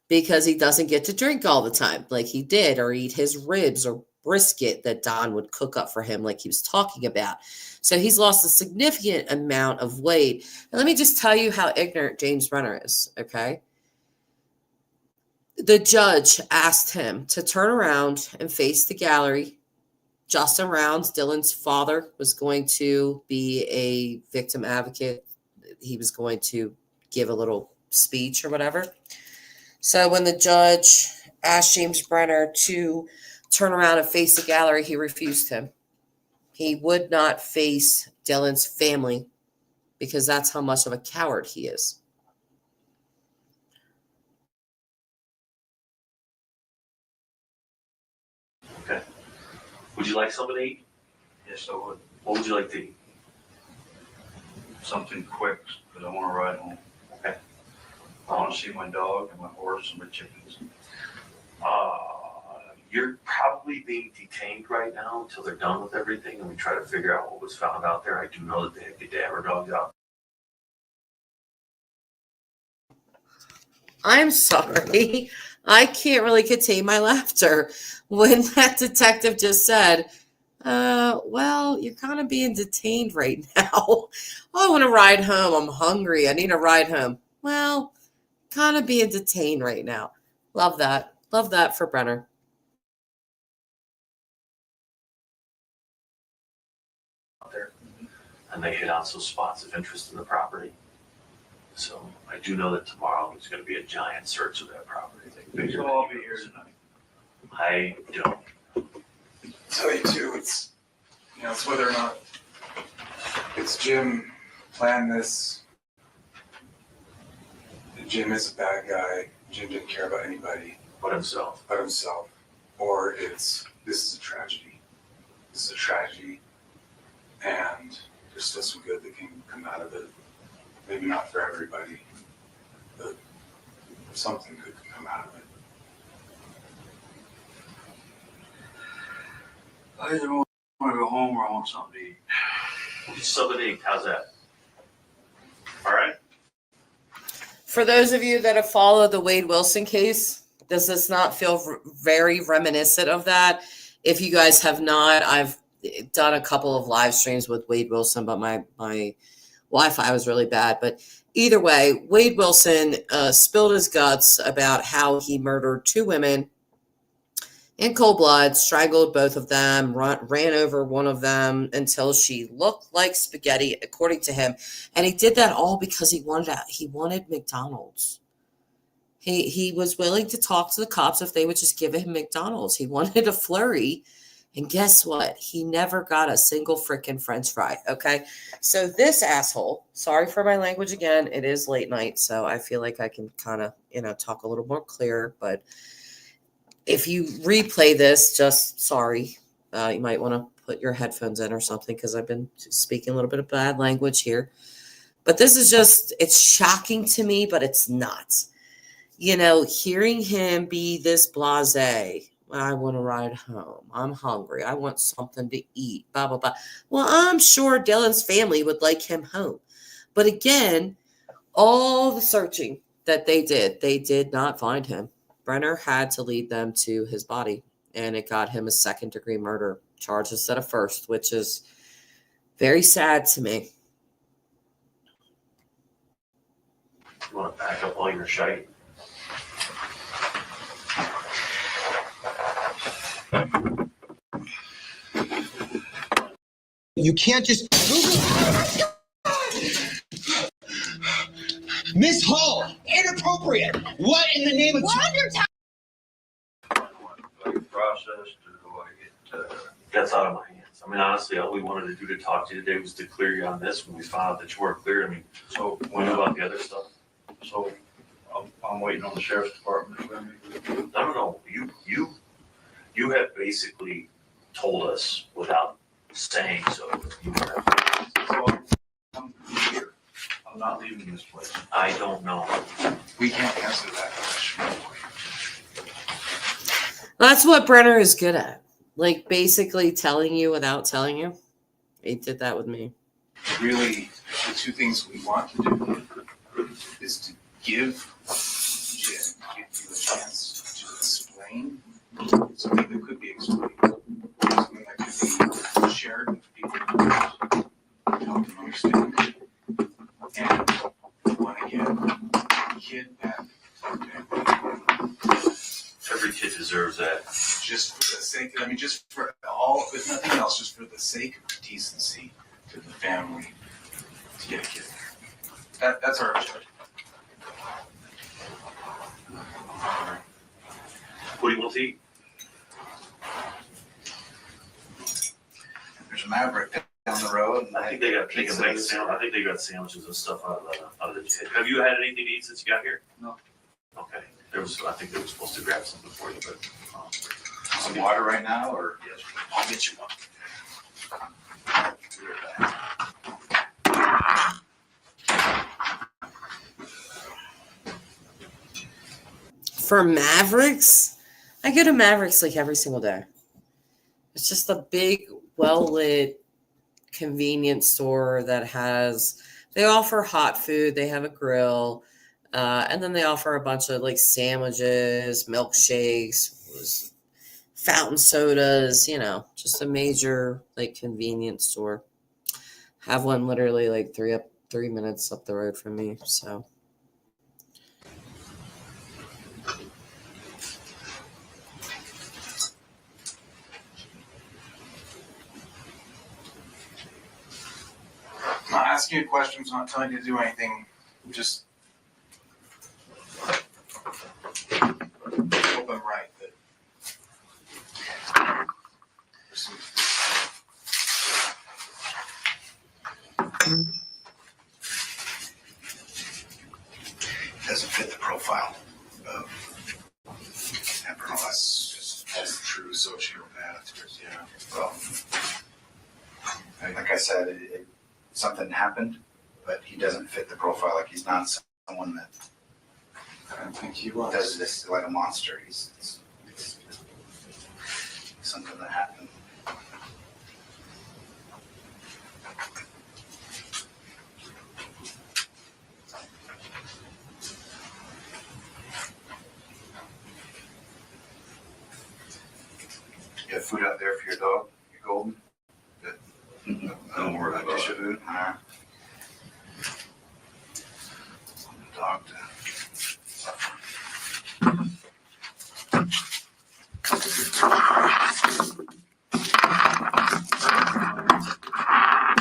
because he doesn't get to drink all the time like he did, or eat his ribs or brisket that Don would cook up for him like he was talking about. So he's lost a significant amount of weight. And let me just tell you how ignorant James Brenner is, okay? The judge asked him to turn around and face the gallery. Justin Rounds, Dylan's father, was going to be a victim advocate. He was going to give a little speech or whatever. So when the judge asked James Brenner to turn around and face the gallery, he refused him. He would not face Dylan's family because that's how much of a coward he is. Okay. Would you like something to eat? Yes, I would. What would you like to eat? Something quick, because I want to ride home. Okay. I want to see my dog and my horse and my chickens. You're probably being detained right now until they're done with everything and we try to figure out what was found out there. I do know that they had cadaver dogs out. I'm sorry. I can't really contain my laughter when that detective just said, well, you're kind of being detained right now. I want to ride home. I'm hungry. I need a ride home. Well, kind of being detained right now. Love that. Love that for Brenner. Out there, and they hit on some spots of interest in the property. So I do know that tomorrow there's going to be a giant search of that property. You'll all be here tonight. I don't. I'll tell you too, it's whether or not it's Jim planned this. Jim is a bad guy. Jim didn't care about anybody but himself. Or this is a tragedy. This is a tragedy, and there's still some good that can come out of it. Maybe not for everybody, but something good can come out of it. I either want to go home or I want something to eat. Something to eat. How's that? All right. For those of you that have followed the Wade Wilson case, does this not feel very reminiscent of that? If you guys have not, I've done a couple of live streams with Wade Wilson, but my Wi-Fi was really bad. But either way, Wade Wilson spilled his guts about how he murdered 2 women in cold blood, strangled both of them, ran over one of them until she looked like spaghetti, according to him. And he did that all because he wanted McDonald's. He was willing to talk to the cops if they would just give him McDonald's. He wanted a flurry. And guess what? He never got a single freaking French fry. Okay. So this asshole, sorry for my language again. It is late night. So I feel like I can kind of, talk a little more clear, but if you replay this, just sorry. You might want to put your headphones in or something because I've been speaking a little bit of bad language here. But this is it's shocking to me, but it's not. Hearing him be this blasé, I want to ride home. I'm hungry. I want something to eat, blah, blah, blah. Well, I'm sure Dylan's family would like him home. But again, all the searching that they did not find him. Brenner had to lead them to his body, and it got him a 2nd-degree murder charge instead of 1st, which is very sad to me. You want to pack up all your shite? You can't just Miss Hall, inappropriate. What in the name of That's out of my hands. I mean, honestly, all we wanted to do to talk to you today was to clear you on this when we found out that you weren't clear. I mean, so what about the other stuff? So I'm waiting on the sheriff's department. No. You have basically told us without saying so. I'm here. I'm not leaving this place. I don't know. We can't answer that question. That's what Brenner is good at. Like basically telling you without telling you. He did that with me. Really, the 2 things we want to do is to give you a chance to explain something that could be explained, something that could be shared with people to help them understand. And we want to get the kid back. Every kid deserves that. Just for the sake, just for all, if nothing else, just for the sake of decency to the family, to get a kid there. That's our objective. What do you want to eat? There's a Maverick down the road. And I think they got sandwiches and stuff out of the. Have you had anything to eat since you got here? No. Okay. I think they were supposed to grab something for you, but. Some water right now, or? Yes, I'll get you one. For Mavericks, I go to Mavericks like every single day. It's just a big, well-lit convenience store that they offer hot food. They have a grill. And then they offer a bunch of like sandwiches, milkshakes, fountain sodas, just a major like convenience store. Have one literally like 3 minutes up the road from me. So asking you questions, not telling you to do anything. Just hope I'm right. That there's some Doesn't fit the profile of that's true sociopath. Yeah. Well, like I said, something happened, but he doesn't fit the profile. Like he's not someone that I don't think he was. does this like a monster. It's something that happened. You have food out there for your dog, your golden? Good. Don't worry about dish of food. All right. Dog to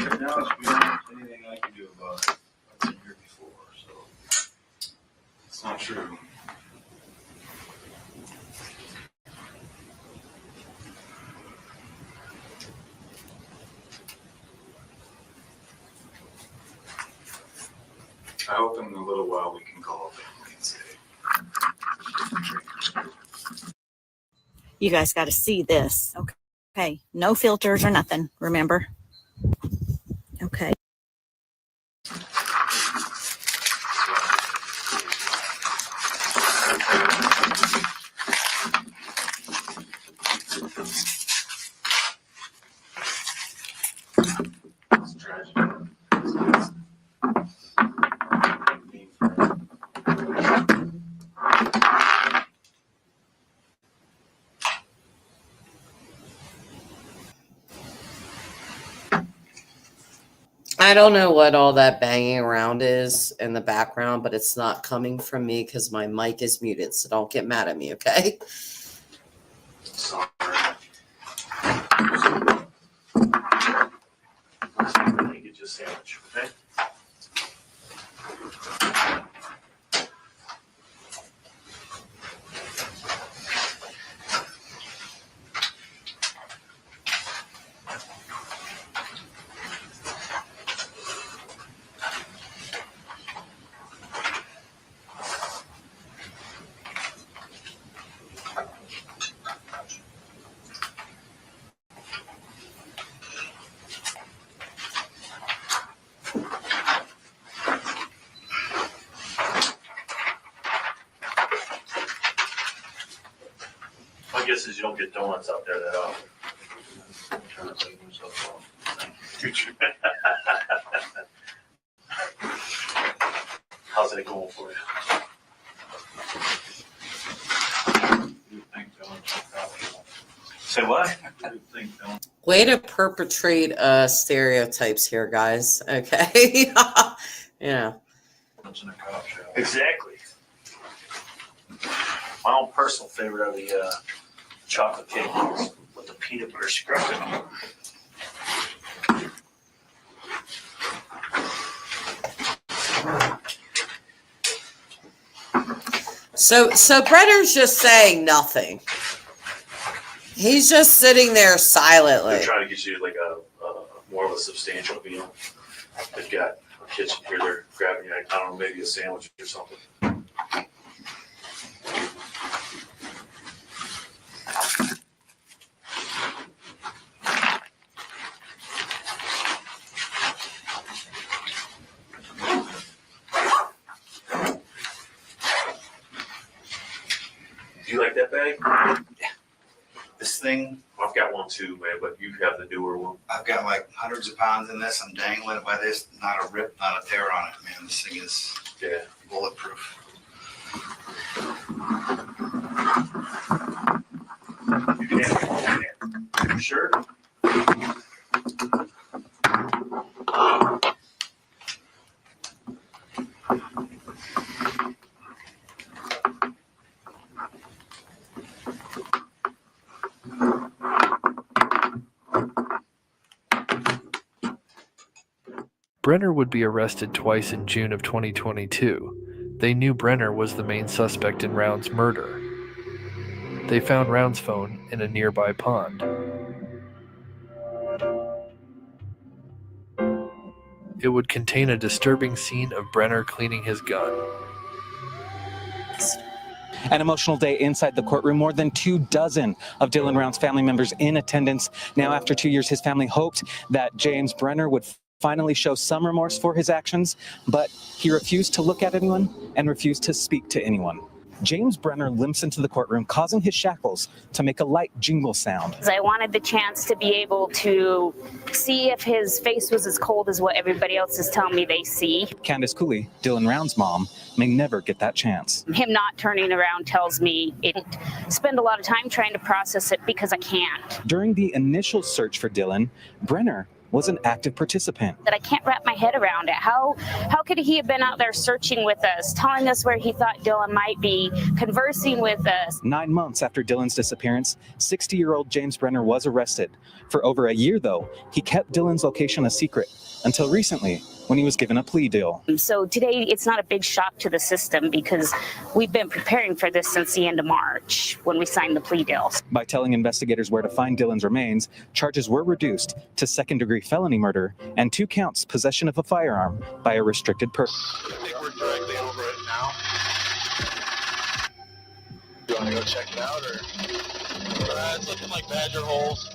right now, it's beyond anything I can do about it. I've been here before, so It's not true. I hope in a little while we can call a family and say, You guys got to see this. Okay. No filters or nothing. Remember? Okay. it's tragic. I don't know what all that banging around is in the background, but it's not coming from me because my mic is muted. So don't get mad at me, okay? Sorry. You get your sandwich, okay? My guess is you don't get donuts out there that often. How's that going for you? Say what? Way to perpetrate stereotypes here, guys. Okay. Yeah. Exactly. My own personal favorite are the chocolate cake with the peanut butter scrub in them. So Brenner's just saying nothing. He's just sitting there silently. They're trying to get you like a more of a substantial meal. They've got a kitchen here. They're grabbing you, I don't know, maybe a sandwich or something. Do you like that bag? Yeah. This thing, I've got one too, man, but you have the newer one. I've got like hundreds of pounds in this. I'm dangling it by this. Not a rip, not a tear on it, man. This thing is bulletproof. You can have it all in there. You sure? Brenner would be arrested twice in June of 2022. They knew Brenner was the main suspect in Round's murder. They found Round's phone in a nearby pond. It would contain a disturbing scene of Brenner cleaning his gun. An emotional day inside the courtroom. More than 24 of Dylan Round's family members in attendance. Now, after 2 years, his family hoped that James Brenner would finally show some remorse for his actions, but he refused to look at anyone and refused to speak to anyone. James Brenner limps into the courtroom, causing his shackles to make a light jingle sound. I wanted the chance to be able to see if his face was as cold as what everybody else is telling me they see. Candace Cooley, Dylan Round's mom, may never get that chance. Him not turning around tells me it. Spend a lot of time trying to process it because I can't. During the initial search for Dylan, Brenner was an active participant. That I can't wrap my head around it. How could he have been out there searching with us, telling us where he thought Dylan might be, conversing with us? 9 months after Dylan's disappearance, 60-year-old James Brenner was arrested. For over a year, though, he kept Dylan's location a secret until recently, when he was given a plea deal. So today, it's not a big shock to the system because we've been preparing for this since the end of March when we signed the plea deal. By telling investigators where to find Dylan's remains, charges were reduced to second-degree felony murder and 2 counts possession of a firearm by a restricted person. I think we're directly over it now. You want to go check it out, or? It's looking like badger holes.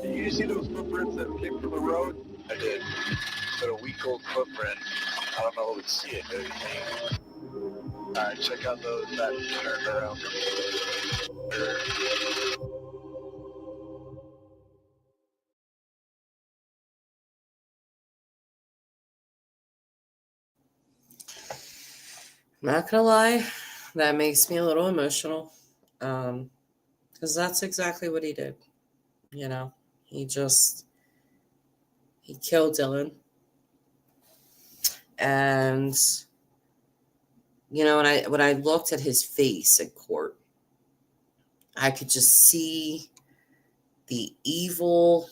Did you see those footprints that came from the road? I did. But a week-old footprint. I don't know who would see it, do you think? Alright, check out that turn around. Not gonna lie, that makes me a little emotional. Because that's exactly what he did. You know, he killed Dylan. And, you know, when I looked at his face in court, I could just see the evil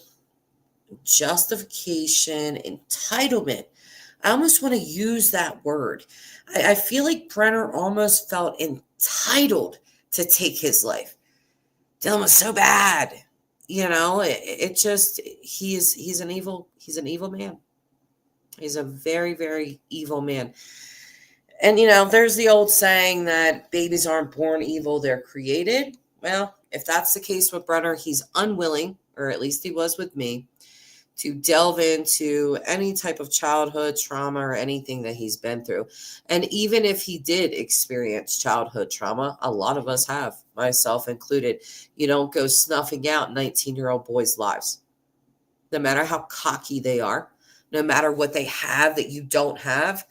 justification, entitlement. I almost want to use that word. I feel like Brenner almost felt entitled to take his life. Dylan was so bad. You know, he's an evil man. He's a very, very evil man. And, you know, there's the old saying that babies aren't born evil, they're created. Well, if that's the case with Brenner, he's unwilling, or at least he was with me, to delve into any type of childhood trauma or anything that he's been through. And even if he did experience childhood trauma, a lot of us have, myself included. You don't go snuffing out 19-year-old boys' lives. No matter how cocky they are, no matter what they have that you don't have.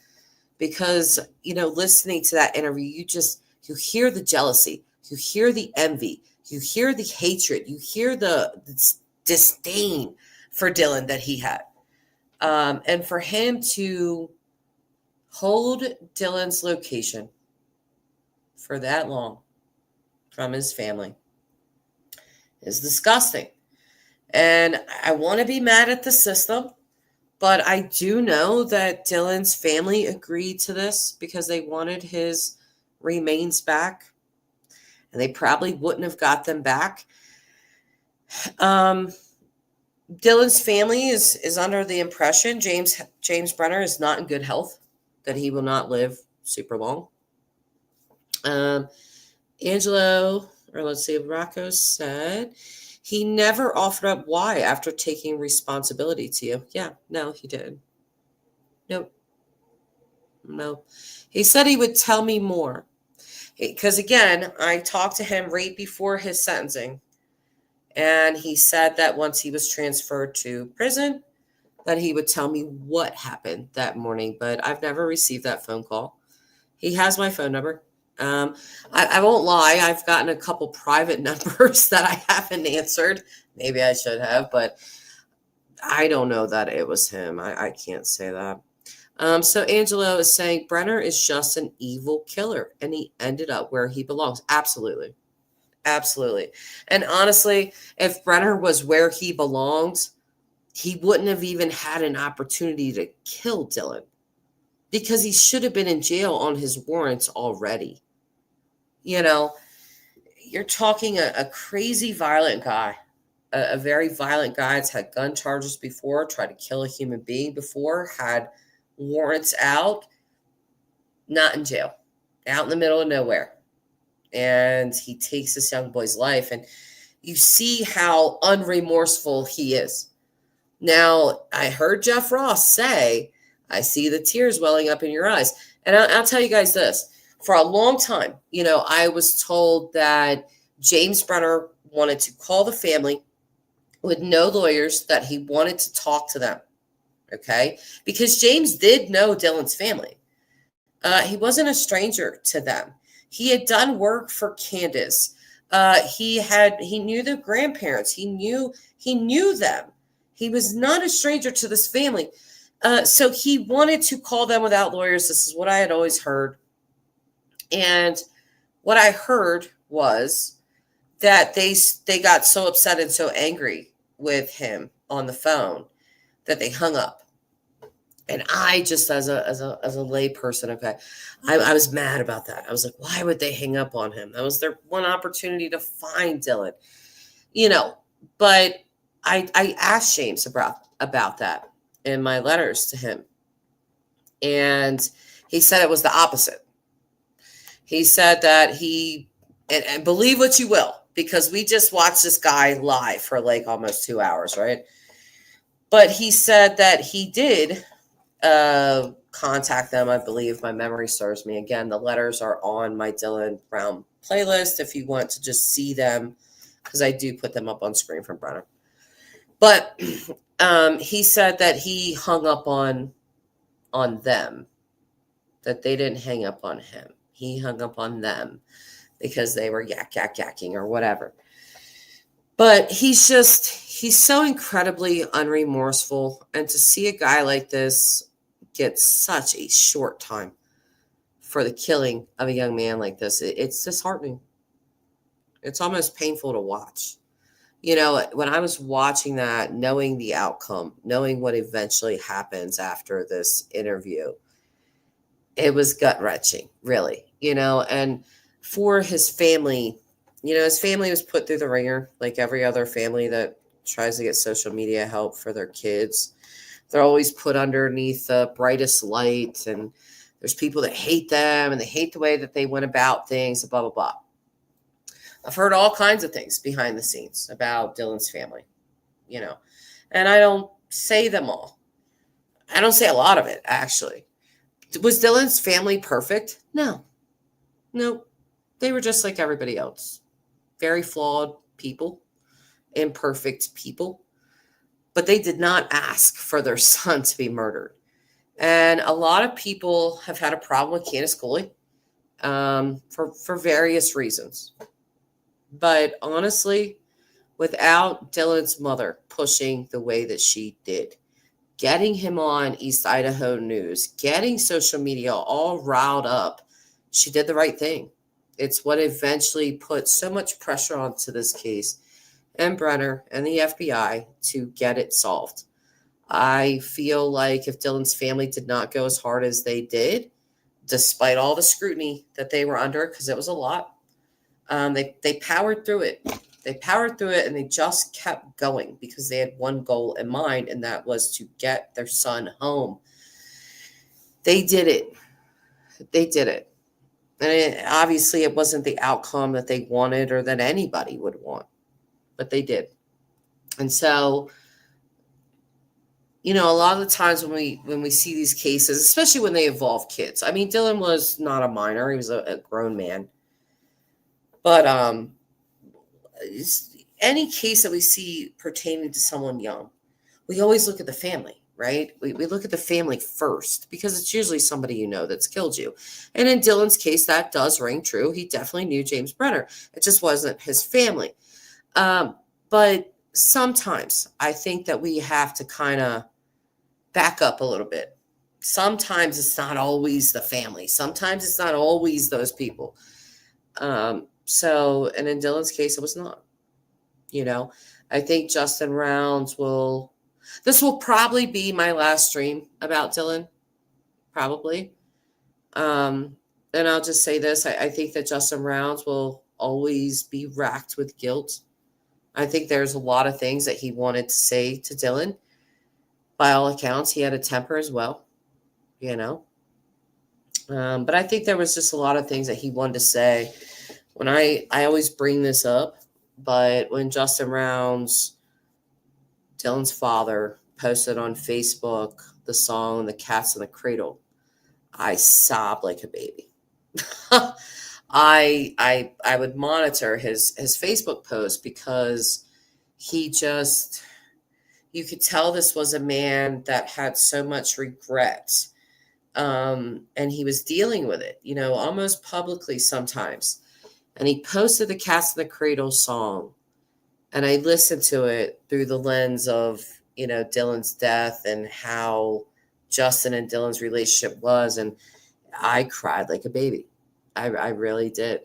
Because, you know, listening to that interview, you hear the jealousy, you hear the envy, you hear the hatred, you hear the disdain for Dylan that he had. And for him to hold Dylan's location for that long from his family is disgusting. And I want to be mad at the system, but I do know that Dylan's family agreed to this because they wanted his remains back, and they probably wouldn't have got them back. Dylan's family is under the impression James Brenner is not in good health, that he will not live super long. Rocco said he never offered up why after taking responsibility to you. Yeah, no, he didn't. Nope. No. He said he would tell me more. Because again, I talked to him right before his sentencing. And he said that once he was transferred to prison, that he would tell me what happened that morning. But I've never received that phone call. He has my phone number. I won't lie. I've gotten a couple private numbers that I haven't answered. Maybe I should have, but I don't know that it was him. I can't say that. So Angelo is saying Brenner is just an evil killer, and he ended up where he belongs. Absolutely. Absolutely. And honestly, if Brenner was where he belonged, he wouldn't have even had an opportunity to kill Dylan because he should have been in jail on his warrants already. You know, you're talking a crazy violent guy, a very violent guy that's had gun charges before, tried to kill a human being before, had warrants out, not in jail, out in the middle of nowhere. And he takes this young boy's life, and you see how unremorseful he is. Now, I heard Jeff Ross say, I see the tears welling up in your eyes. And I'll tell you guys this. For a long time, I was told that James Brenner wanted to call the family with no lawyers, that he wanted to talk to them, okay? Because James did know Dylan's family. He wasn't a stranger to them. He had done work for Candace. He knew the grandparents. He knew them. He was not a stranger to this family. So he wanted to call them without lawyers. This is what I had always heard. And what I heard was that they got so upset and so angry with him on the phone that they hung up. And I just, as a lay person, okay, I was mad about that. I was like, why would they hang up on him? That was their one opportunity to find Dylan, But I asked James about that in my letters to him, and he said it was the opposite. He said that and believe what you will, because we just watched this guy live for like almost 2 hours, right? But he said that he did contact them. I believe my memory serves me. Again, the letters are on my Dylan Brown playlist if you want to just see them, because I do put them up on screen from Brenner. But he said that he hung up on them, that they didn't hang up on him. He hung up on them because they were yakking or whatever. But he's so incredibly unremorseful. And to see a guy like this get such a short time for the killing of a young man like this, it's disheartening. It's almost painful to watch. When I was watching that, knowing the outcome, knowing what eventually happens after this interview, it was gut-wrenching, really, and for his family, his family was put through the ringer like every other family that tries to get social media help for their kids. They're always put underneath the brightest light, and there's people that hate them, and they hate the way that they went about things, blah, blah, blah. I've heard all kinds of things behind the scenes about Dylan's family, and I don't say them all. I don't say a lot of it, actually. Was Dylan's family perfect? No. Nope. They were just like everybody else. Very flawed people, imperfect people. But they did not ask for their son to be murdered. And a lot of people have had a problem with Candace Cooley for various reasons. But honestly, without Dylan's mother pushing the way that she did, getting him on East Idaho News, getting social media all riled up, she did the right thing. It's what eventually put so much pressure onto this case and Brenner and the FBI to get it solved. I feel like if Dylan's family did not go as hard as they did, despite all the scrutiny that they were under, because it was a lot, they powered through it. They powered through it, and they just kept going because they had one goal in mind, and that was to get their son home. They did it. They did it. And obviously it wasn't the outcome that they wanted or that anybody would want, but they did. And so, a lot of the times when we see these cases, especially when they involve kids, I mean, Dylan was not a minor. He was a grown man. But any case that we see pertaining to someone young, we always look at the family, right? We look at the family first because it's usually somebody that's killed you. And in Dylan's case, that does ring true. He definitely knew James Brenner. It just wasn't his family. But sometimes I think that we have to kind of back up a little bit. Sometimes it's not always the family. Sometimes it's not always those people. So, and in Dylan's case, it was not. You know, I think Justin Rounds this will probably be my last stream about Dylan, probably. And I'll just say this, I think that Justin Rounds will always be racked with guilt. I think there's a lot of things that he wanted to say to Dylan. By all accounts, he had a temper as well, you know. But I think there was just a lot of things that he wanted to say. When I always bring this up, but when Justin Rounds, Dylan's father, posted on Facebook the song "The Cat's in the Cradle," I sobbed like a baby. I would monitor his Facebook post because he just, you could tell this was a man that had so much regret. And he was dealing with it, you know, almost publicly sometimes. And he posted the Cats in the Cradle song. And I listened to it through the lens of, you know, Dylan's death and how Justin and Dylan's relationship was. And I cried like a baby. I really did.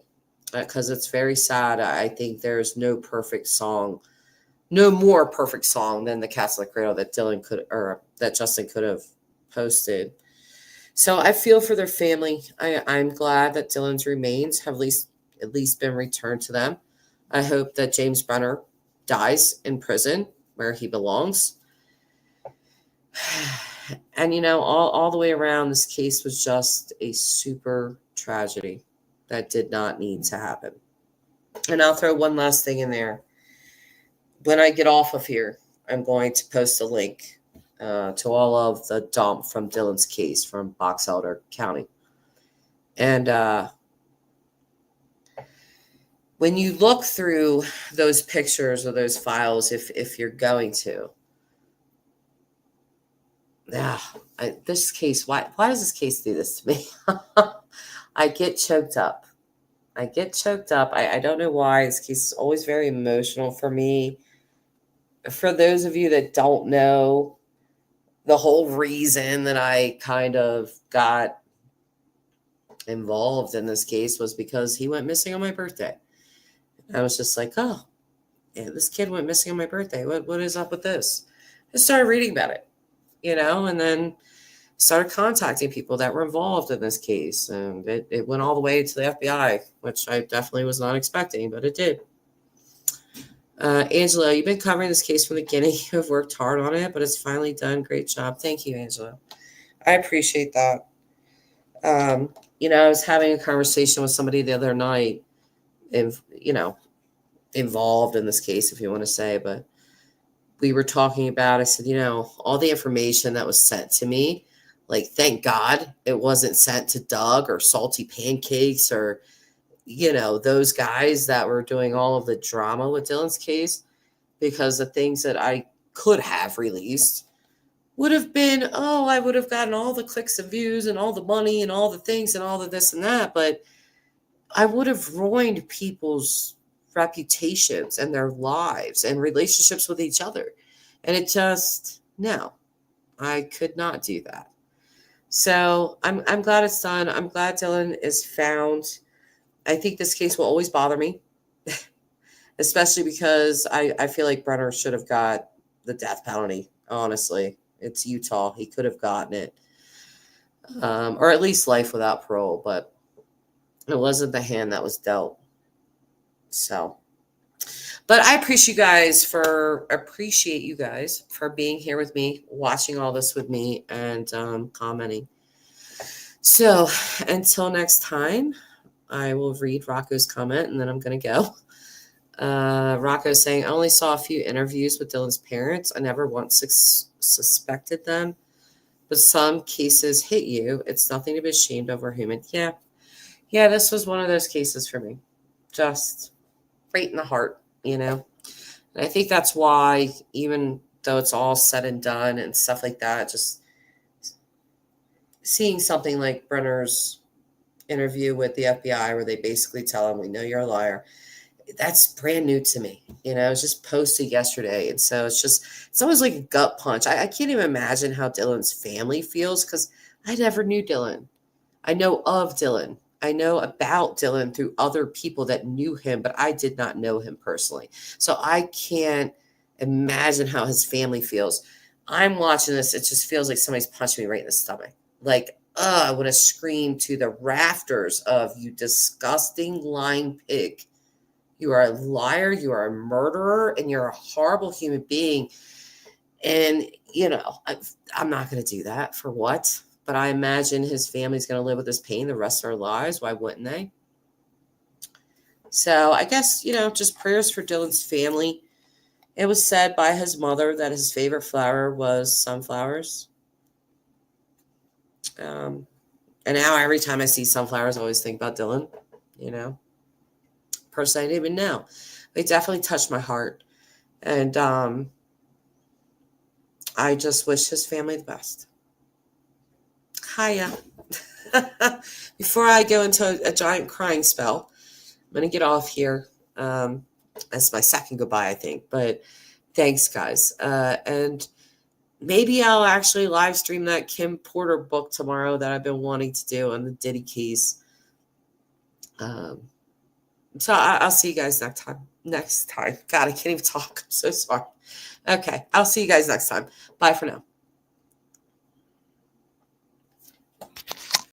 Because it's very sad. I think there's no perfect song, no more perfect song than the Cats in the Cradle that Dylan could, or that Justin could have posted. So I feel for their family. I'm glad that Dylan's remains have at least been returned to them. I hope that James Brenner dies in prison where he belongs. And, you know, all the way around, this case was just a super tragedy that did not need to happen. And I'll throw one last thing in there. When I get off of here, I'm going to post a link to all of the dump from Dylan's case from Box Elder County. And when you look through those pictures or those files, if you're going to, this case, why does this case do this to me? I get choked up. I don't know why. This case is always very emotional for me. For those of you that don't know, the whole reason that I kind of got involved in this case was because he went missing on my birthday. I was just like, oh, yeah, this kid went missing on my birthday. What is up with this? I started reading about it, you know, and then started contacting people that were involved in this case. And it went all the way to the FBI, which I definitely was not expecting, but it did. Angela, you've been covering this case from the beginning. You've worked hard on it, but it's finally done. Great job. Thank you, Angela. I appreciate that. You know, I was having a conversation with somebody the other night, you know, involved in this case, if you want to say, but we were talking about, I said, you know, all the information that was sent to me, like, thank God it wasn't sent to Doug or Salty Pancakes or, you know, those guys that were doing all of the drama with Dylan's case, because the things that I could have released would have been, oh, I would have gotten all the clicks and views and all the money and all the things and all the this and that, but I would have ruined people's reputations and their lives and relationships with each other. And it just, no, I could not do that. So I'm glad it's done. I'm glad Dylan is found. I think this case will always bother me, especially because I feel like Brenner should have got the death penalty. Honestly, it's Utah. He could have gotten it, or at least life without parole, but it wasn't the hand that was dealt. So, but I appreciate you guys for being here with me, watching all this with me, and commenting. So until next time, I will read Rocco's comment and then I'm going to go. Rocco saying, I only saw a few interviews with Dylan's parents. I never once suspected them, but some cases hit you. It's nothing to be ashamed of or human. Yeah, this was one of those cases for me. Just right in the heart, you know. And I think that's why, even though it's all said and done and stuff like that, just seeing something like Brenner's interview with the FBI where they basically tell him, we know you're a liar, that's brand new to me. You know, it was just posted yesterday. And so it's almost like a gut punch. I can't even imagine how Dylan's family feels because I never knew Dylan. I know of Dylan. I know about Dylan through other people that knew him, but I did not know him personally. So I can't imagine how his family feels. I'm watching this. It just feels like somebody's punched me right in the stomach. Like, I want to scream to the rafters of, you disgusting lying pig. You are a liar. You are a murderer, and you're a horrible human being. And, I'm not going to do that for what? But I imagine his family's going to live with this pain the rest of their lives. Why wouldn't they? So I guess, just prayers for Dylan's family. It was said by his mother that his favorite flower was sunflowers. And now every time I see sunflowers, I always think about Dylan, Personally, I didn't even know. They definitely touched my heart. And I just wish his family the best. Hiya. Before I go into a giant crying spell, I'm going to get off here. That's my second goodbye, I think. But thanks, guys. And maybe I'll actually live stream that Kim Porter book tomorrow that I've been wanting to do on the Diddy keys. So I'll see you guys next time. God, I can't even talk. I'm so sorry. Okay, I'll see you guys next time. Bye for now.